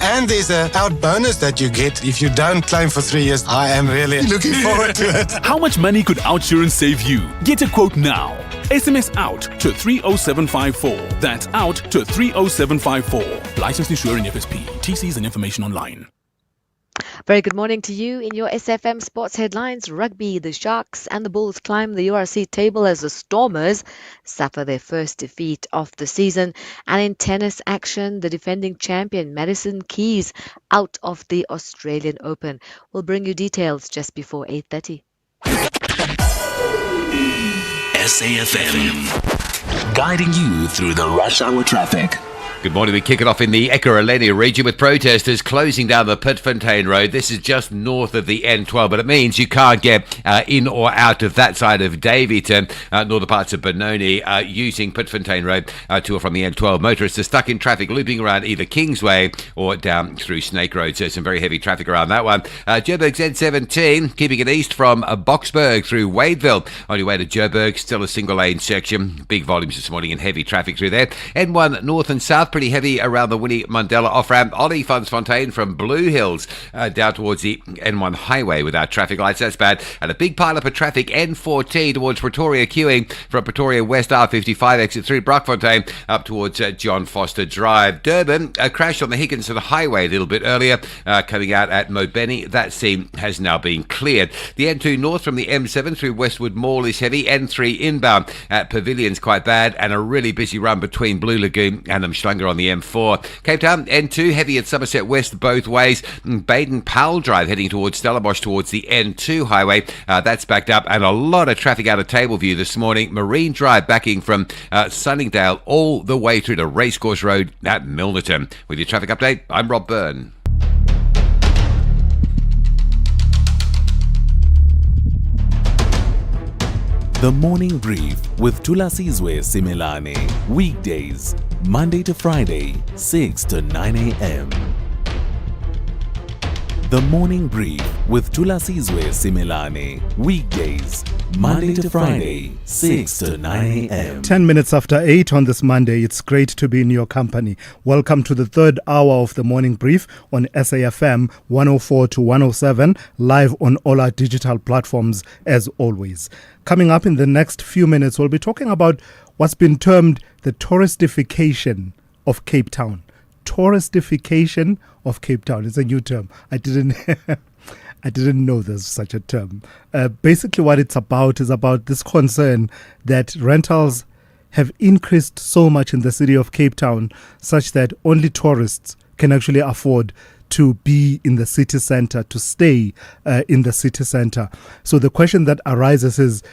And there's an out bonus that you get if you don't claim for 3 years. I am really looking forward to it. How much money could Outsurance save you? Get a quote now. SMS out to 30754. That's out to 30754. Licensed insurer in FSP. TCs and information online. Very good morning to you. In your SFM sports headlines, rugby, the Sharks and the Bulls climb the URC table as the Stormers suffer their first defeat of the season. And in tennis action, the defending champion Madison Keys out of the Australian Open. We'll bring you details just before 8:30. SAFM, guiding you through the rush hour traffic. Good morning. We kick it off in the Ekurhuleni region with protesters closing down the Pitfontein Road. This is just north of the N12, but it means you can't get in or out of that side of Daveyton, nor the parts of Benoni, using Pitfontein Road to or from the N12. Motorists are stuck in traffic looping around either Kingsway or down through Snake Road. So some very heavy traffic around that one. Joburg's N17, keeping it east from Boksburg through Wadeville. On your way to Joburg, still a single lane section. Big volumes this morning and heavy traffic through there. N1 north and south, pretty heavy around the Winnie Mandela off-ramp. Olifantsfontein from Blue Hills down towards the N1 highway without traffic lights. That's bad. And a big pile-up of traffic N14 towards Pretoria, queuing from Pretoria West R55 exit through Brockfontein up towards John Foster Drive. Durban, a crash on the Higginson Highway a little bit earlier, coming out at Mobeni. That scene has now been cleared. The N2 north from the M7 through Westwood Mall is heavy. N3 inbound at Pavilion's quite bad, and a really busy run between Blue Lagoon and Umhlanga on the M4. Cape Town, N2, heavy at Somerset West both ways. Baden-Powell Drive heading towards Stellenbosch towards the N2 highway. That's backed up, and a lot of traffic out of Tableview this morning. Marine Drive backing from Sunningdale all the way through to Racecourse Road at Milnerton. With your traffic update, I'm Rob Byrne. The Morning Brief with Thulasizwe Simelane. Weekdays, Monday to Friday, 6 to 9 a.m. The Morning Brief with Thulasizwe Simelane. Weekdays, Monday to Friday, 6 to 9 a.m. 10 minutes after 8 on this Monday. It's great to be in your company. Welcome to the third hour of the Morning Brief on SAFM 104 to 107, live on all our digital platforms as always. Coming up in the next few minutes, we'll be talking about what's been termed the touristification of Cape Town. Touristification of Cape Town. It's a new term. I didn't know there's such a term. Basically what it's about is about this concern that rentals have increased so much in the city of Cape Town such that only tourists can actually afford to be in the city center, to stay in the city center. So the question that arises is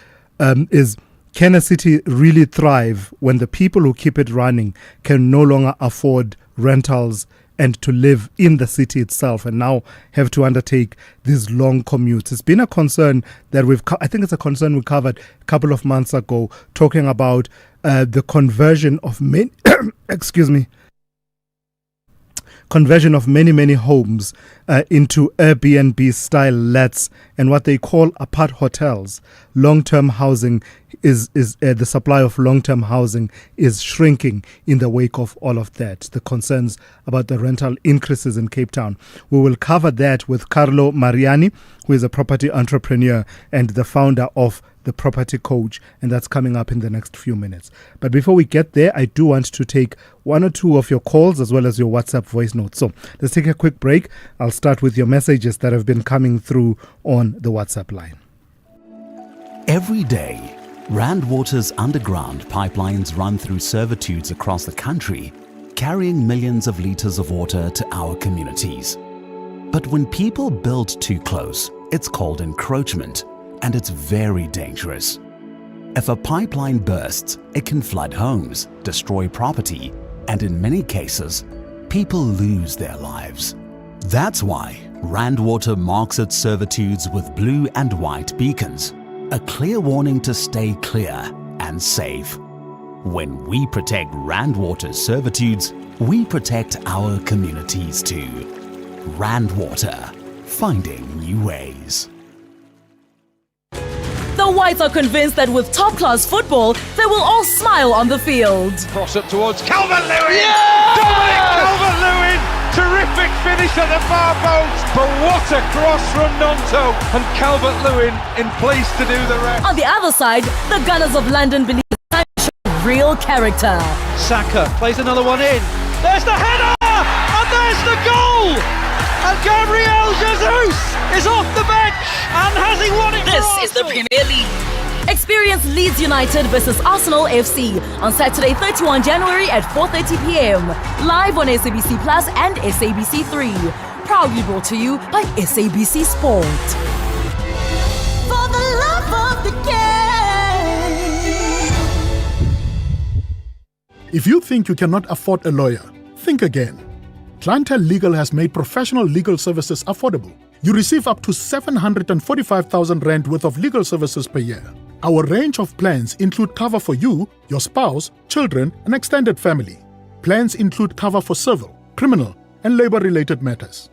can a city really thrive when the people who keep it running can no longer afford rentals and to live in the city itself and now have to undertake these long commutes? It's been a concern that I think it's a concern we covered a couple of months ago, talking about the conversion of many, conversion of many homes into Airbnb style lets and what they call apart hotels. Long-term housing is the supply of long-term housing is shrinking in the wake of all of that. The concerns about the rental increases in Cape Town. We will cover that with Carlo Mariani, who is a property entrepreneur and the founder of The Property Coach, and that's coming up in the next few minutes. But before we get there, I do want to take one or two of your calls as well as your WhatsApp voice notes. So let's take a quick break. I'll start with your messages that have been coming through on the WhatsApp line. Every day, Randwater's underground pipelines run through servitudes across the country, carrying millions of liters of water to our communities. But when people build too close, it's called encroachment, and it's very dangerous. If a pipeline bursts, it can flood homes, destroy property, and in many cases, people lose their lives. That's why Randwater marks its servitudes with blue and white beacons, a clear warning to stay clear and safe. When we protect Randwater's servitudes, we protect our communities too. Randwater, finding new ways. The Whites are convinced that with top-class football, they will all smile on the field. Cross up towards Calvert-Lewin! Yeah! Dominic Calvert-Lewin! Terrific finish at the far post, but what a cross from Nonto, and Calvert-Lewin in place to do the rest. On the other side, the Gunners of London believe it's time to show real character. Saka plays another one in. There's the header! And there's the goal! And Gabriel Jesus is off the bench, and has he won it? This is the Premier League. Experience Leeds United versus Arsenal FC on Saturday, 31 January at 4:30 p.m. Live on SABC Plus and SABC 3. Proudly brought to you by SABC Sport. For the love of the game. If you think you cannot afford a lawyer, think again. Clientele Legal has made professional legal services affordable. You receive up to 745,000 rand worth of legal services per year. Our range of plans include cover for you, your spouse, children, and extended family. Plans include cover for civil, criminal, and labor-related matters.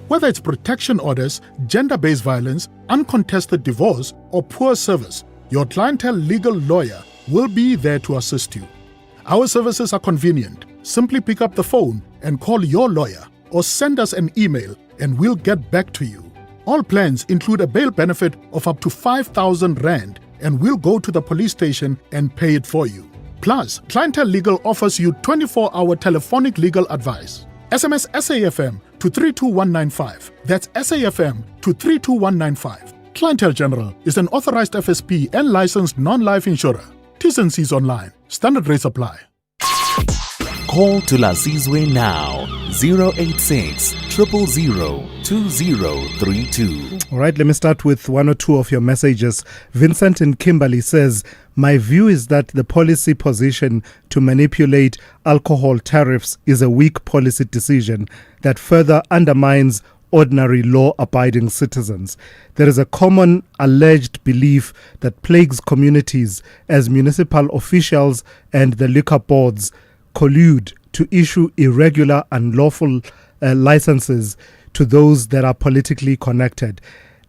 Whether it's protection orders, gender-based violence, uncontested divorce, or poor service, your Clientele Legal lawyer will be there to assist you. Our services are convenient. Simply pick up the phone and call your lawyer or send us an email and we'll get back to you. All plans include a bail benefit of up to 5,000 rand and we'll go to the police station and pay it for you. Plus, Clientele Legal offers you 24-hour telephonic legal advice. SMS SAFM to 32195. That's SAFM to 32195. Clientele General is an authorized FSP and licensed non-life insurer. T's and C's online. Standard rates apply. Call Thulasizwe now, 086 000 2032. All right, let me start with one or two of your messages. Vincent in Kimberley says, my view is that the policy position to manipulate alcohol tariffs is a weak policy decision that further undermines ordinary law-abiding citizens. There is a common alleged belief that plagues communities as municipal officials and the liquor boards collude to issue irregular, unlawful licenses to those that are politically connected.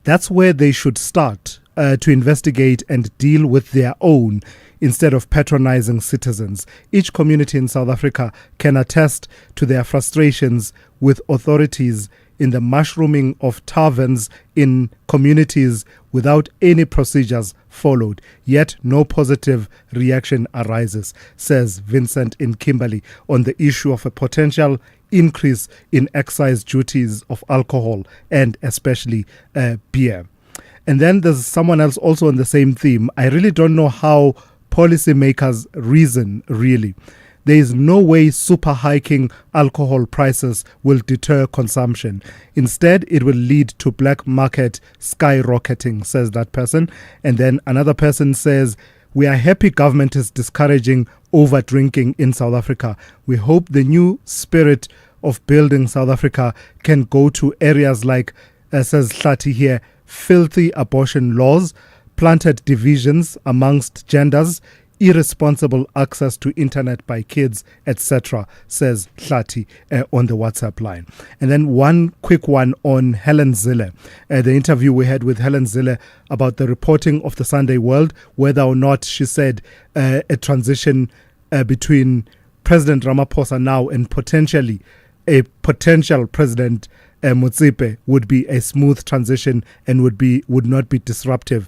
That's where they should start to investigate and deal with their own instead of patronizing citizens. Each community in South Africa can attest to their frustrations with authorities in the mushrooming of taverns in communities without any procedures followed, yet no positive reaction arises, says Vincent in Kimberley on the issue of a potential increase in excise duties of alcohol and especially beer. And then there's someone else also on the same theme. I really don't know how policymakers reason, really. There is no way super hiking alcohol prices will deter consumption. Instead, it will lead to black market skyrocketing, says that person. And then another person says, we are happy government is discouraging over drinking in South Africa. We hope the new spirit of building South Africa can go to areas like, says Hlati here, filthy abortion laws, planted divisions amongst genders, irresponsible access to internet by kids, etc., says Hlati on the WhatsApp line. And then one quick one on Helen Zille. The interview we had with Helen Zille about the reporting of the Sunday World, whether or not she said a transition between President Ramaphosa now and potentially a potential President Motsepe would be a smooth transition and would not be disruptive.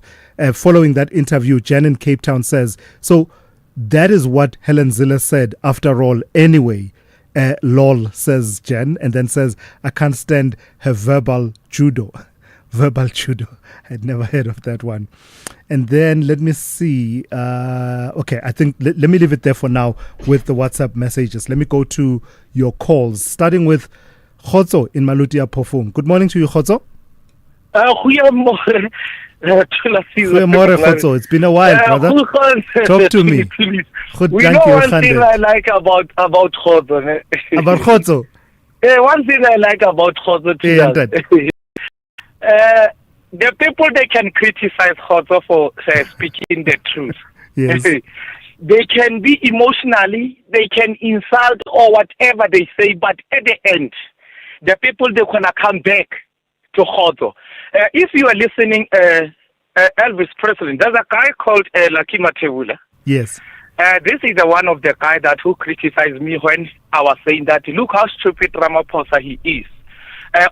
Following that interview, Jen in Cape Town says, so that is what Helen Zille said after all anyway. Lol, says Jen, and then says, I can't stand her verbal judo. Verbal judo. I'd never heard of that one. And then let me see. Okay, I think let me leave it there for now with the WhatsApp messages. Let me go to your calls, starting with Khotso in Maluti Phofung. Good morning to you, Khotso. Goeiemorgen, Khotso. It's been a while, brother. Talk to me. Good, we know one thing I like about Khotso. About Khotso? One thing I like about Khotso the people, they can criticize Khotso for speaking the truth. Yes. They can be emotionally, they can insult or whatever they say, but at the end, the people, they're going to come back to Khotso. If you are listening, Elvis Presley, there's a guy called Lucky Matebula. Yes. This is the one of the guy that who criticized me when I was saying that, look how stupid Ramaphosa he is.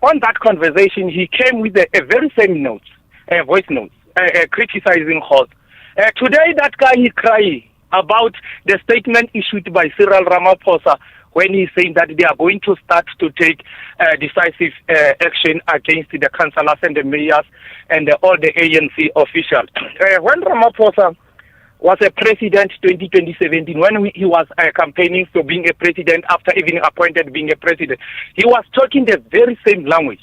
On that conversation, he came with a very same notes, voice notes, criticizing Khotso. Today, that guy, he crying about the statement issued by Cyril Ramaphosa when he's saying that they are going to start to take decisive action against the councillors and the mayors and all the ANC officials. When Ramaphosa was a president 2017, when he was campaigning for being a president after even appointed being a president, he was talking the very same language.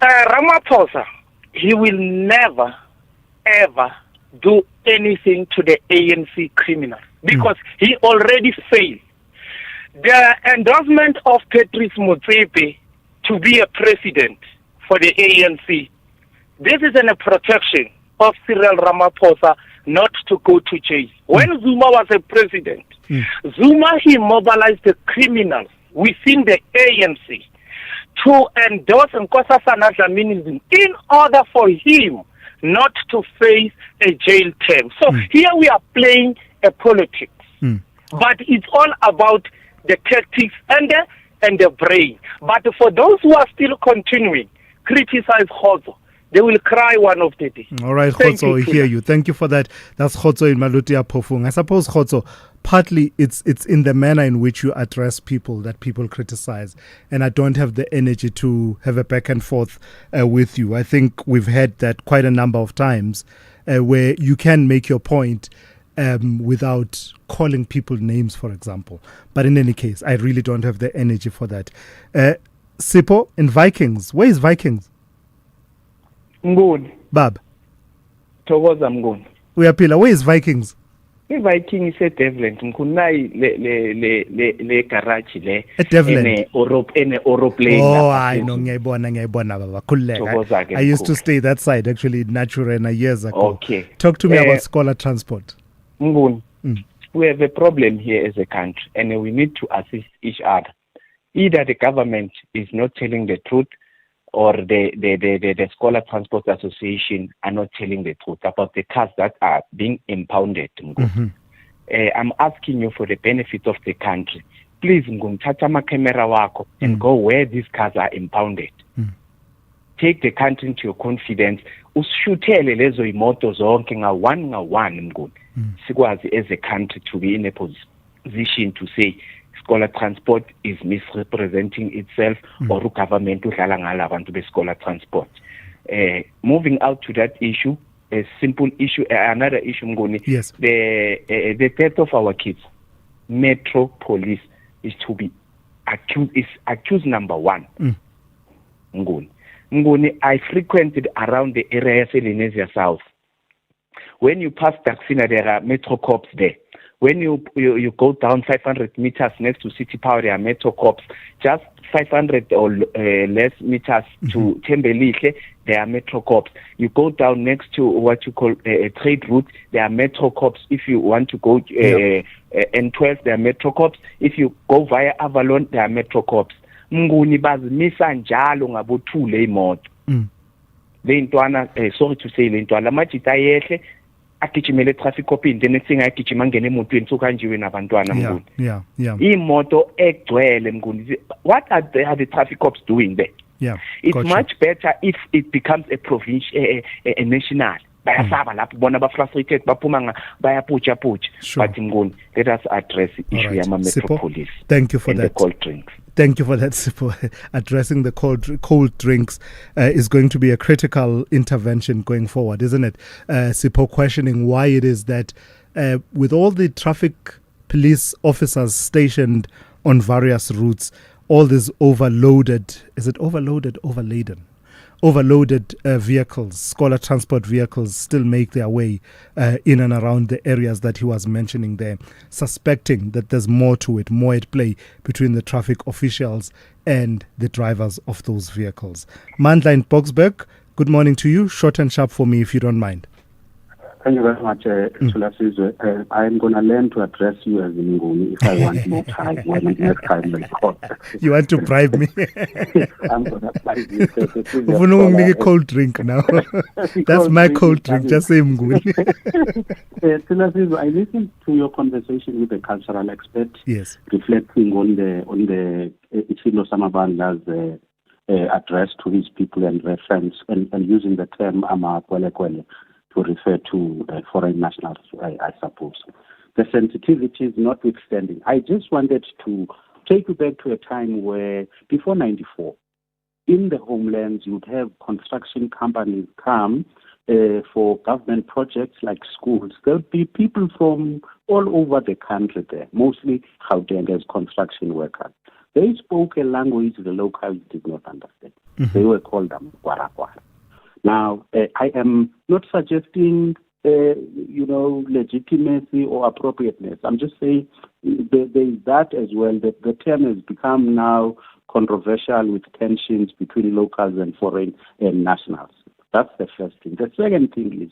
Ramaphosa, he will never, ever do anything to the ANC criminals because he already failed. The endorsement of Patrice Motsepe to be a president for the ANC, this is a protection of Cyril Ramaphosa not to go to jail. When Zuma was a president, Zuma, he mobilized the criminals within the ANC to endorse Nkosazana Dlamini in order for him not to face a jail term. So here we are playing a politics, but it's all about the tactics and the brain. But for those who are still continuing, criticize Khotso, they will cry one of the days. All right, Khotso, I hear you. Thank you for that. That's Khotso in Maluti Phofung. I suppose, Khotso, partly it's in the manner in which you address people that people criticize. And I don't have the energy to have a back and forth with you. I think we've had that quite a number of times where you can make your point without calling people names, for example. But in any case, I really don't have the energy for that. Sipho in Vikings. Where is Vikings? Nguni. Bab. Towards Nguni. Uyapila. Where is Vikings? I-Viking ise-Devland ngikhulunayi le garage le eDevland ene-aeroplane oh lapha hayi phezulu. no ngiyayibona baba khululeka Thokoza-ke I used to mkhulu. stay that side actually in Naturena years ago. Okay. Talk to me about scholar transport. Nguni, we have a problem here as a country and we need to assist each other. Either the government is not telling the truth or the Scholar Transport Association are not telling the truth about the cars that are being impounded. I'm asking you for the benefit of the country. Please, thatha ama-camera wako and go where these cars are impounded. Take the country into your confidence. Ushuthele lezo imoto zonke nga-one mnguni. Sikwazi as a country to be in a position to say Scholar Transport is misrepresenting itself or government udlala ngala abantu be-Scholar Transport. Moving out to that issue, a simple issue, another issue mnguni. Yes. The death of our kids. Metro Police is to be accused number one. Nguni, I frequented around the area of Lenesia South. When you pass Daxina, there are Metro Corps there. When you go down 500 meters next to City Power, there are Metro Corps. Just 500 or less meters to Tembelihle, there are Metro Corps. You go down next to what you call a trade route, there are Metro Corps. If you want to go N12, there are Metro Corps. If you go via Avalon, there are Metro Corps. Mnguni bazimisa njalo ngabothule imoto. Le ntwana sorry to say le ntwana majita yehle agijimele traffic cop in the next thing agijima ngene emotweni sokanjiwe nabantwana mnguni. Imoto egcwele mnguni. What are the traffic cops doing there? It's much better if it becomes a provincial a national. Bayasaba lapho bona ba frustrated baphuma bayaputsha. But ngoni, let us address the issue yama metropolis. Thank you for that. The cold drinks. Thank you for that, Sipho. Addressing the cold drinks is going to be a critical intervention going forward, isn't it? Sipho questioning why it is that with all the traffic police officers stationed on various routes, all these overloaded vehicles, scholar transport vehicles still make their way in and around the areas that he was mentioning there, suspecting that there's more to it, more at play between the traffic officials and the drivers of those vehicles. Mandla in Boksburg, good morning to you. Short and sharp for me if you don't mind. Thank you very much, Thulasizwe. I'm going to learn to address you as Nguni if I want more time when next time I call. You want to bribe me? I'm going to bribe you. Make a cold drink now. That's my cold drink. Just say Nguni. Thulasizwe, I listened to your conversation with the cultural expert. Yes. Reflecting on the Ichilo Samabandla's address to his people and reference and using the term Amakwelekwele to refer to foreign nationals, I suppose. The sensitivities notwithstanding, I just wanted to take you back to a time where, before 94, in the homelands, you'd have construction companies come for government projects like schools. There would be people from all over the country there, mostly Gauteng as construction workers. They spoke a language the locals did not understand. They were called Kwara. Now, I am not suggesting, legitimacy or appropriateness. I'm just saying there is that as well. That the term has become now controversial with tensions between locals and foreign nationals. That's the first thing. The second thing is,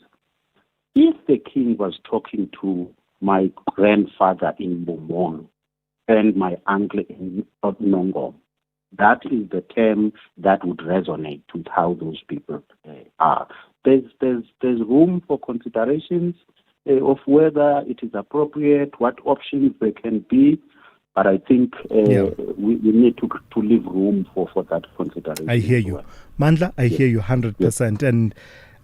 if the king was talking to my grandfather in Bomong and my uncle in Nongom, that is the term that would resonate with how those people are. There's room for considerations of whether it is appropriate, what options there can be, but I think we need to leave room for that consideration. I hear you. Mandla, I hear you 100%. And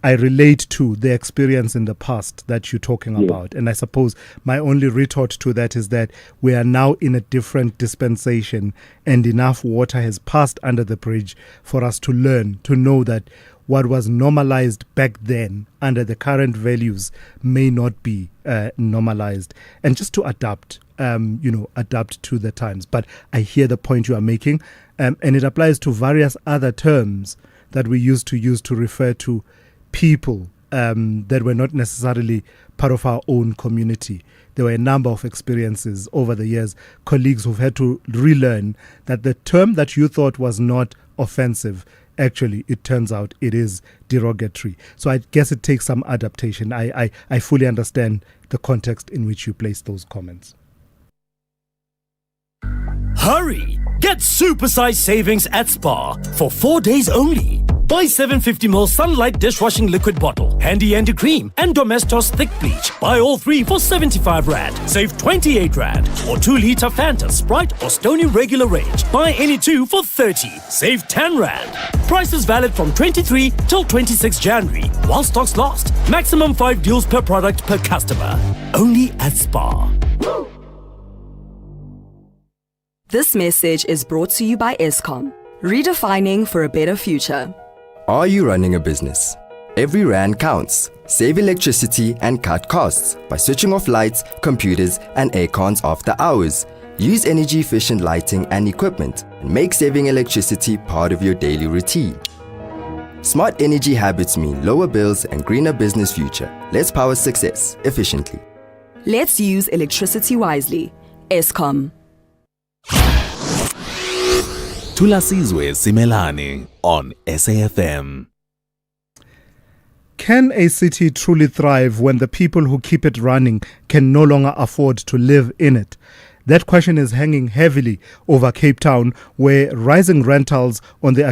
I relate to the experience in the past that you're talking about. And I suppose my only retort to that is that we are now in a different dispensation and enough water has passed under the bridge for us to learn, to know that what was normalized back then under the current values may not be normalized. And just to adapt to the times. But I hear the point you are making. And it applies to various other terms that we used to use to refer to people that were not necessarily part of our own community. There were a number of experiences over the years, colleagues who've had to relearn that the term that you thought was not offensive, actually, it turns out it is derogatory. So I guess it takes some adaptation. I fully understand the context in which you place those comments. Hurry! Get supersized savings at Spar for 4 days only. Buy 750ml Sunlight dishwashing liquid bottle, Handy Anti Cream, and Domestos thick bleach. Buy all 3 for 75 Rand. Save 28 Rand. Or 2-litre Fanta, Sprite, or Stony regular range. Buy any 2 for 30. Save 10 Rand. Price is valid from 23 till 26 January. While stocks last. Maximum 5 deals per product per customer. Only at Spar. This message is brought to you by Eskom, redefining for a better future. Are you running a business? Every rand counts. Save electricity and cut costs by switching off lights, computers, and air cons after hours. Use energy-efficient lighting and equipment and make saving electricity part of your daily routine. Smart energy habits mean lower bills and greener business future. Let's power success efficiently. Let's use electricity wisely. Eskom. Thulasizwe Simelane on SAFM. Can a city truly thrive when the people who keep it running can no longer afford to live in it? That question is hanging heavily over Cape Town, where rising rentals on the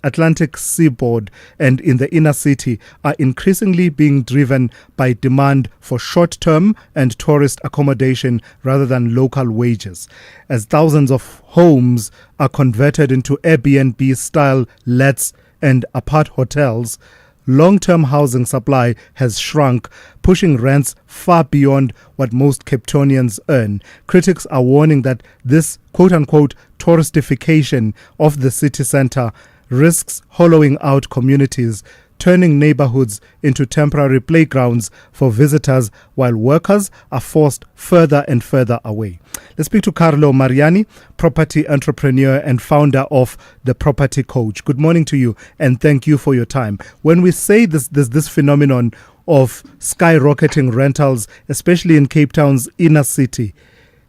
Atlantic seaboard and in the inner city are increasingly being driven by demand for short-term and tourist accommodation rather than local wages. As thousands of homes are converted into Airbnb-style lets and apart hotels, long-term housing supply has shrunk, pushing rents far beyond what most Cape Townians earn. Critics are warning that this quote-unquote touristification of the city centre risks hollowing out communities, turning neighbourhoods into temporary playgrounds for visitors while workers are forced further and further away. Let's speak to Carlo Mariani, property entrepreneur and founder of The Property Coach. Good morning to you and thank you for your time. When we say this phenomenon of skyrocketing rentals, especially in Cape Town's inner city,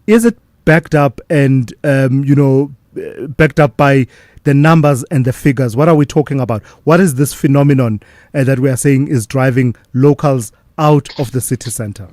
is it backed up and, backed up by the numbers and the figures? What are we talking about? What is this phenomenon that we are saying is driving locals out of the city centre?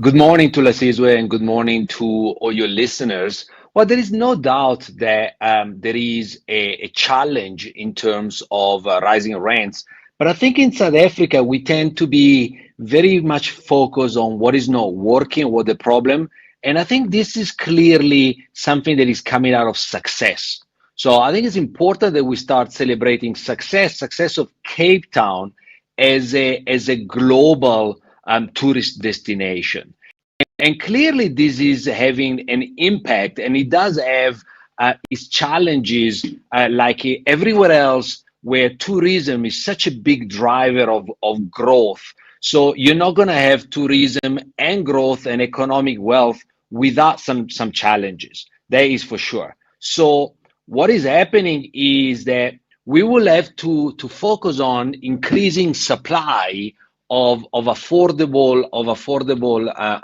Good morning to Thulasizwe and good morning to all your listeners. Well, there is no doubt that there is a challenge in terms of rising rents. But I think in South Africa, we tend to be very much focused on what is not working, what the problem. And I think this is clearly something that is coming out of success. So I think it's important that we start celebrating success of Cape Town as a global tourist destination. And clearly this is having an impact, and it does have its challenges like everywhere else where tourism is such a big driver of growth. So you're not going to have tourism and growth and economic wealth without some challenges. That is for sure. So what is happening is that we will have to focus on increasing supply of affordable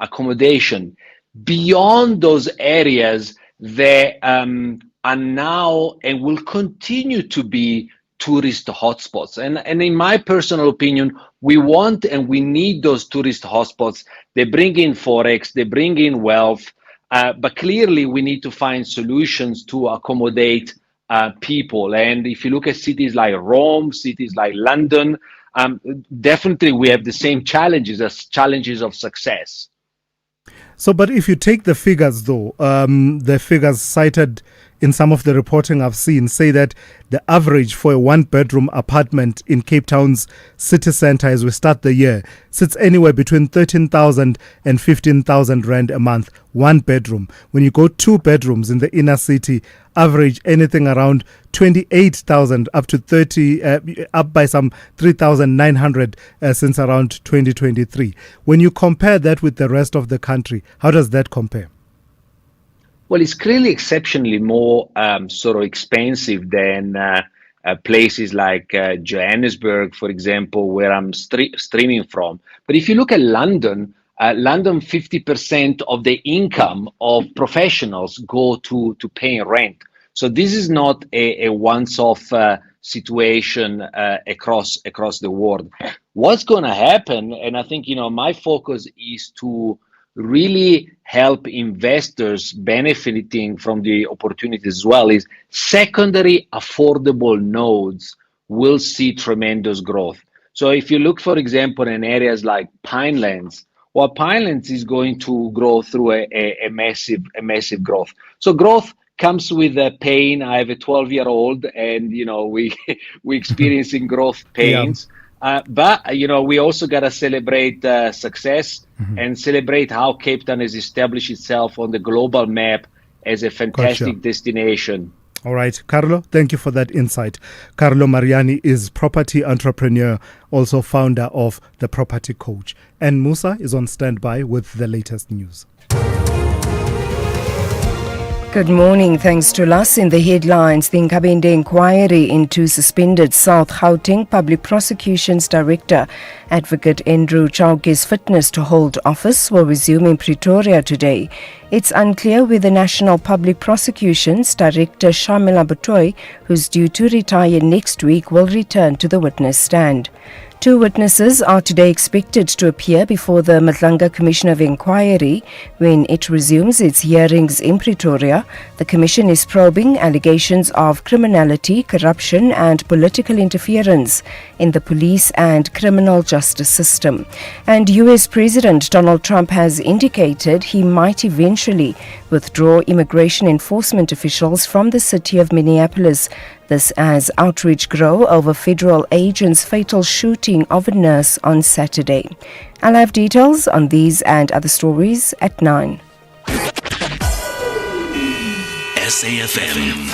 accommodation beyond those areas that are now and will continue to be tourist hotspots. And in my personal opinion, we want and we need those tourist hotspots. They bring in forex, they bring in wealth, but clearly we need to find solutions to accommodate people. And if you look at cities like Rome, cities like London, definitely we have the same challenges as challenges of success. So, but if you take the figures though, the figures cited in some of the reporting I've seen say that the average for a one-bedroom apartment in Cape Town's city centre as we start the year sits anywhere between 13,000 and 15,000 Rand a month, one bedroom. When you go 2 bedrooms in the inner city, average anything around 28,000 up to 30, up by some 3,900 since around 2023. When you compare that with the rest of the country, how does that compare? Well, it's clearly exceptionally more sort of expensive than places like Johannesburg, for example, where I'm streaming from. But if you look at London, London, 50% of the income of professionals go to paying rent. So this is not a once-off situation across the world. What's going to happen, and I think my focus is to really help investors benefiting from the opportunities as well, is secondary affordable nodes will see tremendous growth. So if you look, for example, in areas like Pinelands, well, Pinelands is going to grow through a massive growth. So growth comes with pain. I have a 12-year-old, and we experiencing growth pains. But we also got to celebrate success and celebrate how Cape Town has established itself on the global map as a fantastic destination. All right, Carlo, thank you for that insight. Carlo Mariani is property entrepreneur, also founder of The Property Coach. And Musa is on standby with the latest news. Good morning. Thanks to us in the headlines. The Nkabinde inquiry into suspended South Gauteng Public Prosecutions Director, Advocate Andrew Chauke's fitness to hold office will resume in Pretoria today. It's unclear whether National Public Prosecutions Director Shamila Batoy, who's due to retire next week, will return to the witness stand. 2 witnesses are today expected to appear before the Madlanga Commission of Inquiry when it resumes its hearings in Pretoria. The Commission is probing allegations of criminality, corruption and political interference in the police and criminal justice system. And US President Donald Trump has indicated he might eventually withdraw immigration enforcement officials from the city of Minneapolis. This as outrage grow over federal agents' fatal shooting of a nurse on Saturday. I'll have details on these and other stories at 9. SAFM,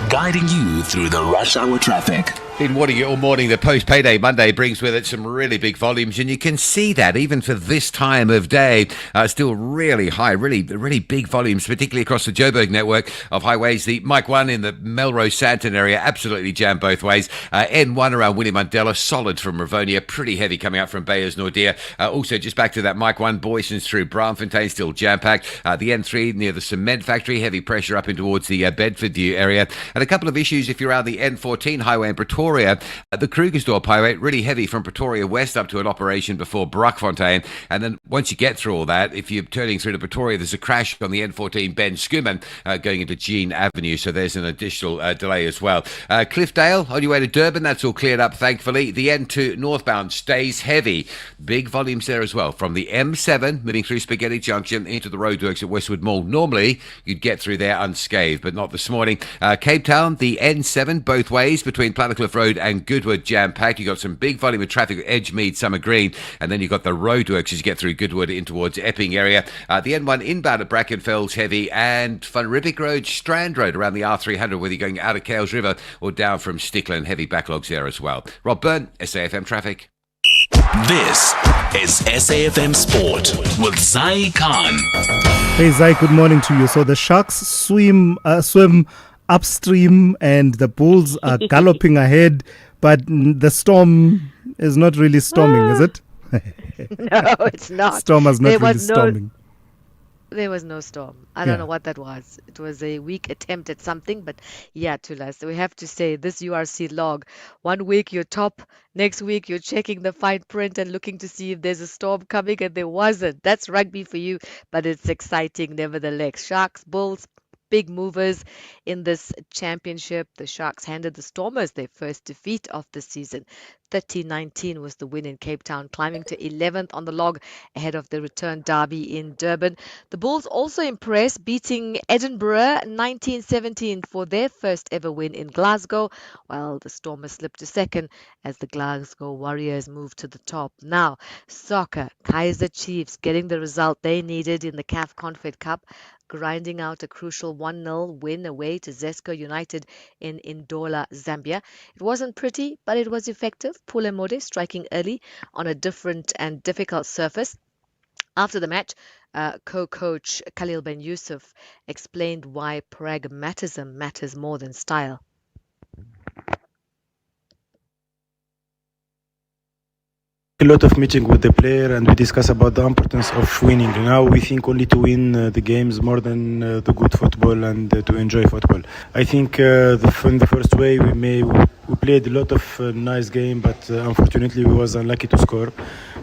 guiding you through the rush hour traffic. Been warning you all morning that post-payday Monday brings with it some really big volumes, and you can see that even for this time of day, still really high, really big volumes, particularly across the Joburg network of highways. The Mike 1 in the Melrose-Sandton area, absolutely jammed both ways. N1 around Winnie Mandela, solid from Rivonia, pretty heavy coming out from Bayers Nordia. Also just back to that Mike 1, Boysons through Braamfontein, still jam-packed. The N3 near the cement factory, heavy pressure up in towards the Bedfordview area. And a couple of issues if you're around the N14 highway in Pretoria. The Krugersdorp Highway, really heavy from Pretoria West up to an operation before Brakfontein. And then once you get through all that, if you're turning through to Pretoria, there's a crash on the N14 Ben Schoeman going into Jean Avenue. So there's an additional delay as well. Cliffdale, on your way to Durban, that's all cleared up, thankfully. The N2 northbound stays heavy. Big volumes there as well. From the M7, moving through Spaghetti Junction into the roadworks at Westwood Mall. Normally, you'd get through there unscathed, but not this morning. Cape Town, the N7, both ways between Plattercliff Road and Goodwood jam-packed. You've got some big volume of traffic at Edgemead, Summer Green, and then you've got the roadworks as you get through Goodwood in towards Epping area. The N1 inbound at Brackenfell's heavy, and Van Riebeeck Road, Strand Road around the R300, whether you're going out of Cales River or down from Stickland, heavy backlogs there as well. Rob Byrne, SAFM Traffic. This is SAFM Sport with Zai Khan. Hey Zai, good morning to you. So the Sharks swim upstream and the Bulls are galloping ahead, but the storm is not really storming, is it? No, it's not. Storm is not really storming. There was no storm. I don't know what that was. It was a weak attempt at something, but yeah, Thulas, we have to say this URC log. 1 week you're top, next week you're checking the fine print and looking to see if there's a storm coming, and there wasn't. That's rugby for you, but it's exciting nevertheless. Sharks, Bulls, big movers in this championship. The Sharks handed the Stormers their first defeat of the season. 30-19 was the win in Cape Town, climbing to 11th on the log ahead of the return derby in Durban. The Bulls also impressed, beating Edinburgh 19-17 for their first ever win in Glasgow, while the Stormers slipped to second as the Glasgow Warriors moved to the top. Now, soccer, Kaizer Chiefs getting the result they needed in the CAF Confed Cup, grinding out a crucial 1-0 win away to Zesco United in Ndola, Zambia. It wasn't pretty, but it was effective. Pule Mode striking early on a different and difficult surface. After the match, co-coach Khalil Ben Yusuf explained why pragmatism matters more than style. A lot of meeting with the player, and we discuss about the importance of winning. Now we think only to win the games more than the good football and to enjoy football. I think in the first way we played a lot of nice game, but unfortunately we was unlucky to score.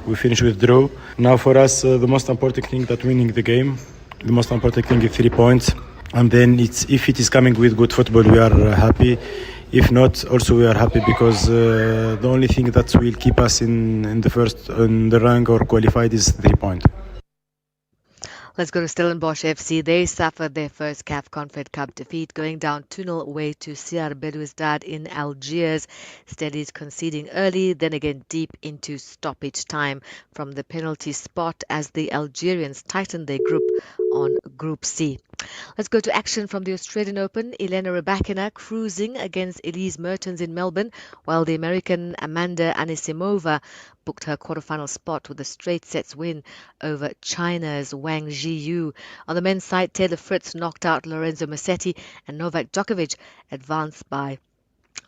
We finished with draw. Now for us the most important thing that winning the game. The most important thing is 3 points, and then if it is coming with good football, we are happy. If not, also we are happy because the only thing that will keep us in the rank or qualified is 3 points. Let's go to Stellenbosch FC. They suffered their first CAF Confed Cup defeat, going down 2-0 away to CR Belouizdad in Algiers. Steadies conceding early, then again deep into stoppage time from the penalty spot as the Algerians tightened their grip on Group C. Let's go to action from the Australian Open. Elena Rybakina cruising against Elise Mertens in Melbourne, while the American Amanda Anisimova booked her quarterfinal spot with a straight sets win over China's Wang Zhiyu. On the men's side, Taylor Fritz knocked out Lorenzo Musetti, and Novak Djokovic advanced by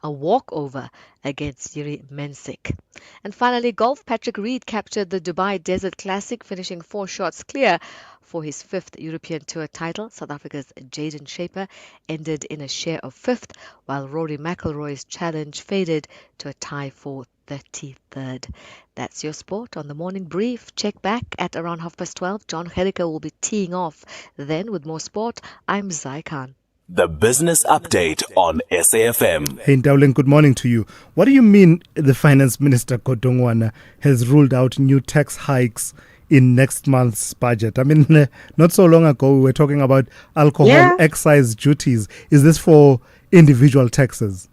a walkover against Yuri Mensik. And finally, golf. Patrick Reed captured the Dubai Desert Classic, finishing 4 shots clear for his 5th European Tour title. South Africa's Jaden Shaper ended in a share of 5th, while Rory McIlroy's challenge faded to a tie for 33rd. That's your sport on the morning brief. Check back at around 12:30. John Helica will be teeing off then with more sport. I'm Zai Khan. The Business Update on SAFM. Hey, Ndaulen, good morning to you. What do you mean the Finance Minister Kodongwana has ruled out new tax hikes in next month's budget? I mean, not so long ago we were talking about alcohol excise duties. Is this for individual taxes?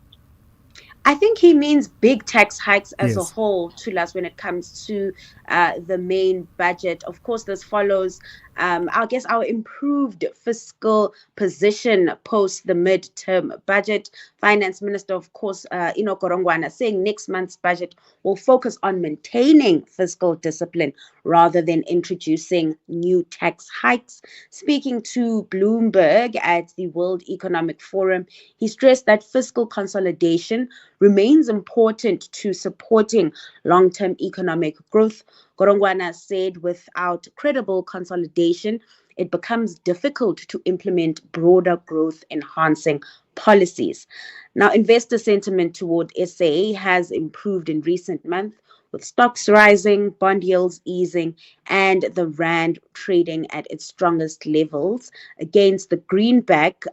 I think he means big tax hikes as a whole, Thulas, when it comes to the main budget. Of course, this follows, our improved fiscal position post the mid-term budget. Finance Minister, of course, Ino Korongwana, saying next month's budget will focus on maintaining fiscal discipline rather than introducing new tax hikes. Speaking to Bloomberg at the World Economic Forum, he stressed that fiscal consolidation remains important to supporting long-term economic growth. Korongwana said without credible consolidation, it becomes difficult to implement broader growth-enhancing policies. Now, investor sentiment toward SA has improved in recent months, with stocks rising, bond yields easing, and the rand trading at its strongest levels against the greenback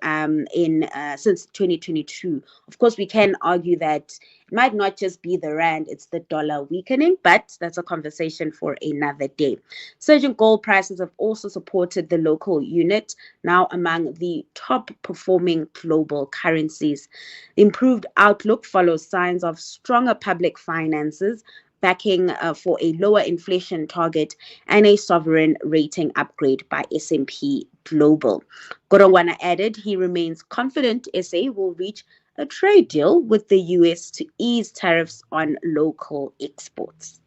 since 2022. Of course, we can argue that it might not just be the rand, it's the dollar weakening, but that's a conversation for another day. Surging gold prices have also supported the local unit, now among the top performing global currencies. The improved outlook follows signs of stronger public finances, backing for a lower inflation target and a sovereign rating upgrade by S&P Global. Korongwana added he remains confident SA will reach a trade deal with the US to ease tariffs on local exports.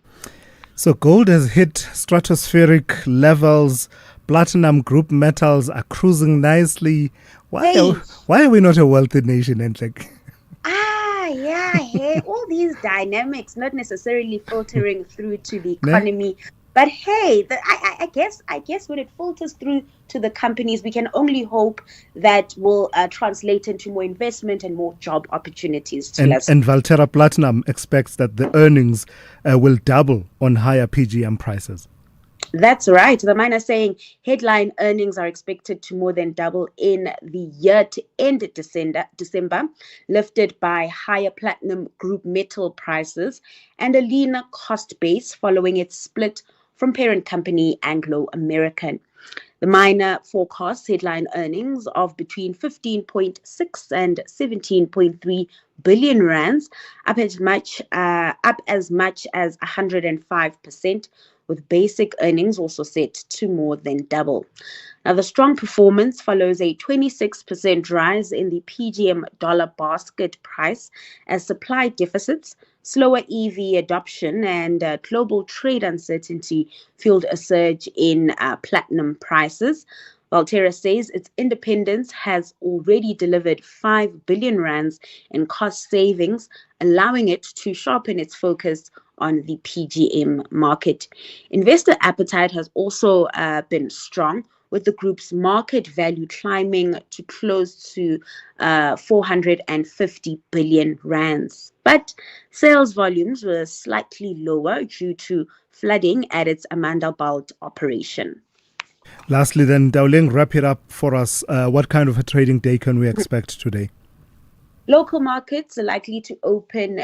So gold has hit stratospheric levels. Platinum group metals are cruising nicely. Why are we not a wealthy nation, Entlek? All these dynamics not necessarily filtering through to the economy, but hey, I guess when it filters through to the companies, we can only hope that will translate into more investment and more job opportunities. And Valterra Platinum expects that the earnings will double on higher PGM prices. That's right. The miner saying headline earnings are expected to more than double in the year to end December, lifted by higher platinum group metal prices and a leaner cost base following its split from parent company Anglo American. The miner forecasts headline earnings of between 15.6 and 17.3 billion rands, up as much as 105%. With basic earnings also set to more than double. Now, the strong performance follows a 26% rise in the PGM dollar basket price as supply deficits, slower EV adoption, and global trade uncertainty fueled a surge in platinum prices. Valterra says its independence has already delivered 5 billion rands in cost savings, allowing it to sharpen its focus on the PGM market. Investor appetite has also been strong, with the group's market value climbing to close to 450 billion rands. But sales volumes were slightly lower due to flooding at its Amandabald operation. Lastly, then, Dowling, wrap it up for us. What kind of a trading day can we expect today? Local markets are likely to open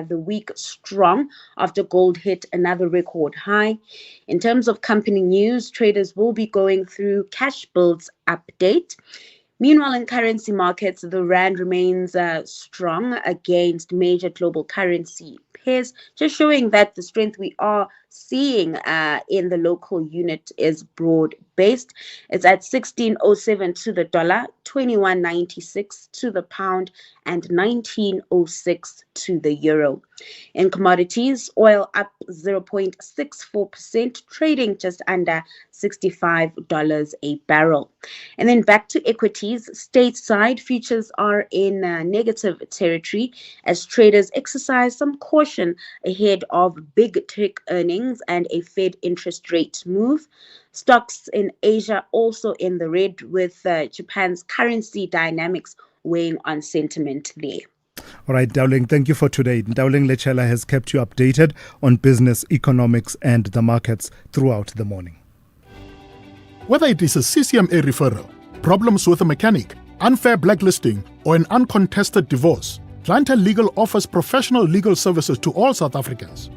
the week strong after gold hit another record high. In terms of company news, traders will be going through cash builds update. Meanwhile, in currency markets, the rand remains strong against major global currency pairs, just showing that the strength we are seeing in the local unit is broad-based. It's at 16.07 to the dollar, 21.96 to the pound, and 19.06 to the euro. In commodities, oil up 0.64%, trading just under $65 a barrel. And then back to equities, stateside futures are in negative territory as traders exercise some caution ahead of big tech earnings and a Fed interest rate move. Stocks in Asia also in the red, with Japan's currency dynamics weighing on sentiment there. All right, Dowling, thank you for today. Dowling Lechela has kept you updated on business, economics, and the markets throughout the morning. Whether it is a CCMA referral, problems with a mechanic, unfair blacklisting, or an uncontested divorce, Clientele Legal offers professional legal services to all South Africans.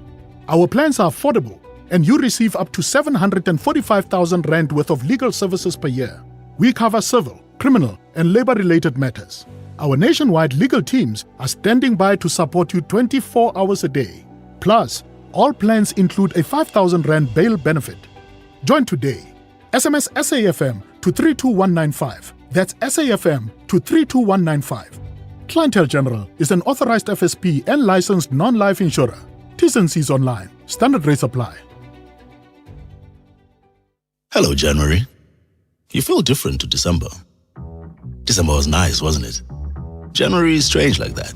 Our plans are affordable, and you receive up to 745,000 rand worth of legal services per year. We cover civil, criminal, and labor-related matters. Our nationwide legal teams are standing by to support you 24 hours a day. Plus, all plans include a 5,000 rand bail benefit. Join today. SMS SAFM to 32195. That's SAFM to 32195. Clientele General is an authorized FSP and licensed non-life insurer. T's and C's online. Standard rates apply. Hello, January. You feel different to December. December was nice, wasn't it? January is strange like that.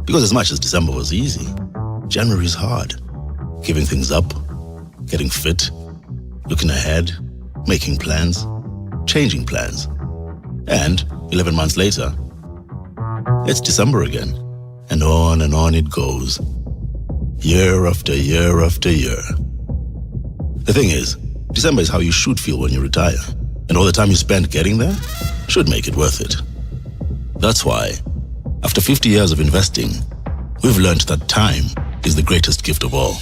Because as much as December was easy, January is hard. Giving things up, getting fit, looking ahead, making plans, changing plans. And 11 months later, it's December again. And on it goes. Year after year after year. The thing is, December is how you should feel when you retire. And all the time you spend getting there should make it worth it. That's why, after 50 years of investing, we've learned that time is the greatest gift of all.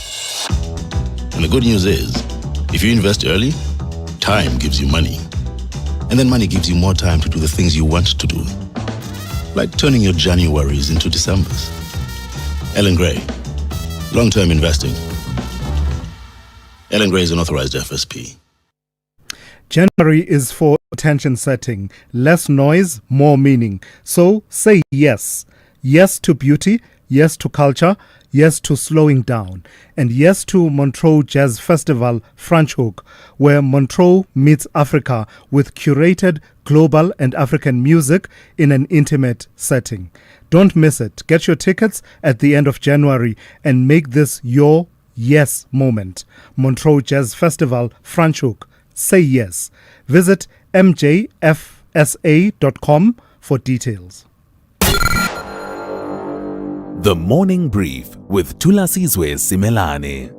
And the good news is, if you invest early, time gives you money. And then money gives you more time to do the things you want to do. Like turning your Januaries into Decembers. Ellen Gray, long-term investing. Ellen Gray is an authorized FSP. January is for attention setting. Less noise, more meaning. So say yes. Yes to beauty, yes to culture, yes to slowing down, and yes to Montreux Jazz Festival Franschhoek, where Montreux meets Africa with curated global and African music in an intimate setting. Don't miss it. Get your tickets at the end of January and make this your yes moment. Montreux Jazz Festival Franschhoek. Say yes. Visit mjfsa.com for details. The Morning Brief with Thulasizwe Simelane.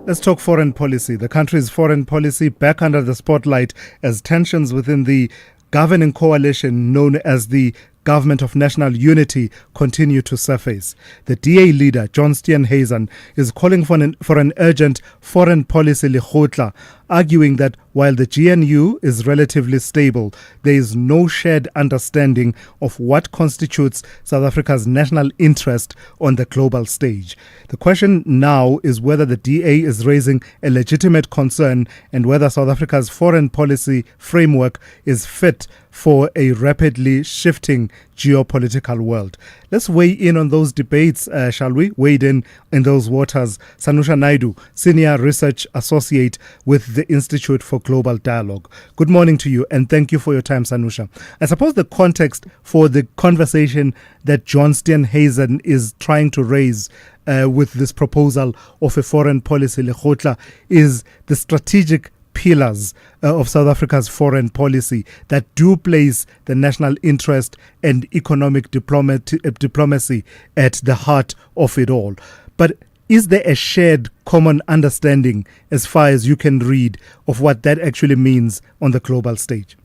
Let's talk foreign policy. The country's foreign policy back under the spotlight as tensions within the governing coalition known as the Government of National Unity continue to surface. The DA leader, John Steenhuisen, is calling for an urgent foreign policy lekgotla, arguing that while the GNU is relatively stable, there is no shared understanding of what constitutes South Africa's national interest on the global stage. The question now is whether the DA is raising a legitimate concern and whether South Africa's foreign policy framework is fit for a rapidly shifting geopolitical world. Let's weigh in on those debates, shall we? Wade in those waters. Sanusha Naidu, Senior Research Associate with the Institute for Global Dialogue. Good morning to you, and thank you for your time, Sanusha. I suppose the context for the conversation that John Steenhuisen is trying to raise with this proposal of a foreign policy, Lekgotla, is the strategic pillars of South Africa's foreign policy that do place the national interest and economic diplomacy at the heart of it all. But is there a shared common understanding, as far as you can read, of what that actually means on the global stage?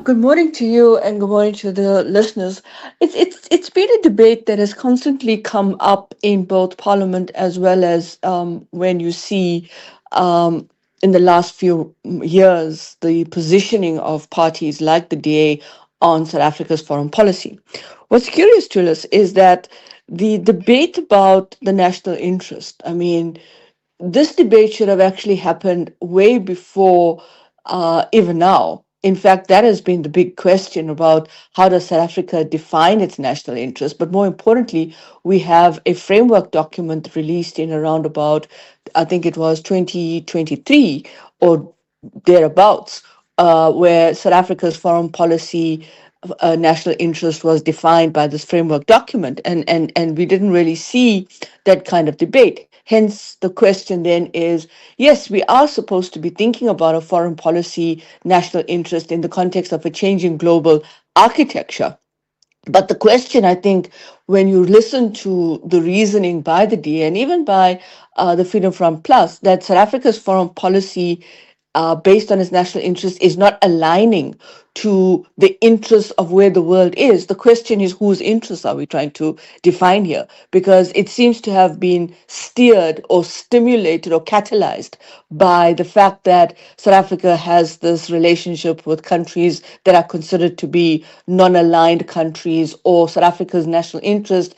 Good morning to you and good morning to the listeners. It's been a debate that has constantly come up in both Parliament as well as when you see in the last few years the positioning of parties like the DA on South Africa's foreign policy. What's curious to us is that the debate about the national interest, I mean, this debate should have actually happened way before even now. In fact, that has been the big question about how does South Africa define its national interest. But more importantly, we have a framework document released in around about, I think it was 2023 or thereabouts, where South Africa's foreign policy national interest was defined by this framework document. And we didn't really see that kind of debate. Hence, the question then is, yes, we are supposed to be thinking about a foreign policy national interest in the context of a changing global architecture. But the question, I think, when you listen to the reasoning by the DA and even by the Freedom Front Plus, that South Africa's foreign policy based on its national interest is not aligning to the interests of where the world is. The question is, whose interests are we trying to define here? Because it seems to have been steered or stimulated or catalyzed by the fact that South Africa has this relationship with countries that are considered to be non-aligned countries, or South Africa's national interest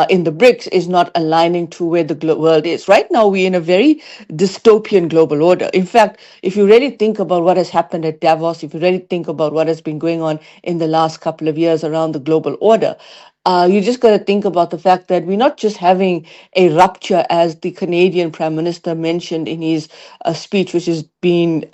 in the BRICS is not aligning to where the world is. Right now, we're in a very dystopian global order. In fact, if you really think about what has happened at Davos, if you really think about what has been going on in the last couple of years around the global order, you just got to think about the fact that we're not just having a rupture, as the Canadian Prime Minister mentioned in his speech, which is being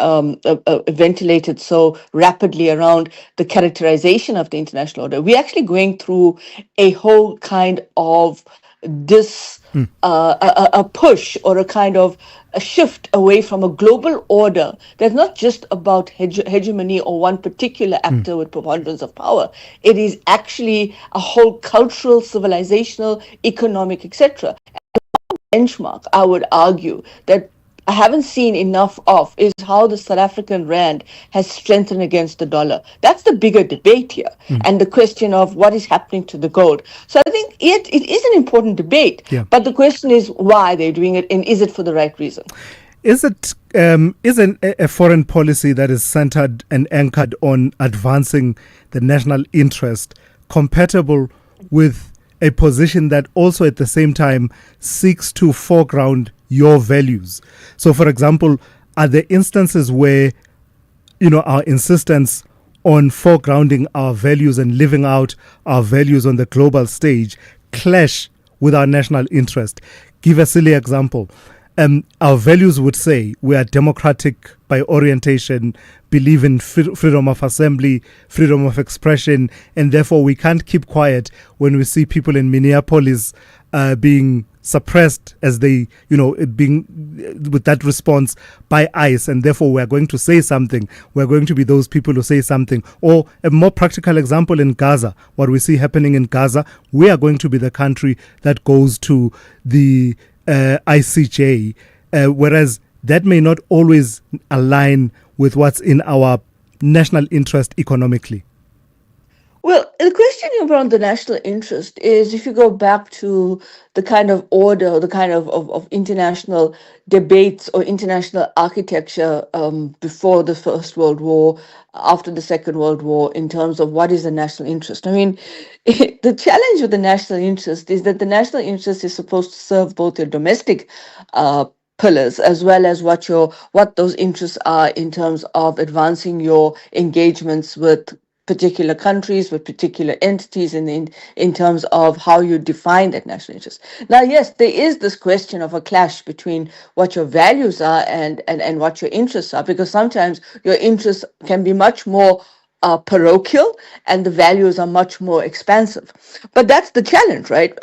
ventilated so rapidly around the characterization of the international order. We're actually going through a whole kind of a push or a kind of a shift away from a global order that's not just about hegemony or one particular actor with preponderance of power. It is actually a whole cultural, civilizational, economic, etc. Benchmark, I would argue, that I haven't seen enough of is how the South African rand has strengthened against the dollar. That's the bigger debate here, and the question of what is happening to the gold. So I think it is an important debate, but the question is why they're doing it, and is it for the right reason? Is it a foreign policy that is centered and anchored on advancing the national interest compatible with a position that also at the same time seeks to foreground your values? So, for example, are there instances where, our insistence on foregrounding our values and living out our values on the global stage clash with our national interest? Give a silly example. Our values would say we are democratic by orientation, believe in freedom of assembly, freedom of expression, and therefore we can't keep quiet when we see people in Minneapolis being suppressed as they, being with that response by ICE, and therefore we are going to say something. We're going to be those people who say something. Or a more practical example in Gaza, what we see happening in Gaza, we are going to be the country that goes to the ICJ, whereas that may not always align with what's in our national interest economically. Well, the question around the national interest is, if you go back to the kind of order, the kind of international debates or international architecture before the First World War, after the Second World War, in terms of what is the national interest. I mean, the challenge with the national interest is that the national interest is supposed to serve both your domestic pillars as well as what those interests are in terms of advancing your engagements with particular countries, with particular entities in terms of how you define that national interest. Now, yes, there is this question of a clash between what your values are and what your interests are, because sometimes your interests can be much more parochial and the values are much more expansive. But that's the challenge, right?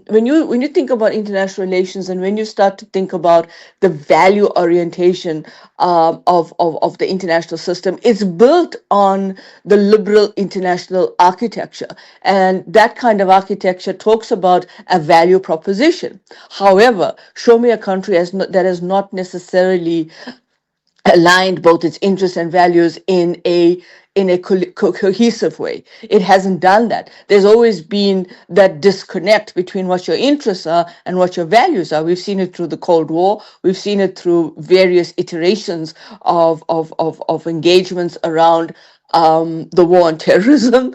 When you think about international relations and when you start to think about the value orientation of the international system, it's built on the liberal international architecture. And that kind of architecture talks about a value proposition. However, show me a country that has not necessarily aligned both its interests and values in a cohesive way. It hasn't done that. There's always been that disconnect between what your interests are and what your values are. We've seen it through the Cold War. We've seen it through various iterations of engagements around the war on terrorism,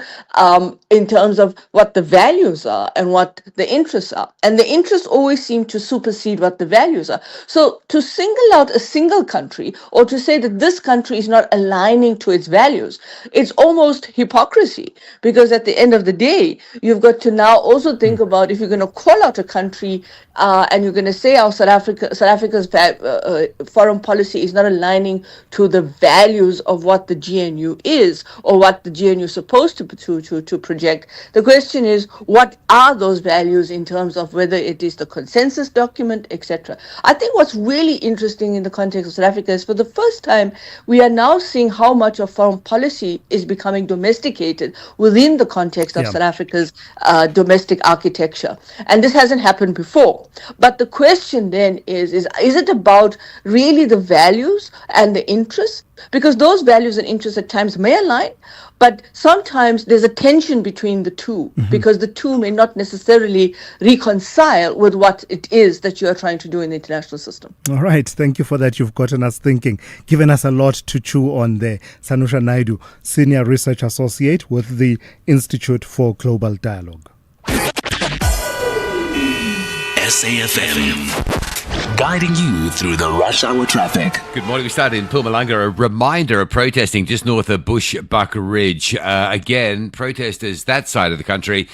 in terms of what the values are and what the interests are. And the interests always seem to supersede what the values are. So to single out a single country or to say that this country is not aligning to its values, it's almost hypocrisy, because at the end of the day, you've got to now also think about, if you're going to call out a country and you're going to say, South Africa's foreign policy is not aligning to the values of what the GNU is, or what the GNU is supposed to project. The question is, what are those values in terms of whether it is the consensus document, etc. I think what's really interesting in the context of South Africa is, for the first time, we are now seeing how much of foreign policy is becoming domesticated within the context of South Africa's domestic architecture. And this hasn't happened before. But the question then is it about really the values and the interests? Because those values and interests at times may align, but sometimes there's a tension between the two, because the two may not necessarily reconcile with what it is that you are trying to do in the international system. All right. Thank you for that. You've gotten us thinking, given us a lot to chew on there. Sanusha Naidu, Senior Research Associate with the Institute for Global Dialogue. SAFM. Guiding you through the rush hour traffic. Good morning. We started in Mpumalanga. A reminder of protesting just north of Bushbuck Ridge. Again, protesters that side of the country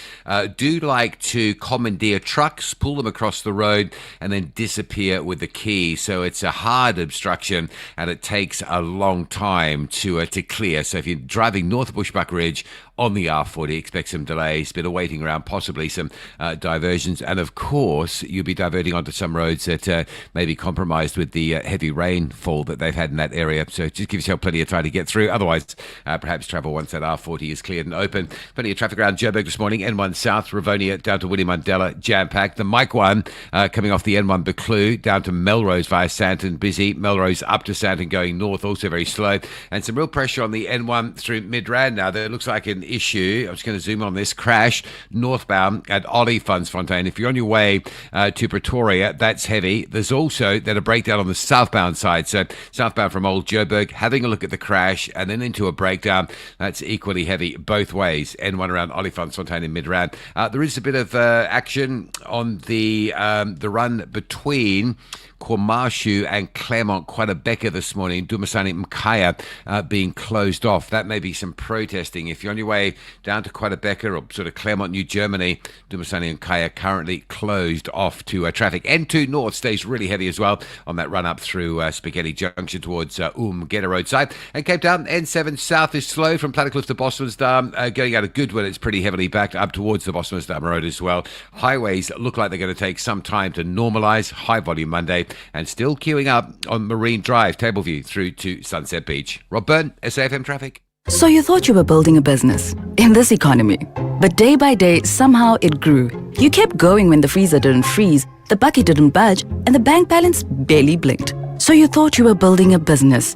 do like to commandeer trucks, pull them across the road, and then disappear with the key. So it's a hard obstruction, and it takes a long time to clear. So if you're driving north of Bushbuck Ridge on the R40, expect some delays, bit of waiting around, possibly some diversions, and of course you'll be diverting onto some roads that may be compromised with the heavy rainfall that they've had in that area. So just give yourself plenty of time to get through. Otherwise, perhaps travel once that R40 is cleared and open. Plenty of traffic around Joburg this morning. N1 South, Rivonia down to William Mandela, jam-packed. The Mike 1 coming off the N1 Buccleuch down to Melrose via Sandton, busy. Melrose up to Sandton going north, also very slow. And some real pressure on the N1 through Midrand now. There looks like an issue. I'm just going to zoom on this. Crash northbound at Olifantsfontein. If you're on your way to Pretoria, that's heavy. There's also then a breakdown on the southbound side. So southbound from Old Joburg, having a look at the crash and then into a breakdown. That's equally heavy both ways. N1 around Olifantsfontein in Midrand. There is a bit of action on the run between Kwamashu and Claremont, quite a Becker this morning. Dumasani Mkaya being closed off. That may be some protesting. If you're on your way down to quite a Becker or sort of Claremont, New Germany, Dumasani and Mkaya currently closed off to traffic. N2 North stays really heavy as well on that run up through Spaghetti Junction towards Gedda roadside. And Cape Town, N7 South is slow from Plattekloof to Bosmansdam. Going out of Goodwood, it's pretty heavily backed up towards the Bosmansdam Road as well. Highways look like they're going to take some time to normalise. High volume Monday. And still queuing up on Marine Drive, Tableview through to Sunset Beach. Rob Byrne, SAFM Traffic. So you thought you were building a business in this economy, but day by day, somehow it grew. You kept going when the freezer didn't freeze, the bucket didn't budge, and the bank balance barely blinked. So you thought you were building a business.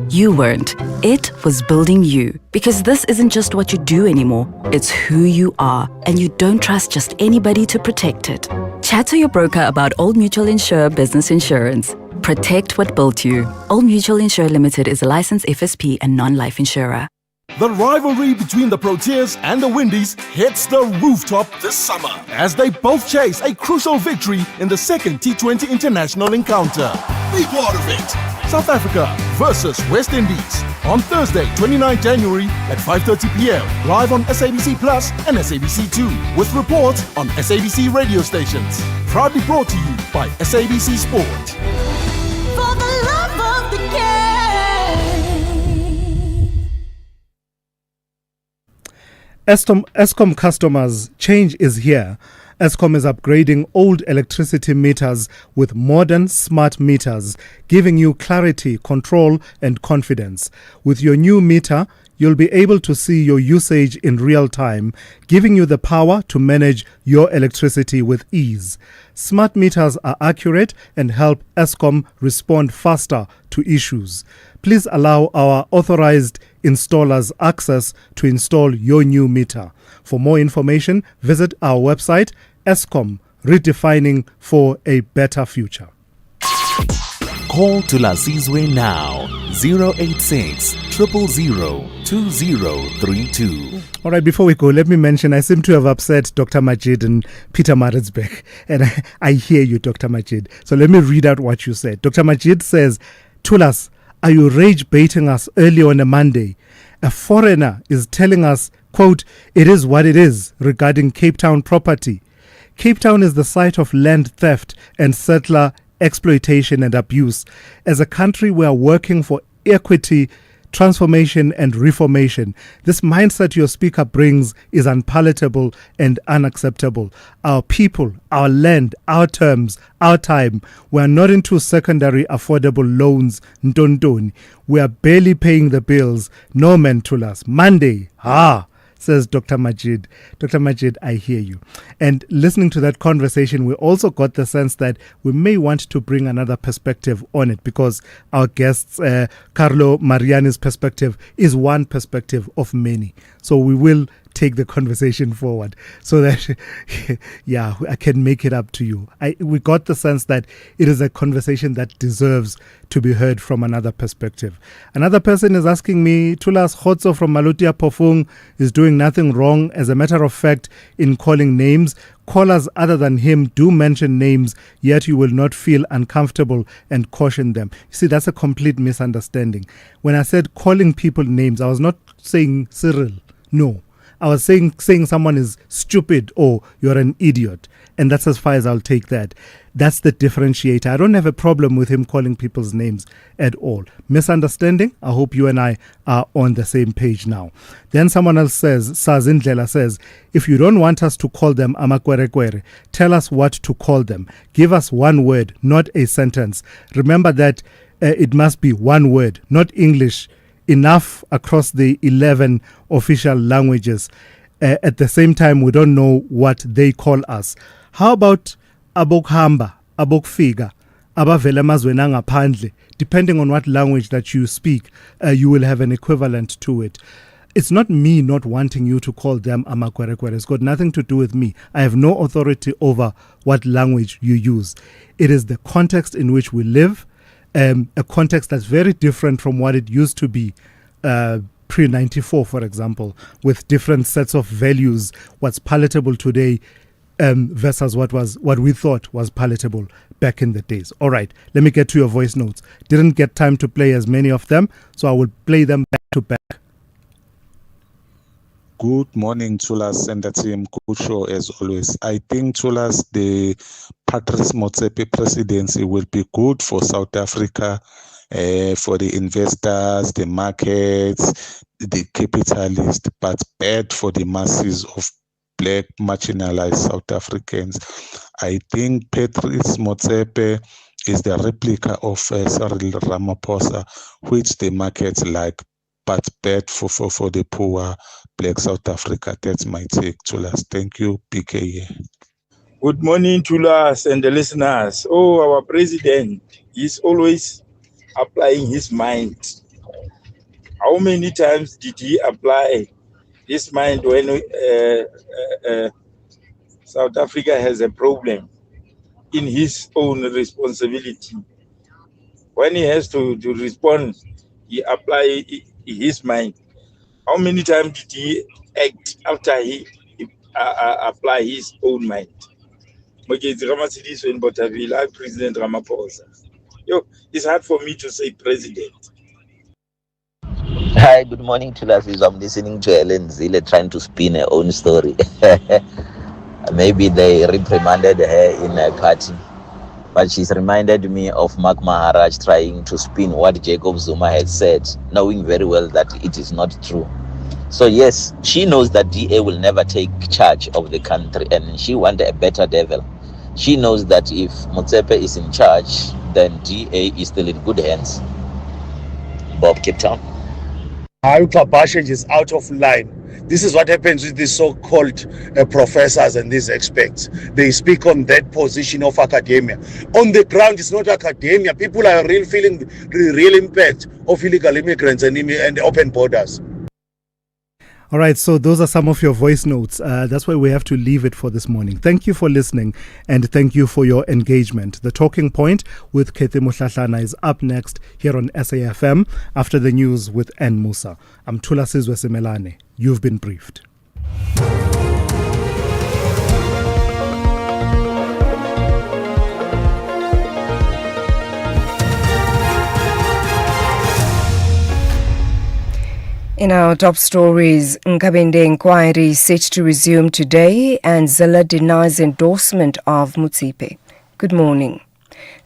You weren't. It was building you. Because this isn't just what you do anymore. It's who you are. And you don't trust just anybody to protect it. Chat to your broker about Old Mutual Insure Business Insurance. Protect what built you. Old Mutual Insure Limited is a licensed FSP and non-life insurer. The rivalry between the Proteas and the Windies hits the rooftop this summer as they both chase a crucial victory in the second T20 international encounter. be part of it. South Africa versus West Indies on Thursday, 29 January at 5:30 p.m. live on SABC Plus and SABC2 with reports on SABC radio stations. Proudly brought to you by SABC Sport. For the love of the game. Eskom customers, change is here. Eskom is upgrading old electricity meters with modern smart meters, giving you clarity, control, and confidence. With your new meter, you'll be able to see your usage in real time, giving you the power to manage your electricity with ease. Smart meters are accurate and help Eskom respond faster to issues. Please allow our authorized installers access to install your new meter. For more information, visit our website, Eskom, redefining for a better future. Call Thulasizwe now, 086 000 2032. All right, before we go, let me mention I seem to have upset Dr. Majid and Peter Maritzburg. And I hear you, Dr. Majid. So let me read out what you said. Dr. Majid says, Thulas, are you rage baiting us early on a Monday? A foreigner is telling us, quote, it is what it is regarding Cape Town property. Cape Town is the site of land theft and settler exploitation and abuse. As a country, we are working for equity, transformation and reformation. This mindset your speaker brings is unpalatable and unacceptable. Our people, our land, our terms, our time. We are not into secondary affordable loans, ntontoni. We are barely paying the bills. No man to us. Monday, says Dr. Majid. Dr. Majid, I hear you. And listening to that conversation, we also got the sense that we may want to bring another perspective on it because our guest's, Carlo Mariani's perspective is one perspective of many. So we will take the conversation forward so that, I can make it up to you. We got the sense that it is a conversation that deserves to be heard from another perspective. Another person is asking me, Thulas Khotso from Malutia Pofung is doing nothing wrong. As a matter of fact, in calling names, callers other than him do mention names, yet you will not feel uncomfortable and caution them. You see, that's a complete misunderstanding. When I said calling people names, I was not saying Cyril. No. I was saying someone is stupid or you're an idiot. And that's as far as I'll take that. That's the differentiator. I don't have a problem with him calling people's names at all. Misunderstanding? I hope you and I are on the same page now. Then someone else says, Sazindlela says, if you don't want us to call them amakwerekwere, tell us what to call them. Give us one word, not a sentence. Remember that it must be one word, not English. Enough across the 11 official languages. At the same time, we don't know what they call us. How about abokhamba, abokfika, abavela emazweni angaphandle? Depending on what language that you speak, you will have an equivalent to it. It's not me not wanting you to call them amakwerekwere. It's got nothing to do with me. I have no authority over what language you use. It is the context in which we live. A context that's very different from what it used to be pre-94, for example, with different sets of values, what's palatable today versus what we thought was palatable back in the days. All right, let me get to your voice notes. Didn't get time to play as many of them, so I will play them back to back. Good morning, Thulas and the team. Good show as always. I think, Thulas, the Patrice Motsepe presidency will be good for South Africa, for the investors, the markets, the capitalists, but bad for the masses of black marginalized South Africans. I think Patrice Motsepe is the replica of Cyril Ramaphosa, which the markets like, but bad for the poor black South Africa. That's my take, Thulas. Thank you, PK. Good morning, Thulas and the listeners. Oh, our president is always applying his mind. How many times did he apply his mind when South Africa has a problem in his own responsibility? When he has to respond, he apply his mind. How many times did he act after he apply his own mind? President Ramaphosa. It's hard for me to say president. Hi, good morning to Thulasizwe. I'm listening to Helen Zille trying to spin her own story. Maybe they reprimanded her in a party, but she's reminded me of Mark Maharaj trying to spin what Jacob Zuma had said, knowing very well that it is not true. So yes, she knows that DA will never take charge of the country and she wants a better devil. She knows that if Motsepe is in charge, then DA is still in good hands. Bob, Cape Town. Ultra-Bashage is out of line. This is what happens with these so-called professors and these experts. They speak on that position of academia. On the ground, it's not academia. People are really feeling the real impact of illegal immigrants and open borders. All right, so those are some of your voice notes. That's why we have to leave it for this morning. Thank you for listening and thank you for your engagement. The Talking Point with Kethi Mohlahlana is up next here on SAFM after the news with N. Musa. I'm Thulasizwe Simelane. You've been briefed. In our top stories, Nkabinde inquiry is set to resume today and Zille denies endorsement of Motsepe. Good morning.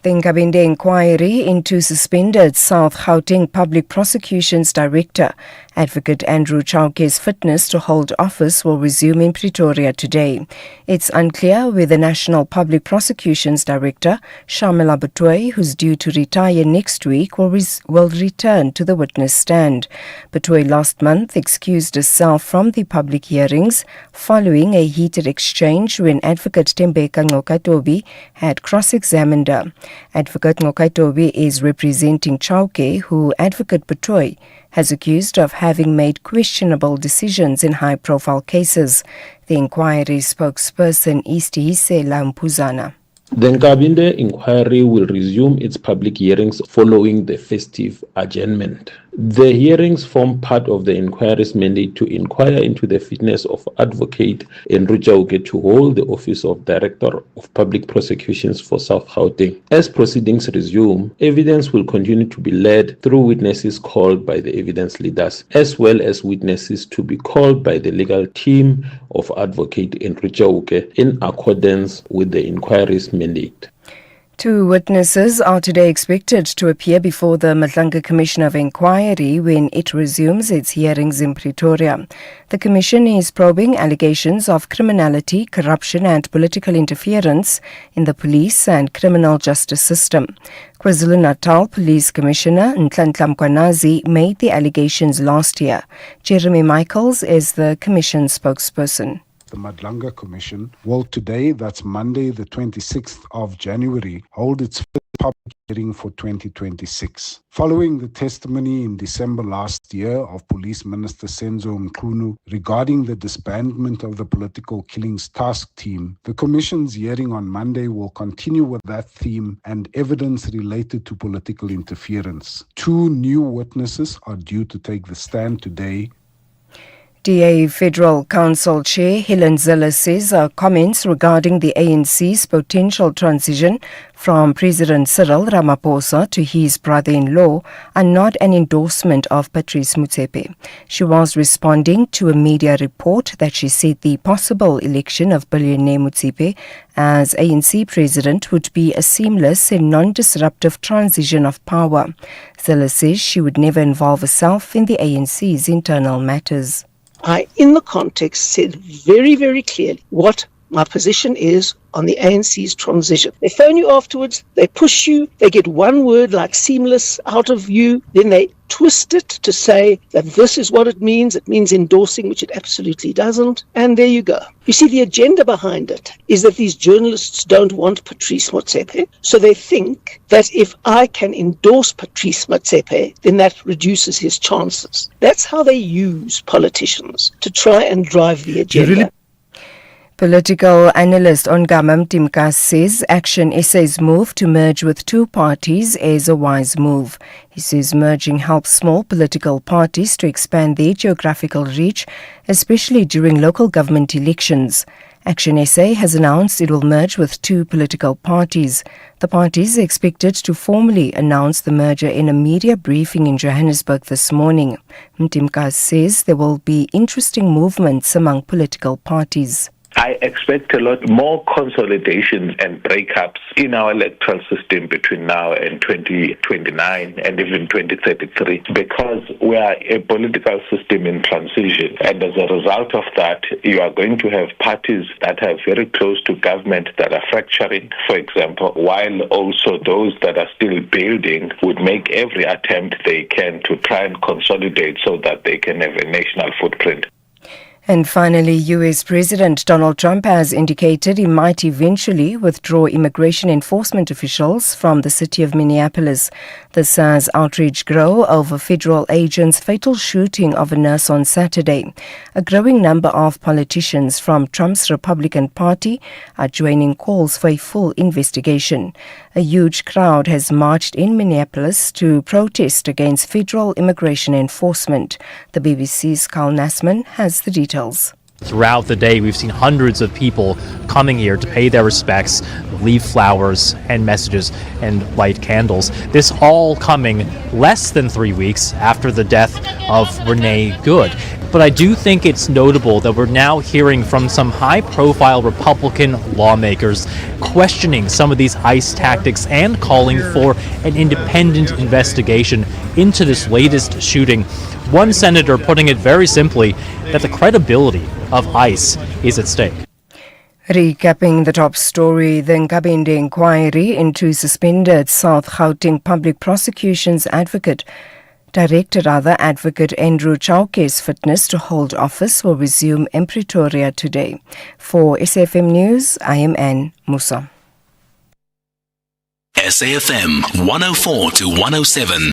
The Nkabinde inquiry into suspended South Gauteng Public Prosecutions Director, Advocate Andrew Chauke's fitness to hold office will resume in Pretoria today. It's unclear whether National Public Prosecutions Director, Shamila Batoy, who's due to retire next week, will return to the witness stand. Batoy last month excused herself from the public hearings following a heated exchange when Advocate Tembeka Ngokatobi had cross-examined her. Advocate Ngokatobi is representing Chauke, who Advocate Batoy has accused of having made questionable decisions in high-profile cases. The inquiry spokesperson Istihise Lampuzana. The Nkabinde inquiry will resume its public hearings following the festive adjournment. The hearings form part of the inquiry's mandate to inquire into the fitness of Advocate Andrew Chauke to hold the office of Director of Public Prosecutions for South Gauteng. As proceedings resume, evidence will continue to be led through witnesses called by the evidence leaders, as well as witnesses to be called by the legal team of Advocate Andrew Chauke in accordance with the inquiry's mandate. 2 witnesses are today expected to appear before the Madlanga Commission of Inquiry when it resumes its hearings in Pretoria. The Commission is probing allegations of criminality, corruption and political interference in the police and criminal justice system. KwaZulu-Natal Police Commissioner Nhlanhla Mkhwanazi made the allegations last year. Jeremy Michaels is the Commission spokesperson. The Madlanga Commission will today, that's Monday the 26th of January, hold its first public hearing for 2026. Following the testimony in December last year of Police Minister Senzo Mchunu regarding the disbandment of the Political Killings Task Team, the Commission's hearing on Monday will continue with that theme and evidence related to political interference. 2 new witnesses are due to take the stand today. DA Federal Council Chair Helen Zille says her comments regarding the ANC's potential transition from President Cyril Ramaphosa to his brother-in-law are not an endorsement of Patrice Motsepe. She was responding to a media report that she said the possible election of billionaire Motsepe as ANC president would be a seamless and non-disruptive transition of power. Zille says she would never involve herself in the ANC's internal matters. I, in the context, said very, very clearly what my position is on the ANC's transition. They phone you afterwards, they push you, they get one word like seamless out of you, then they twist it to say that this is what it means endorsing, which it absolutely doesn't, and there you go. You see, the agenda behind it is that these journalists don't want Patrice Motsepe, so they think that if I can endorse Patrice Motsepe, then that reduces his chances. That's how they use politicians to try and drive the agenda. Political analyst Ongama Mtimka says Action SA's move to merge with 2 parties is a wise move. He says merging helps small political parties to expand their geographical reach, especially during local government elections. Action SA has announced it will merge with two political parties. The parties are expected to formally announce the merger in a media briefing in Johannesburg this morning. Mtimka says there will be interesting movements among political parties. I expect a lot more consolidations and breakups in our electoral system between now and 2029 and even 2033 because we are a political system in transition. And as a result of that, you are going to have parties that are very close to government that are fracturing, for example, while also those that are still building would make every attempt they can to try and consolidate so that they can have a national footprint. And finally, US President Donald Trump has indicated he might eventually withdraw immigration enforcement officials from the city of Minneapolis. This as outrage grow over federal agents' fatal shooting of a nurse on Saturday. A growing number of politicians from Trump's Republican Party are joining calls for a full investigation. A huge crowd has marched in Minneapolis to protest against federal immigration enforcement. The BBC's Carl Nassman has the details. Throughout the day, we've seen hundreds of people coming here to pay their respects, leave flowers and messages and light candles. This all coming less than 3 weeks after the death of Renee Good. But I do think it's notable that we're now hearing from some high-profile Republican lawmakers questioning some of these ICE tactics and calling for an independent investigation into this latest shooting. One senator putting it very simply that the credibility of ICE is at stake. Recapping the top story, the Nkabinde inquiry into suspended South Gauteng Public Prosecution's Advocate Andrew Chauke's fitness to hold office will resume in Pretoria today. For SAFM News, I am Anne Musa. SAFM 104 to 107.